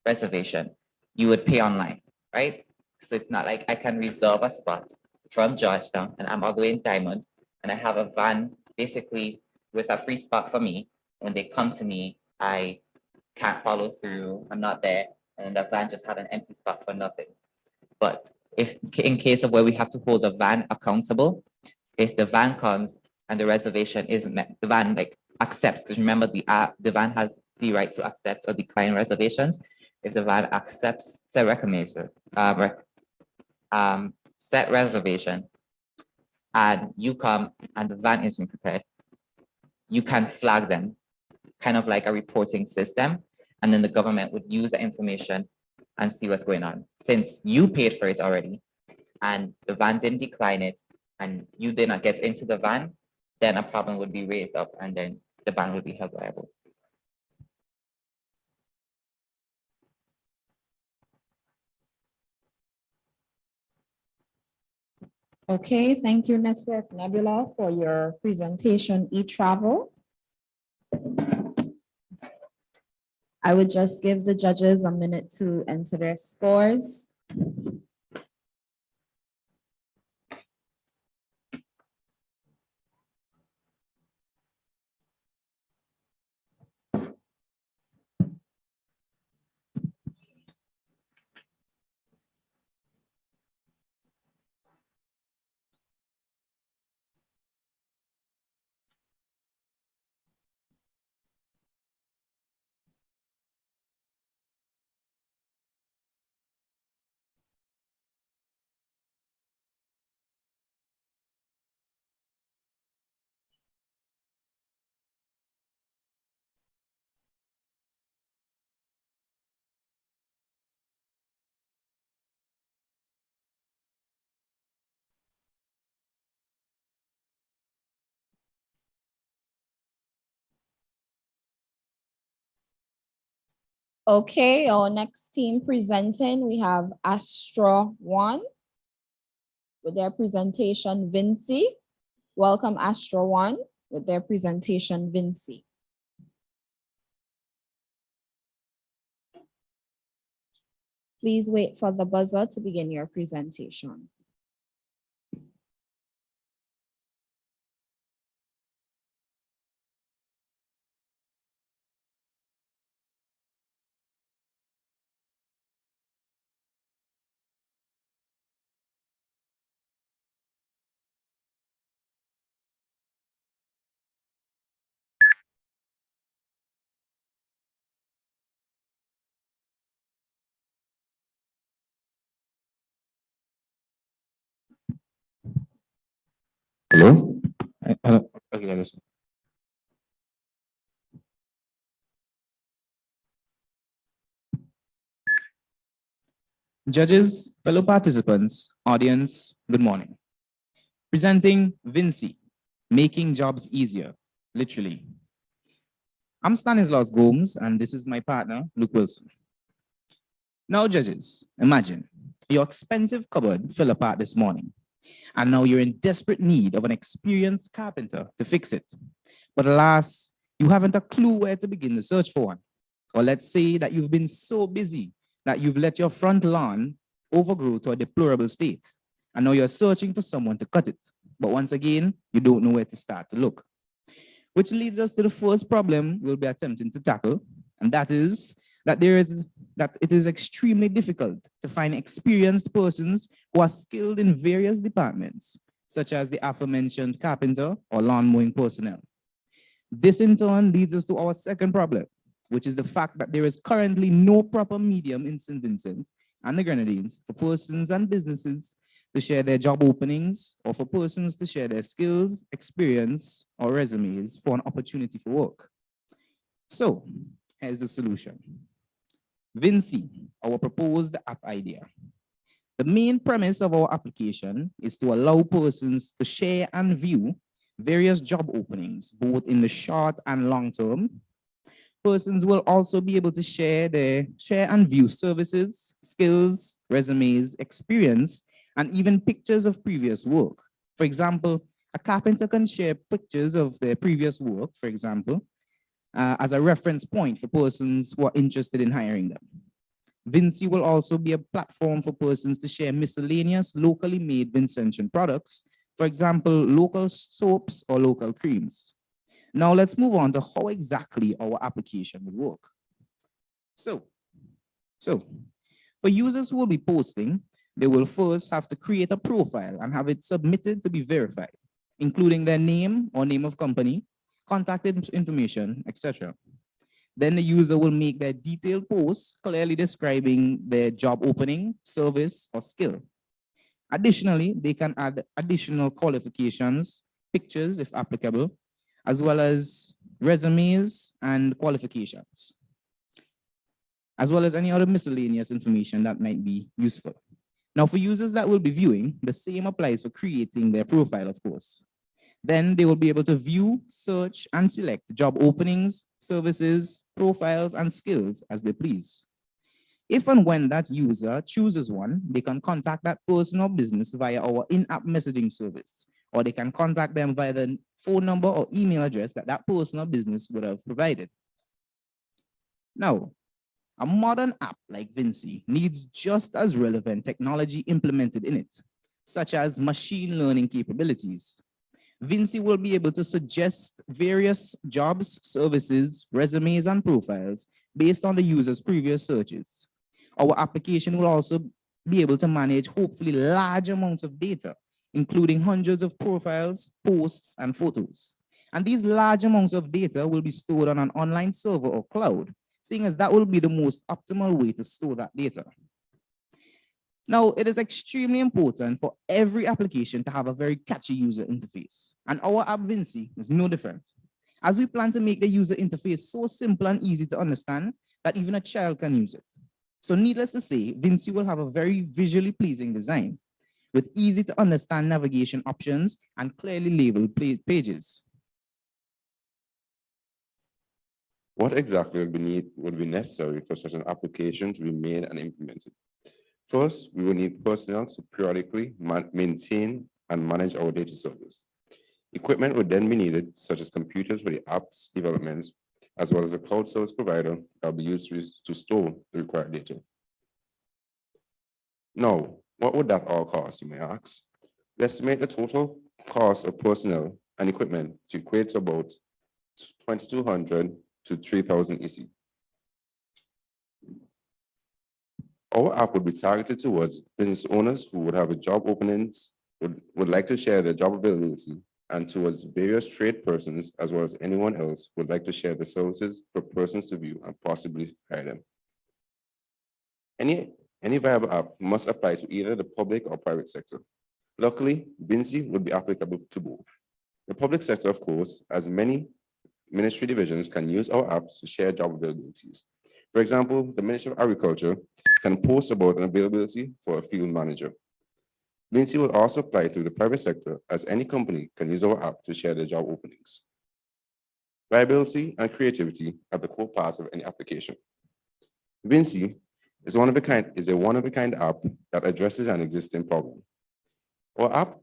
reservation, you would pay online, right? So it's not like I can reserve a spot from Georgetown and I'm all the way in Diamond and I have a van basically with a free spot for me. When they come to me, I can't follow through, I'm not there, and the van just had an empty spot for nothing. But if in case of where we have to hold the van accountable, if the van comes and the reservation isn't met, the van like accepts, because remember the van has the right to accept or decline reservations. If the van accepts set set reservation and you come and the van isn't prepared, you can flag them, kind of like a reporting system, and then the government would use the information and see what's going on. Since you paid for it already and the van didn't decline it and you did not get into the van, then a problem would be raised up and then the van would be held liable. Okay, thank you, Network Nebula, for your presentation, e-travel. I would just give the judges a minute to enter their scores. Okay, our next team presenting, we have Astra 1 with their presentation, Vinci. Welcome, Astra 1 with their presentation, Vinci. Please wait for the buzzer to begin your presentation. Hello? Okay, listen. Judges, fellow participants, audience, good morning. Presenting Vinci, making jobs easier, literally. I'm Stanislaus Gomes, and this is my partner, Luke Wilson. Now, judges, imagine your expensive cupboard fell apart this morning, and now you're in desperate need of an experienced carpenter to fix it. But alas, you haven't a clue where to begin the search for one. Or let's say that you've been so busy that you've let your front lawn overgrow to a deplorable state, and now you're searching for someone to cut it. But once again, you don't know where to start to look. Which leads us to the first problem we'll be attempting to tackle, and that is that it is extremely difficult to find experienced persons who are skilled in various departments, such as the aforementioned carpenter or lawn mowing personnel. This in turn leads us to our second problem, which is the fact that there is currently no proper medium in St. Vincent and the Grenadines for persons and businesses to share their job openings or for persons to share their skills, experience, or resumes for an opportunity for work. So here's the solution. Vinci, our proposed app idea. The main premise of our application is to allow persons to share and view various job openings, both in the short and long term. Persons will also be able to share and view services, skills, resumes, experience, and even pictures of previous work. For example, a carpenter can share pictures of their previous work, for example, as a reference point for persons who are interested in hiring them. Vinci will also be a platform for persons to share miscellaneous locally made Vincentian products, for example, local soaps or local creams. Now let's move on to how exactly our application will work. So for users who will be posting, they will first have to create a profile and have it submitted to be verified, including their name or name of company, contact information, etc. Then the user will make their detailed posts clearly describing their job opening, service, or skill. Additionally, they can add additional qualifications, pictures if applicable, as well as resumes and qualifications, as well as any other miscellaneous information that might be useful. Now, for users that will be viewing, the same applies for creating their profile, of course. Then they will be able to view, search, and select job openings, services, profiles, and skills as they please. If and when that user chooses one, they can contact that person or business via our in-app messaging service, or they can contact them via the phone number or email address that that person or business would have provided. Now, a modern app like Vinci needs just as relevant technology implemented in it, such as machine learning capabilities. Vinci will be able to suggest various jobs, services, resumes, and profiles based on the user's previous searches. Our application will also be able to manage hopefully large amounts of data, including hundreds of profiles, posts, and photos. And these large amounts of data will be stored on an online server or cloud, seeing as that will be the most optimal way to store that data. Now, it is extremely important for every application to have a very catchy user interface, and our app Vinci is no different, as we plan to make the user interface so simple and easy to understand that even a child can use it. So needless to say, Vinci will have a very visually pleasing design with easy to understand navigation options and clearly labeled pages. What exactly would be necessary for such an application to be made and implemented? First, we will need personnel to periodically maintain and manage our data servers. Equipment would then be needed, such as computers for the app's development, as well as a cloud service provider that will be used to store the required data. Now, what would that all cost, you may ask? We estimate the total cost of personnel and equipment to equate to about 2,200 to 3,000 EC. Our app would be targeted towards business owners who would have a job openings, would like to share their job availability, and towards various trade persons, as well as anyone else who would like to share the services for persons to view and possibly hire them. Any viable app must apply to either the public or private sector. Luckily, Vinci would be applicable to both. The public sector, of course, as many ministry divisions, can use our apps to share job availabilities. For example, the Ministry of Agriculture can post about an availability for a field manager. Vinci will also apply to the private sector, as any company can use our app to share their job openings. Viability and creativity are the core parts of any application. Vinci is a one-of-a-kind app that addresses an existing problem. Our app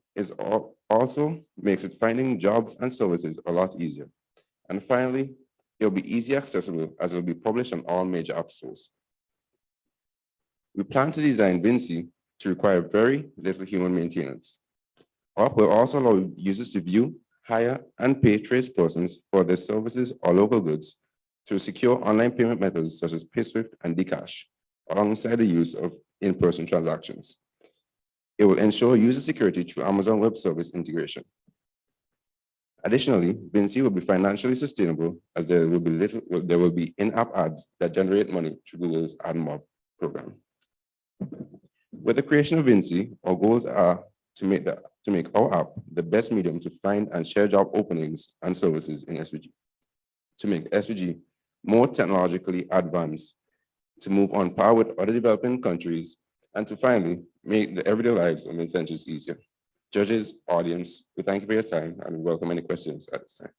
also makes it finding jobs and services a lot easier. And finally, it'll be easily accessible as it will be published on all major app stores. We plan to design Vinci to require very little human maintenance. Our app will also allow users to view, hire, and pay tradespersons for their services or local goods through secure online payment methods such as PaySwift and Dcash, alongside the use of in-person transactions. It will ensure user security through Amazon Web Service integration. Additionally, Vinci will be financially sustainable as there will be in-app ads that generate money through Google's AdMob program. With the creation of Vinci, our goals are to make our app the best medium to find and share job openings and services in SVG, to make SVG more technologically advanced, to move on par with other developing countries, and to finally make the everyday lives of mid-centuries easier. Judges, audience, we thank you for your time and we welcome any questions at this time.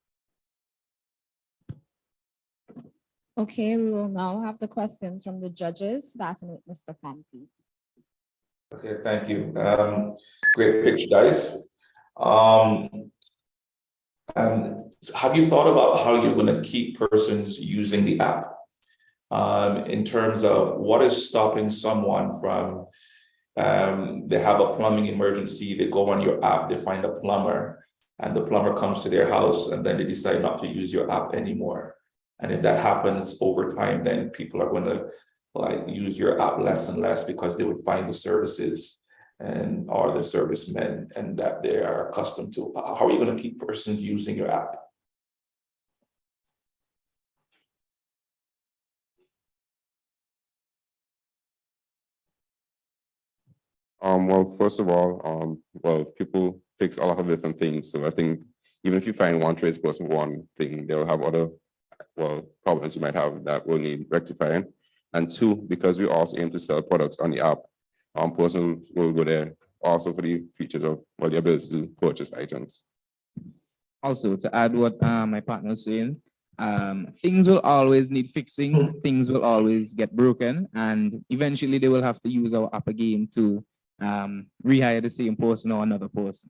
Okay, we will now have the questions from the judges, starting with Mr. Pompey. Okay, thank you. Great pitch, guys. Have you thought about how you're going to keep persons using the app? In terms of what is stopping someone from, they have a plumbing emergency, they go on your app, they find a plumber, and the plumber comes to their house, and then they decide not to use your app anymore. And if that happens over time, then people are going to use your app less and less because they would find the services or the servicemen and that they are accustomed to. How are you going to keep persons using your app? Well, first of all, people fix a lot of different things. So I think even if you find one tradesperson one thing, they'll have other problems you might have that will need rectifying. And two, because we also aim to sell products on the app, persons will go there also for the features of the ability to purchase items. Also, to add what my partner is saying, things will always need fixing, things will always get broken, and eventually they will have to use our app again to rehire the same person or another person.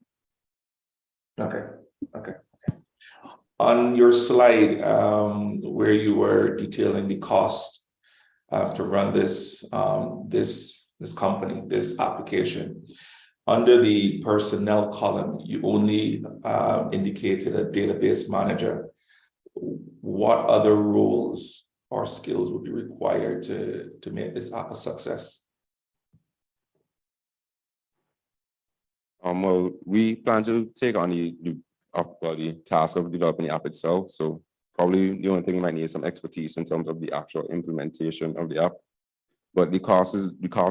Okay. On your slide, where you were detailing the cost to run this company, this application, under the personnel column, you only indicated a database manager. What other roles or skills would be required to make this app a success? Well, we plan to take on the task of developing the app itself. So probably the only thing we might need is some expertise in terms of the actual implementation of the app. But the cost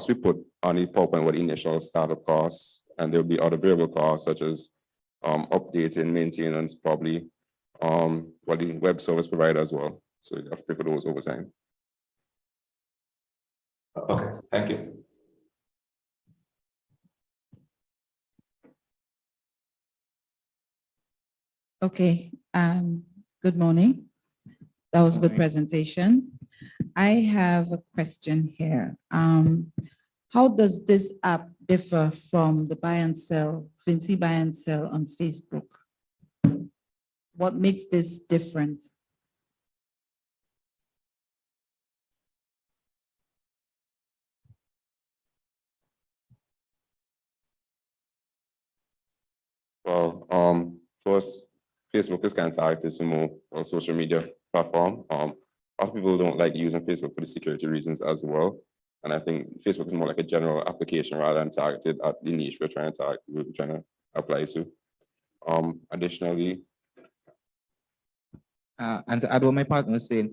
we put on the PowerPoint were the initial startup costs, and there'll be other variable costs such as updating, maintenance, probably the web service provider as well. So you have to pay for those over time. Okay, thank you. Okay, good morning. That was a good presentation. I have a question here. How does this app differ from the buy and sell, Vinci buy and sell on Facebook? What makes this different? Well, first, Facebook is kind of targeted to more on social media platform. A lot of people don't like using Facebook for the security reasons as well. And I think Facebook is more like a general application rather than targeted at the niche we're trying to apply to. Additionally, and to add what my partner was saying,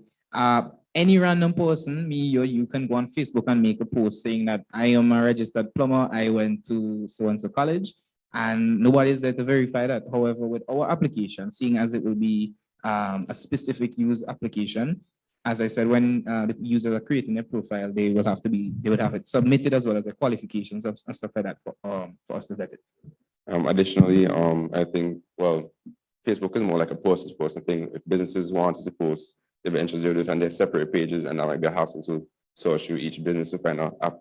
any random person, me or you, can go on Facebook and make a post saying that I am a registered plumber, I went to so-and-so college, and nobody is there to verify that. However, with our application, seeing as it will be a specific use application, as I said, when the users are creating their profile, they would have it submitted as well as the qualifications and stuff like that for us to vet it. Additionally, I think, well, Facebook is more like a person-to-person thing. If businesses wanted to post, they'll be interested in it on their separate pages, and that might be a hassle to search through each business to find an app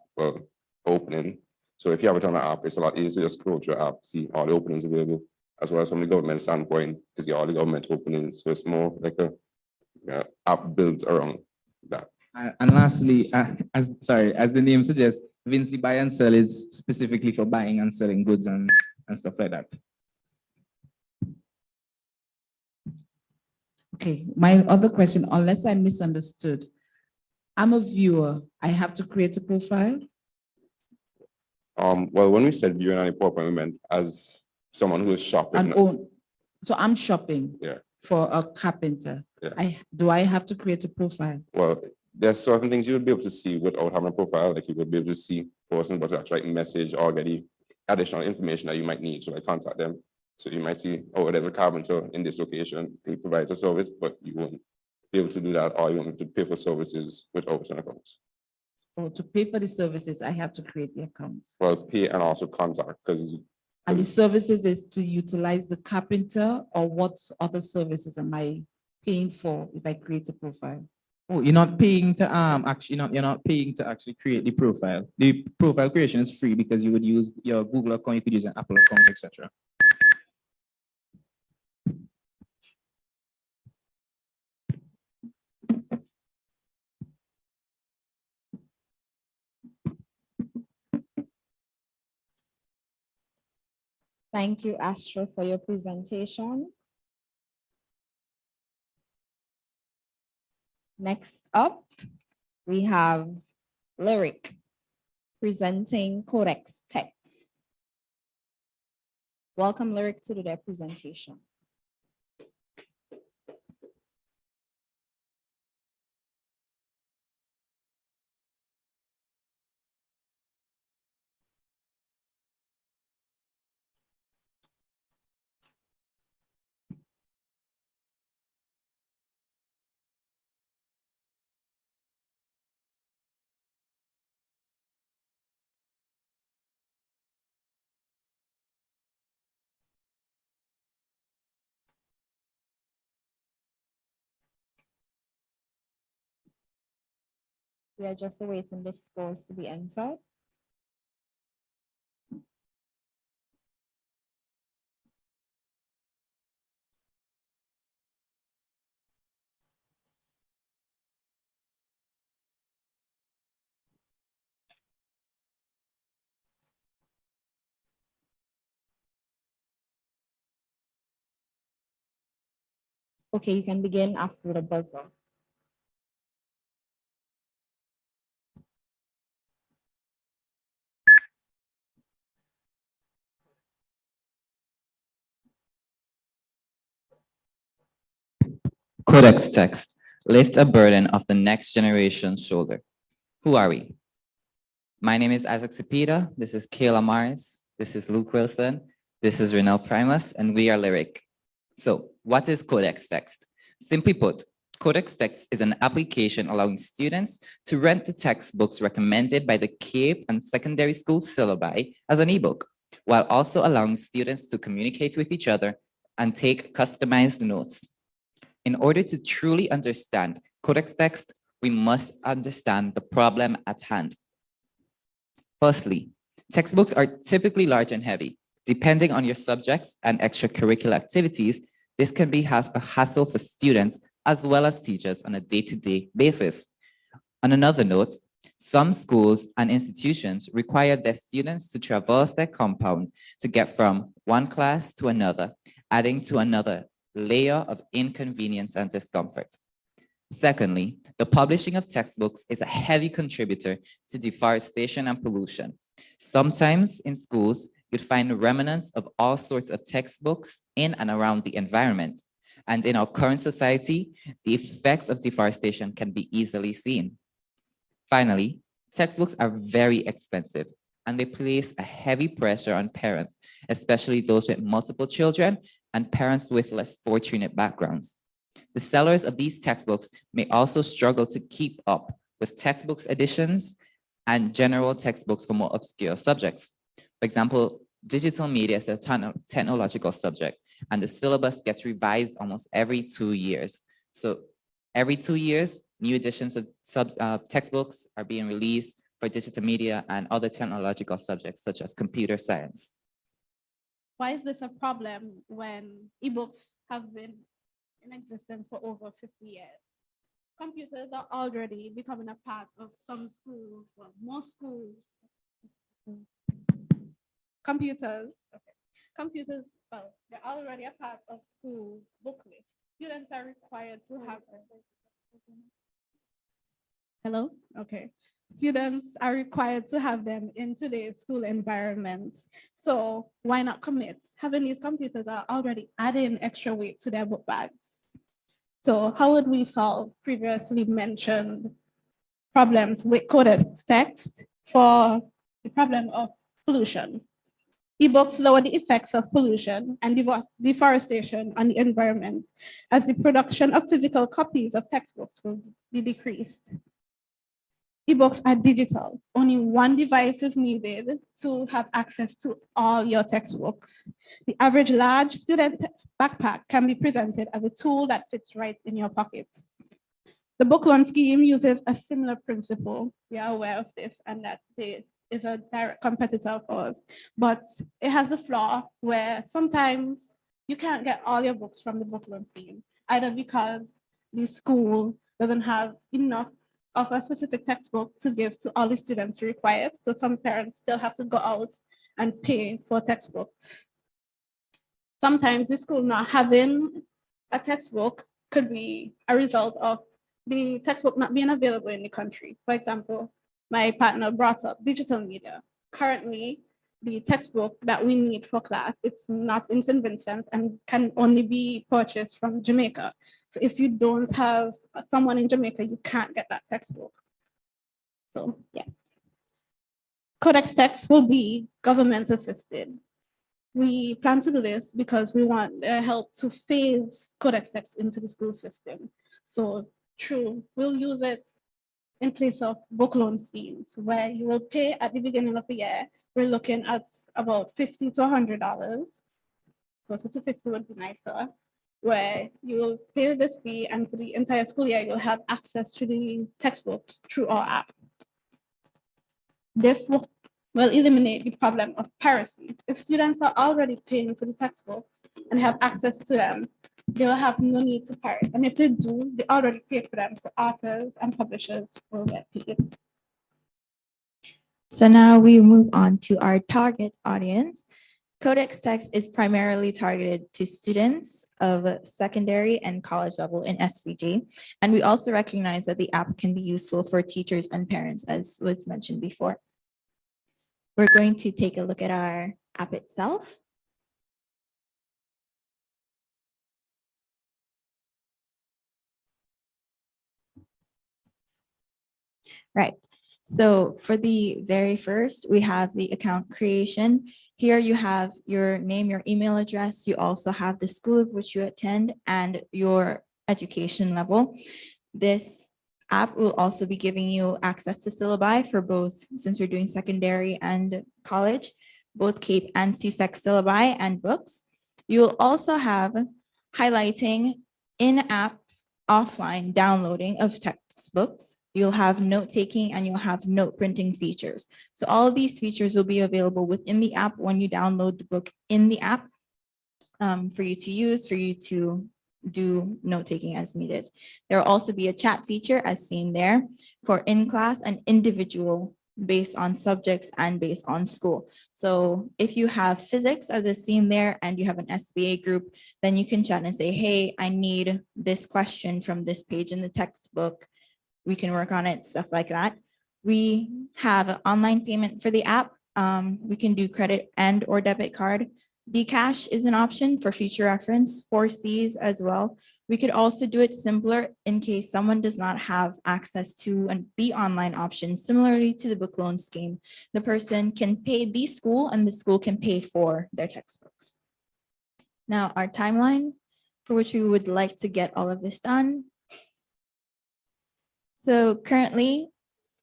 opening. So if you have it on an app, it's a lot easier to just scroll through your app, see all the openings available, as well as from the government standpoint, because you all the government openings. So it's more like a app built around that. And lastly, as the name suggests, Vinci Buy and Sell is specifically for buying and selling goods and stuff like that. Okay, my other question, unless I misunderstood, I'm a viewer, I have to create a profile? Well, when we said viewing on a profile, we meant as someone who is shopping. So I'm shopping for a carpenter. Do I have to create a profile? Well, there's certain things you would be able to see without having a profile, like you would be able to see person, but to actually message or get the additional information that you might need to like contact them. So you might see, oh, there's a carpenter in this location, he provides a service, but you won't be able to do that, or you won't have to pay for services without an account. Or to pay for the services, I have to create the account. Well, pay and also contact, because And the services is to utilize the carpenter, or what other services am I paying for if I create a profile? Oh, you're not paying to you're not paying to actually create the profile. The profile creation is free because you would use your Google account, you could use an Apple account, etc. Thank you, Astro, for your presentation. Next up, we have Lyric presenting Codex text. Welcome, Lyric, to their presentation. We are just awaiting the scores to be entered. Okay, you can begin after the buzzer. Codex text. Lift a burden off the next generation's shoulder. Who are we? My name is Isaac Cepeda. This is Kayla Morris. This is Luke Wilson. This is Renel Primus, and we are Lyric. So, what is Codex text? Simply put, Codex text is an application allowing students to rent the textbooks recommended by the CAPE and secondary school syllabi as an ebook, while also allowing students to communicate with each other and take customized notes. In order to truly understand Codex text, we must understand the problem at hand. Firstly, textbooks are typically large and heavy. Depending on your subjects and extracurricular activities, this can be a hassle for students as well as teachers on a day-to-day basis. On another note, some schools and institutions require their students to traverse their compound to get from one class to another, adding to another layer of inconvenience and discomfort. Secondly, the publishing of textbooks is a heavy contributor to deforestation and pollution. Sometimes in schools, you'd find remnants of all sorts of textbooks in and around the environment. And in our current society, the effects of deforestation can be easily seen. Finally, textbooks are very expensive, and they place a heavy pressure on parents, especially those with multiple children and parents with less fortunate backgrounds. The sellers of these textbooks may also struggle to keep up with textbooks editions and general textbooks for more obscure subjects. For example, digital media is a technological subject, and the syllabus gets revised almost every 2 years. So every 2 years, new editions of textbooks are being released for digital media and other technological subjects such as computer science. Why is this a problem when ebooks have been in existence for over 50 years? Computers are already becoming a part of some schools, well, most schools. Computers, well, they're already a part of schools' book list. Students are required to have. Hello? Okay. Students are required to have them in today's school environments. So why not commit? Having these computers are already adding extra weight to their book bags. So how would we solve previously mentioned problems with coded text for the problem of pollution? Ebooks lower the effects of pollution and deforestation on the environment, as the production of physical copies of textbooks will be decreased. Ebooks are digital. Only one device is needed to have access to all your textbooks. The average large student backpack can be presented as a tool that fits right in your pockets. The book loan scheme uses a similar principle. We are aware of this and that there is a direct competitor of ours, but it has a flaw where sometimes you can't get all your books from the book loan scheme, either because the school doesn't have enough of a specific textbook to give to all the students required. So some parents still have to go out and pay for textbooks. Sometimes the school not having a textbook could be a result of the textbook not being available in the country. For example, my partner brought up digital media. Currently, the textbook that we need for class, it's not in St. Vincent and can only be purchased from Jamaica. So if you don't have someone in Jamaica, you can't get that textbook. So yes. Codex text will be government assisted. We plan to do this because we want their help to phase Codex text into the school system. So true, we'll use it in place of book loan schemes where you will pay at the beginning of the year. We're looking at about $50 to $100. Closer to 50 would be nicer, where you will pay this fee and for the entire school year, you'll have access to the textbooks through our app. This will eliminate the problem of piracy. If students are already paying for the textbooks and have access to them, they will have no need to pirate. And if they do, they already paid for them, so authors and publishers will get paid. So now we move on to our target audience. Codex text is primarily targeted to students of secondary and college level in SVG. And we also recognize that the app can be useful for teachers and parents, as was mentioned before. We're going to take a look at our app itself. Right. So for the very first, we have the account creation. Here you have your name, your email address. You also have the school of which you attend and your education level. This app will also be giving you access to syllabi for both, since we're doing secondary and college, both CAPE and CSEC syllabi and books. You'll also have highlighting in-app offline downloading of textbooks. You'll have note-taking and you'll have note printing features. So all of these features will be available within the app when you download the book in the app for you to use, for you to do note-taking as needed. There will also be a chat feature as seen there for in-class and individual based on subjects and based on school. So if you have physics as is seen there and you have an SBA group, then you can chat and say, hey, I need this question from this page in the textbook. We can work on it, stuff like that. We have an online payment for the app. We can do credit and or debit card. Dcash is an option for future reference, 4Cs as well. We could also do it simpler in case someone does not have access to the online option. Similarly to the book loan scheme, the person can pay the school and the school can pay for their textbooks. Now, our timeline for which we would like to get all of this done. So currently,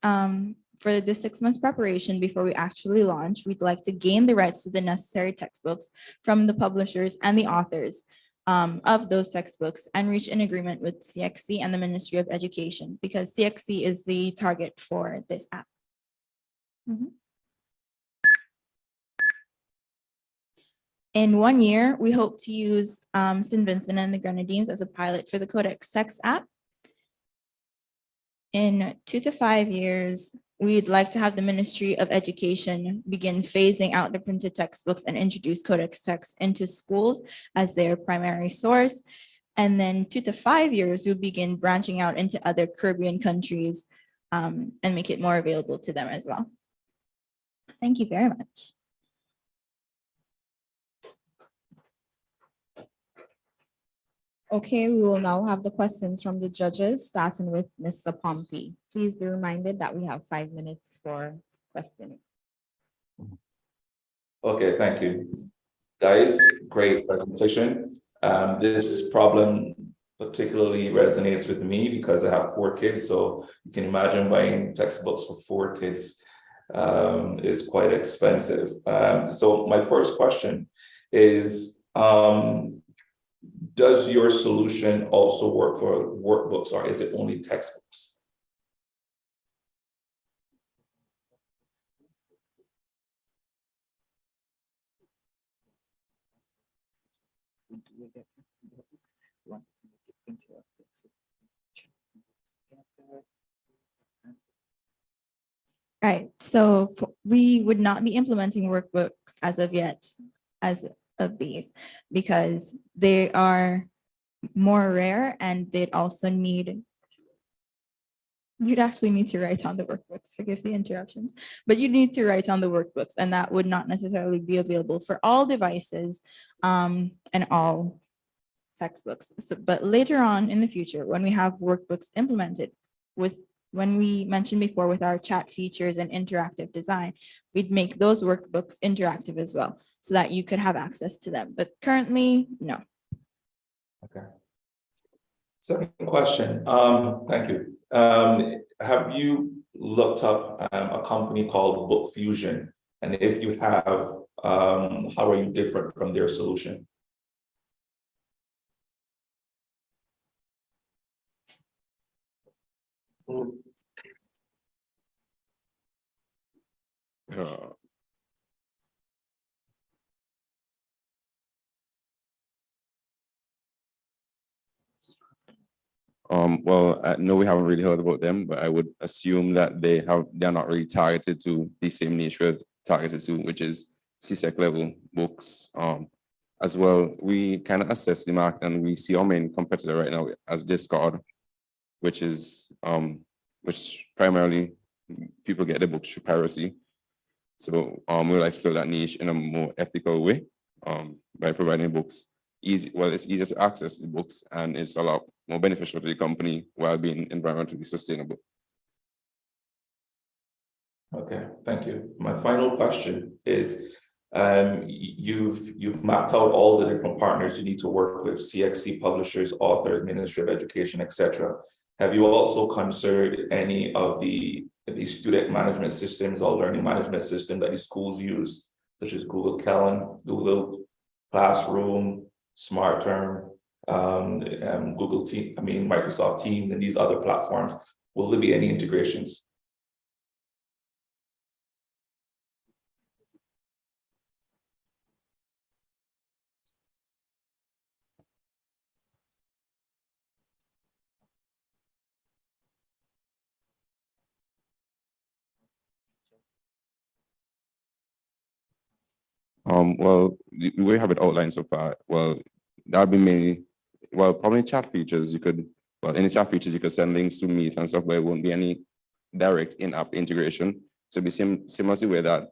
for the 6 months preparation before we actually launch, we'd like to gain the rights to the necessary textbooks from the publishers and the authors of those textbooks and reach an agreement with CXC and the Ministry of Education, because CXC is the target for this app. In 1 year, we hope to use St. Vincent and the Grenadines as a pilot for the Codex Text app. In 2 to 5 years, we'd like to have the Ministry of Education begin phasing out the printed textbooks and introduce Codex Text into schools as their primary source. And then 2 to 5 years, we'll begin branching out into other Caribbean countries and make it more available to them as well. Thank you very much. Okay, we will now have the questions from the judges, starting with Mr. Pompey. Please be reminded that we have 5 minutes for questioning. Okay, thank you. Guys, great presentation. This problem particularly resonates with me because I have 4 kids, so you can imagine buying textbooks for 4 kids is quite expensive. So my first question is, does your solution also work for workbooks, or is it only textbooks? Right, so we would not be implementing workbooks as of yet, as of these, because they are more rare and they'd also need, you'd actually need to write on the workbooks, forgive the interruptions, but you need to write on the workbooks, and that would not necessarily be available for all devices and all textbooks. So, but later on in the future, when we have workbooks implemented with, when we mentioned before with our chat features and interactive design, we'd make those workbooks interactive as well so that you could have access to them. But currently, no. Okay. Second question, thank you. Have you looked up a company called Book Fusion? And if you have, how are you different from their solution? Well, no, we haven't really heard about them, but I would assume that they're not really targeted to the same niche we're targeted to, which is CSEC level books. As well, we kind of assess the market and we see our main competitor right now as Discord, which is which primarily people get the books through piracy. So we like to fill that niche in a more ethical way by providing books easy. Well, it's easier to access the books and it's a lot more beneficial to the company while being environmentally sustainable. Okay, thank you. My final question is, you've mapped out all the different partners you need to work with: CXC, publishers, authors, Ministry of Education, etc. Have you also considered any of the student management systems or learning management system that the schools use, such as Google Calendar, Google Classroom, SmartTerm, Google Team, Microsoft Teams, and these other platforms? Will there be any integrations? Well, we have it outlined so far. Well, that'll be mainly, well, probably chat features. You could, well, any chat features you could send links to Meet and stuff, but it won't be any direct in-app integration. So it'll be similar to where that,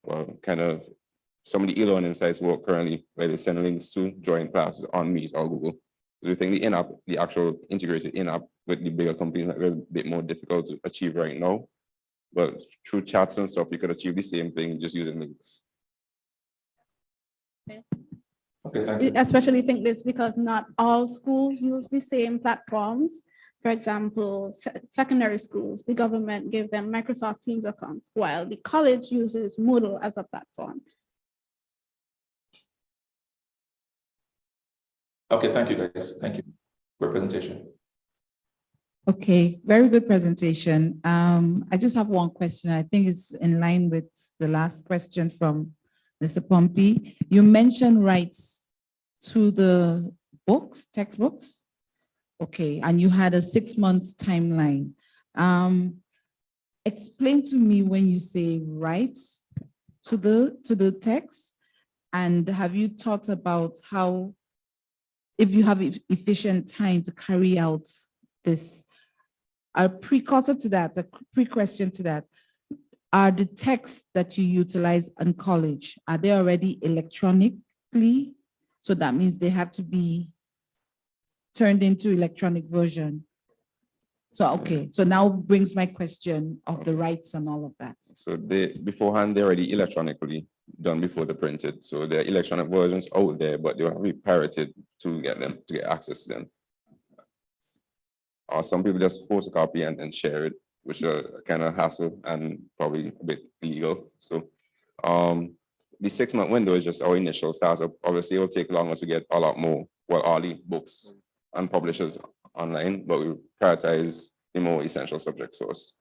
well, kind of some of the e-learning sites work currently, where they send links to join classes on Meet or Google. Because we think the in-app, the actual integrated in-app with the bigger companies might be a bit more difficult to achieve right now. But through chats and stuff, you could achieve the same thing just using links. Okay, thank We you. especially think this because not all schools use the same platforms. For example, secondary schools, the government gave them Microsoft Teams accounts, while the college uses Moodle as a platform. Okay, thank you guys. Thank you for your presentation. Okay, very good presentation. I just have one question. I think it's in line with the last question from Mr. Pompey. You mentioned rights to the books, textbooks. Okay, and you had a 6 months timeline. Explain to me when you say rights to the text, and have you thought about how, if you have efficient time to carry out this? A precursor to that, a pre-question to that, are the texts that you utilize in college, are they already electronically? So that means they have to be turned into electronic version. So, okay, so now brings my question of the rights and all of that. So they beforehand, they're already electronically done before they're printed. So there are electronic versions out there, but they'll be pirated to get them, to get access to them. Or some people just photocopy and share it, which are kind of hassle and probably a bit illegal. So the 6 month window is just our initial startup. Obviously, it will take longer to get a lot more, well, all the books and publishers online, but we prioritize the more essential subjects first.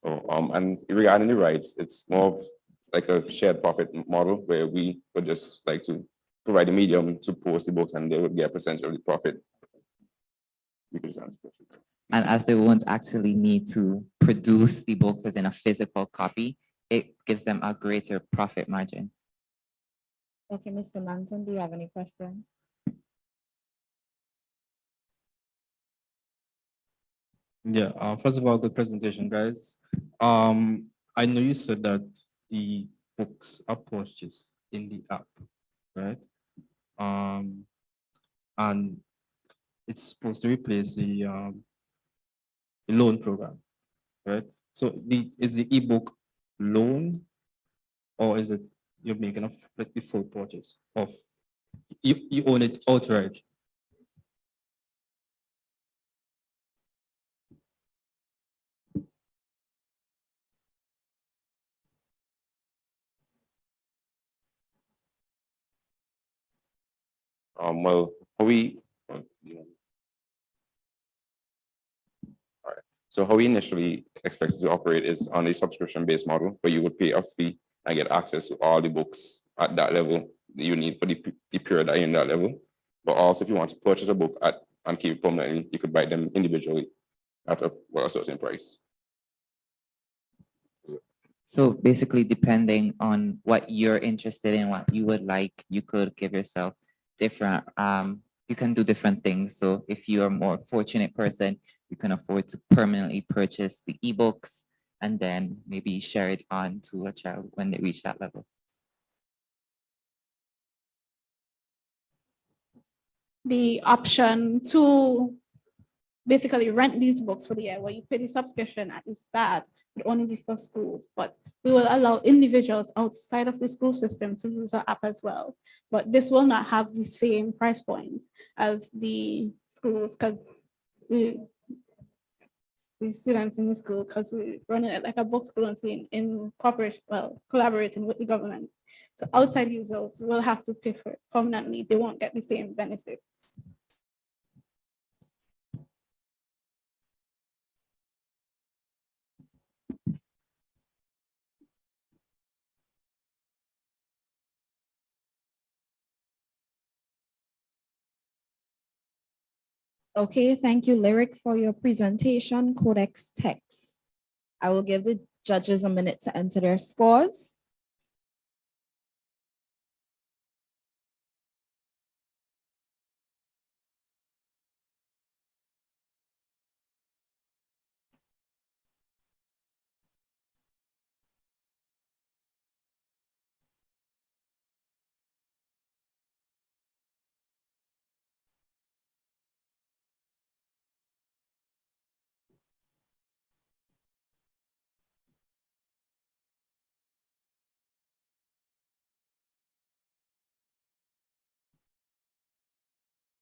So, and regarding the rights, it's more of like a shared profit model where we would just like to provide a medium to post the books and they would get a percentage of the profit. We could just answer the question. And as they won't actually need to produce the books as in a physical copy, it gives them a greater profit margin. Okay, Mr. Manson, do you have any questions? Yeah, first of all, good presentation, guys. I know you said that the books are purchased in the app, right? And it's supposed to replace the loan program, right? So is the ebook loan, or is it you're making like the full purchase of you own it outright? Well, how we, all right. So how we initially expected to operate is on a subscription-based model, where you would pay a fee and get access to all the books at that level that you need for the period that you're in that level. But also, if you want to purchase a book and keep it permanently, you could buy them individually at a certain price. So basically, depending on what you're interested in, what you would like, you could give yourself different, you can do different things. So if you're a more fortunate person, you can afford to permanently purchase the ebooks and then maybe share it on to a child when they reach that level. The option to basically rent these books for the year, where you pay the subscription at the start, would only be for schools, but we will allow individuals outside of the school system to use our app as well. But this will not have the same price point as the schools, because the students in the school, because we run it like a book school and in cooperation, well, collaborating with the government. So outside users will have to pay for it permanently. They won't get the same benefits. Okay, thank you, Lyric, for your presentation, Codex Text. I will give the judges a minute to enter their scores.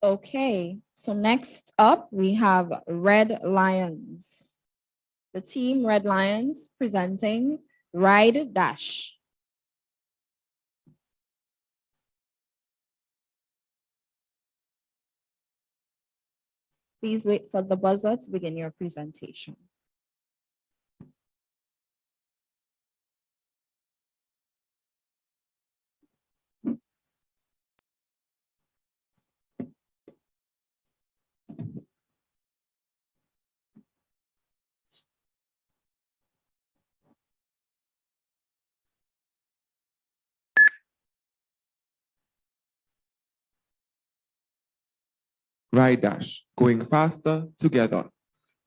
Okay, so next up, we have Red Lions. The team Red Lions presenting Ride Dash. Please wait for the buzzer to begin your presentation. Ride Dash, going faster together.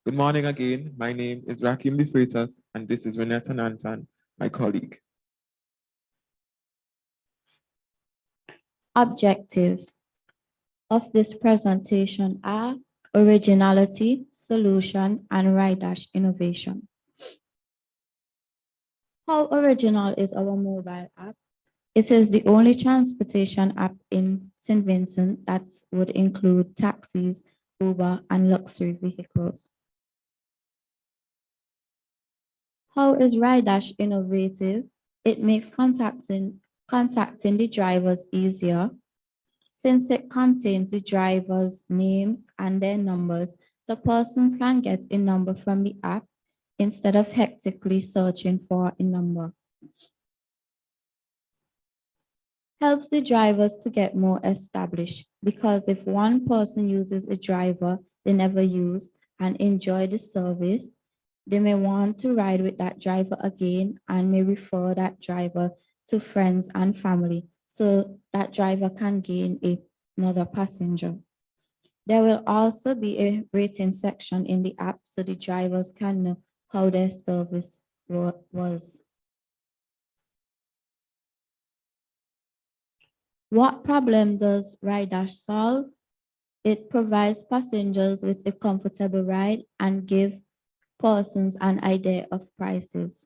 Good morning again. My name is Rakim De Freitas, and this is Renata Nantan, my colleague. Objectives of this presentation are originality, solution, and Ride Dash innovation. How original is our mobile app? It is the only transportation app in St. Vincent that would include taxis, Uber, and luxury vehicles. How is Ride Dash innovative? It makes contacting the drivers easier. Since it contains the drivers' names and their numbers, the persons can get a number from the app instead of hectically searching for a number. Helps the drivers to get more established, because if one person uses a driver they never use and enjoy the service, they may want to ride with that driver again and may refer that driver to friends and family so that driver can gain another passenger. There will also be a rating section in the app so the drivers can know how their service was. What problem does Ride Dash solve? It provides passengers with a comfortable ride and give persons an idea of prices.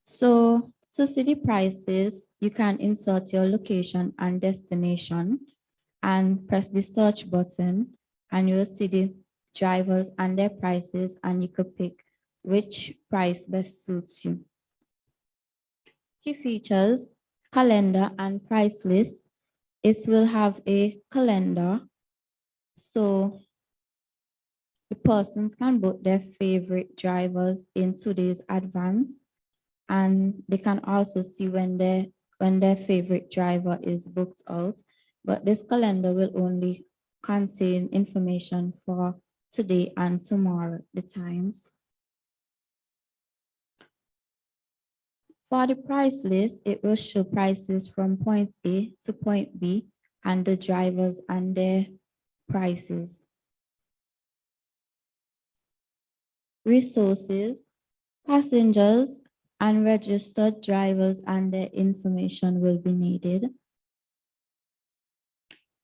So to see the prices, you can insert your location and destination and press the search button, and you'll see the drivers and their prices, and you could pick which price best suits you. Key features: calendar and price list. It will have a calendar, so the persons can book their favorite drivers in 2 days advance, and they can also see when their favorite driver is booked out. But this calendar will only contain information for today and tomorrow, the times. For the price list, it will show prices from point A to point B and the drivers and their prices. Resources: passengers and registered drivers and their information will be needed.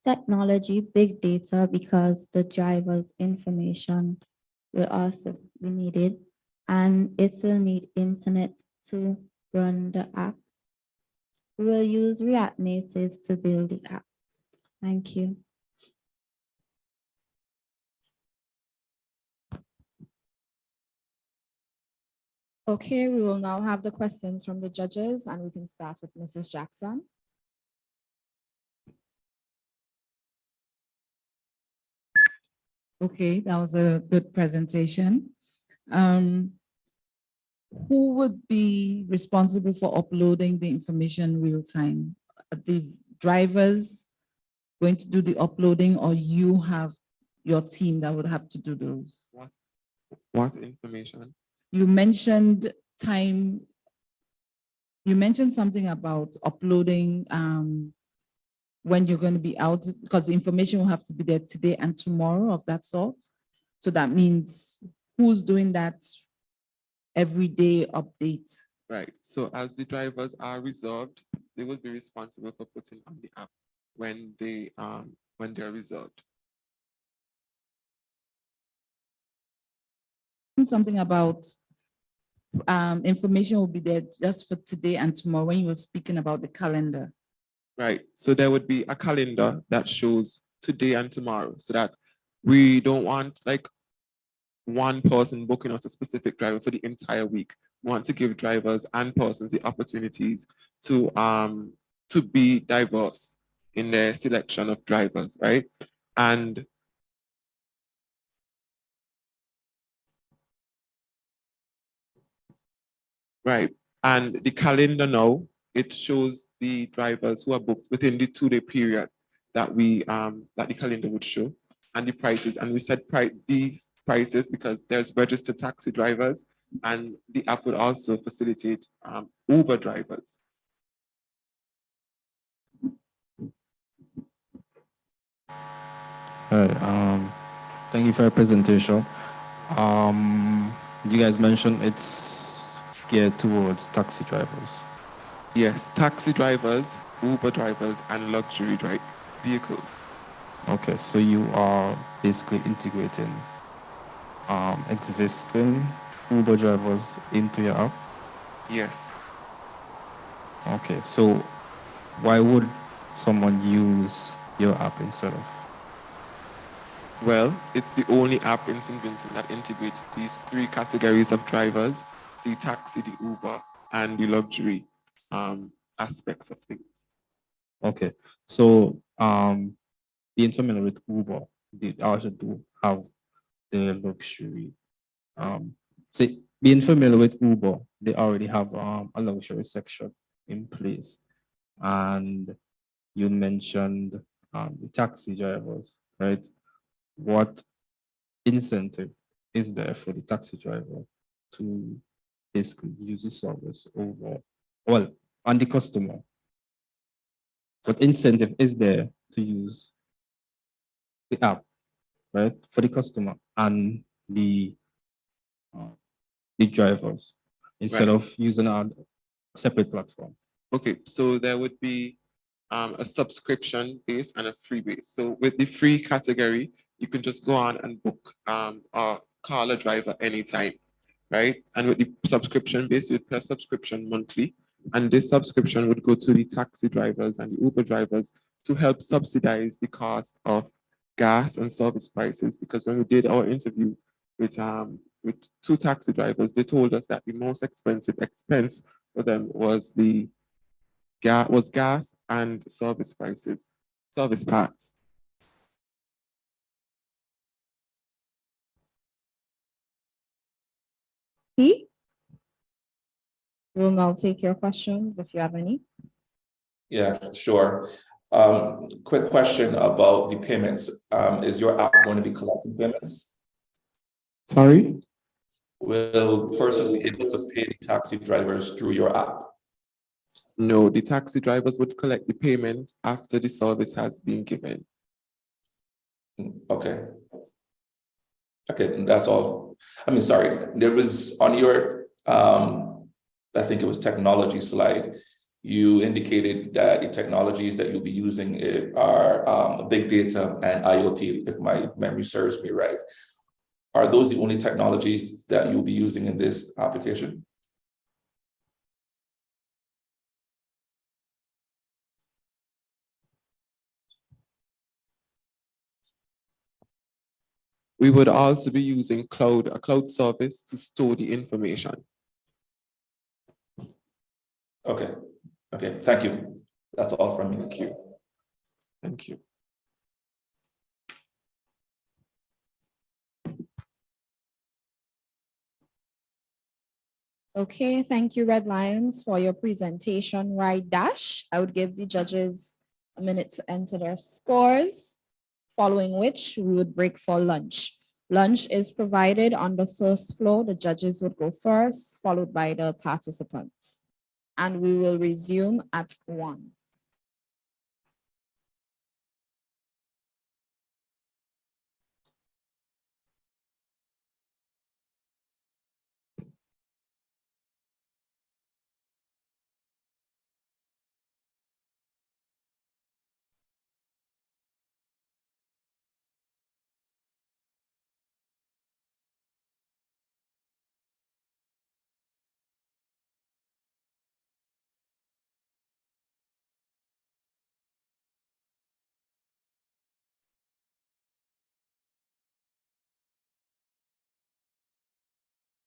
Technology: big data, because the driver's information will also be needed, and it will need internet to run the app. We will use React Native to build the app. Thank you. Okay, we will now have the questions from the judges, and we can start with Mrs. Jackson. Okay, that was a good presentation. Who would be responsible for uploading the information real time? Are the drivers going to do the uploading, or you have your team that would have to do those? What information? You mentioned time. You mentioned something about uploading when you're going to be out, because the information will have to be there today and tomorrow of that sort. So that means who's doing that everyday update? Right. So as the drivers are reserved, they will be responsible for putting on the app when they're reserved. Something about information will be there just for today and tomorrow when you were speaking about the calendar. Right. So there would be a calendar that shows today and tomorrow, so that we don't want like one person booking out a specific driver for the entire week. We want to give drivers and persons the opportunities to be diverse in their selection of drivers, right? And right. And the calendar now, it shows the drivers who are booked within the 2-day period that we that the calendar would show, and the prices. And we set these prices because there's registered taxi drivers, and the app would also facilitate Uber drivers. All right, thank you for your presentation. You guys mentioned it's geared towards taxi drivers. Yes, taxi drivers, Uber drivers, and luxury vehicles. Okay, so you are basically integrating existing Uber drivers into your app? Yes. Okay, so why would someone use your app instead of? Well, it's the only app in St. Vincent that integrates these 3 categories of drivers: the taxi, the Uber, and the luxury aspects of things. Okay, so being familiar with Uber, they also do have the luxury. Being familiar with Uber, they already have a luxury section in place. And you mentioned the taxi drivers, right? What incentive is there for the taxi driver to basically use the service over, well, on the customer? What incentive is there to use the app, right, for the customer and the drivers instead Right. of using a separate platform? Okay, so there would be a subscription base and a free base. So with the free category, you can just go on and book or call a driver anytime, right? And with the subscription base, you'd pay a subscription monthly. And this subscription would go to the taxi drivers and the Uber drivers to help subsidize the cost of gas and service prices. Because when we did our interview with 2 taxi drivers, they told us that the most expensive expense for them was gas and service prices, service parts. We'll now take your questions if you have any. Yeah, sure. Quick question about the payments. Is your app going to be collecting payments? Sorry? Will persons be able to pay the taxi drivers through your app? No, the taxi drivers would collect the payment after the service has been given. Okay. Okay, that's all. I mean, sorry, there was on your, I think it was technology slide, you indicated that the technologies that you'll be using are big data and IoT, if my memory serves me right. Are those the only technologies that you'll be using in this application? We would also be using a cloud service to store the information. Okay. Okay, thank you. That's all from me. Thank you. Thank you. Okay, thank you, Red Lions, for your presentation. Right, Dash. I would give the judges a minute to enter their scores, following which we would break for lunch. Lunch is provided on the first floor. The judges would go first, followed by the participants. And we will resume at 1.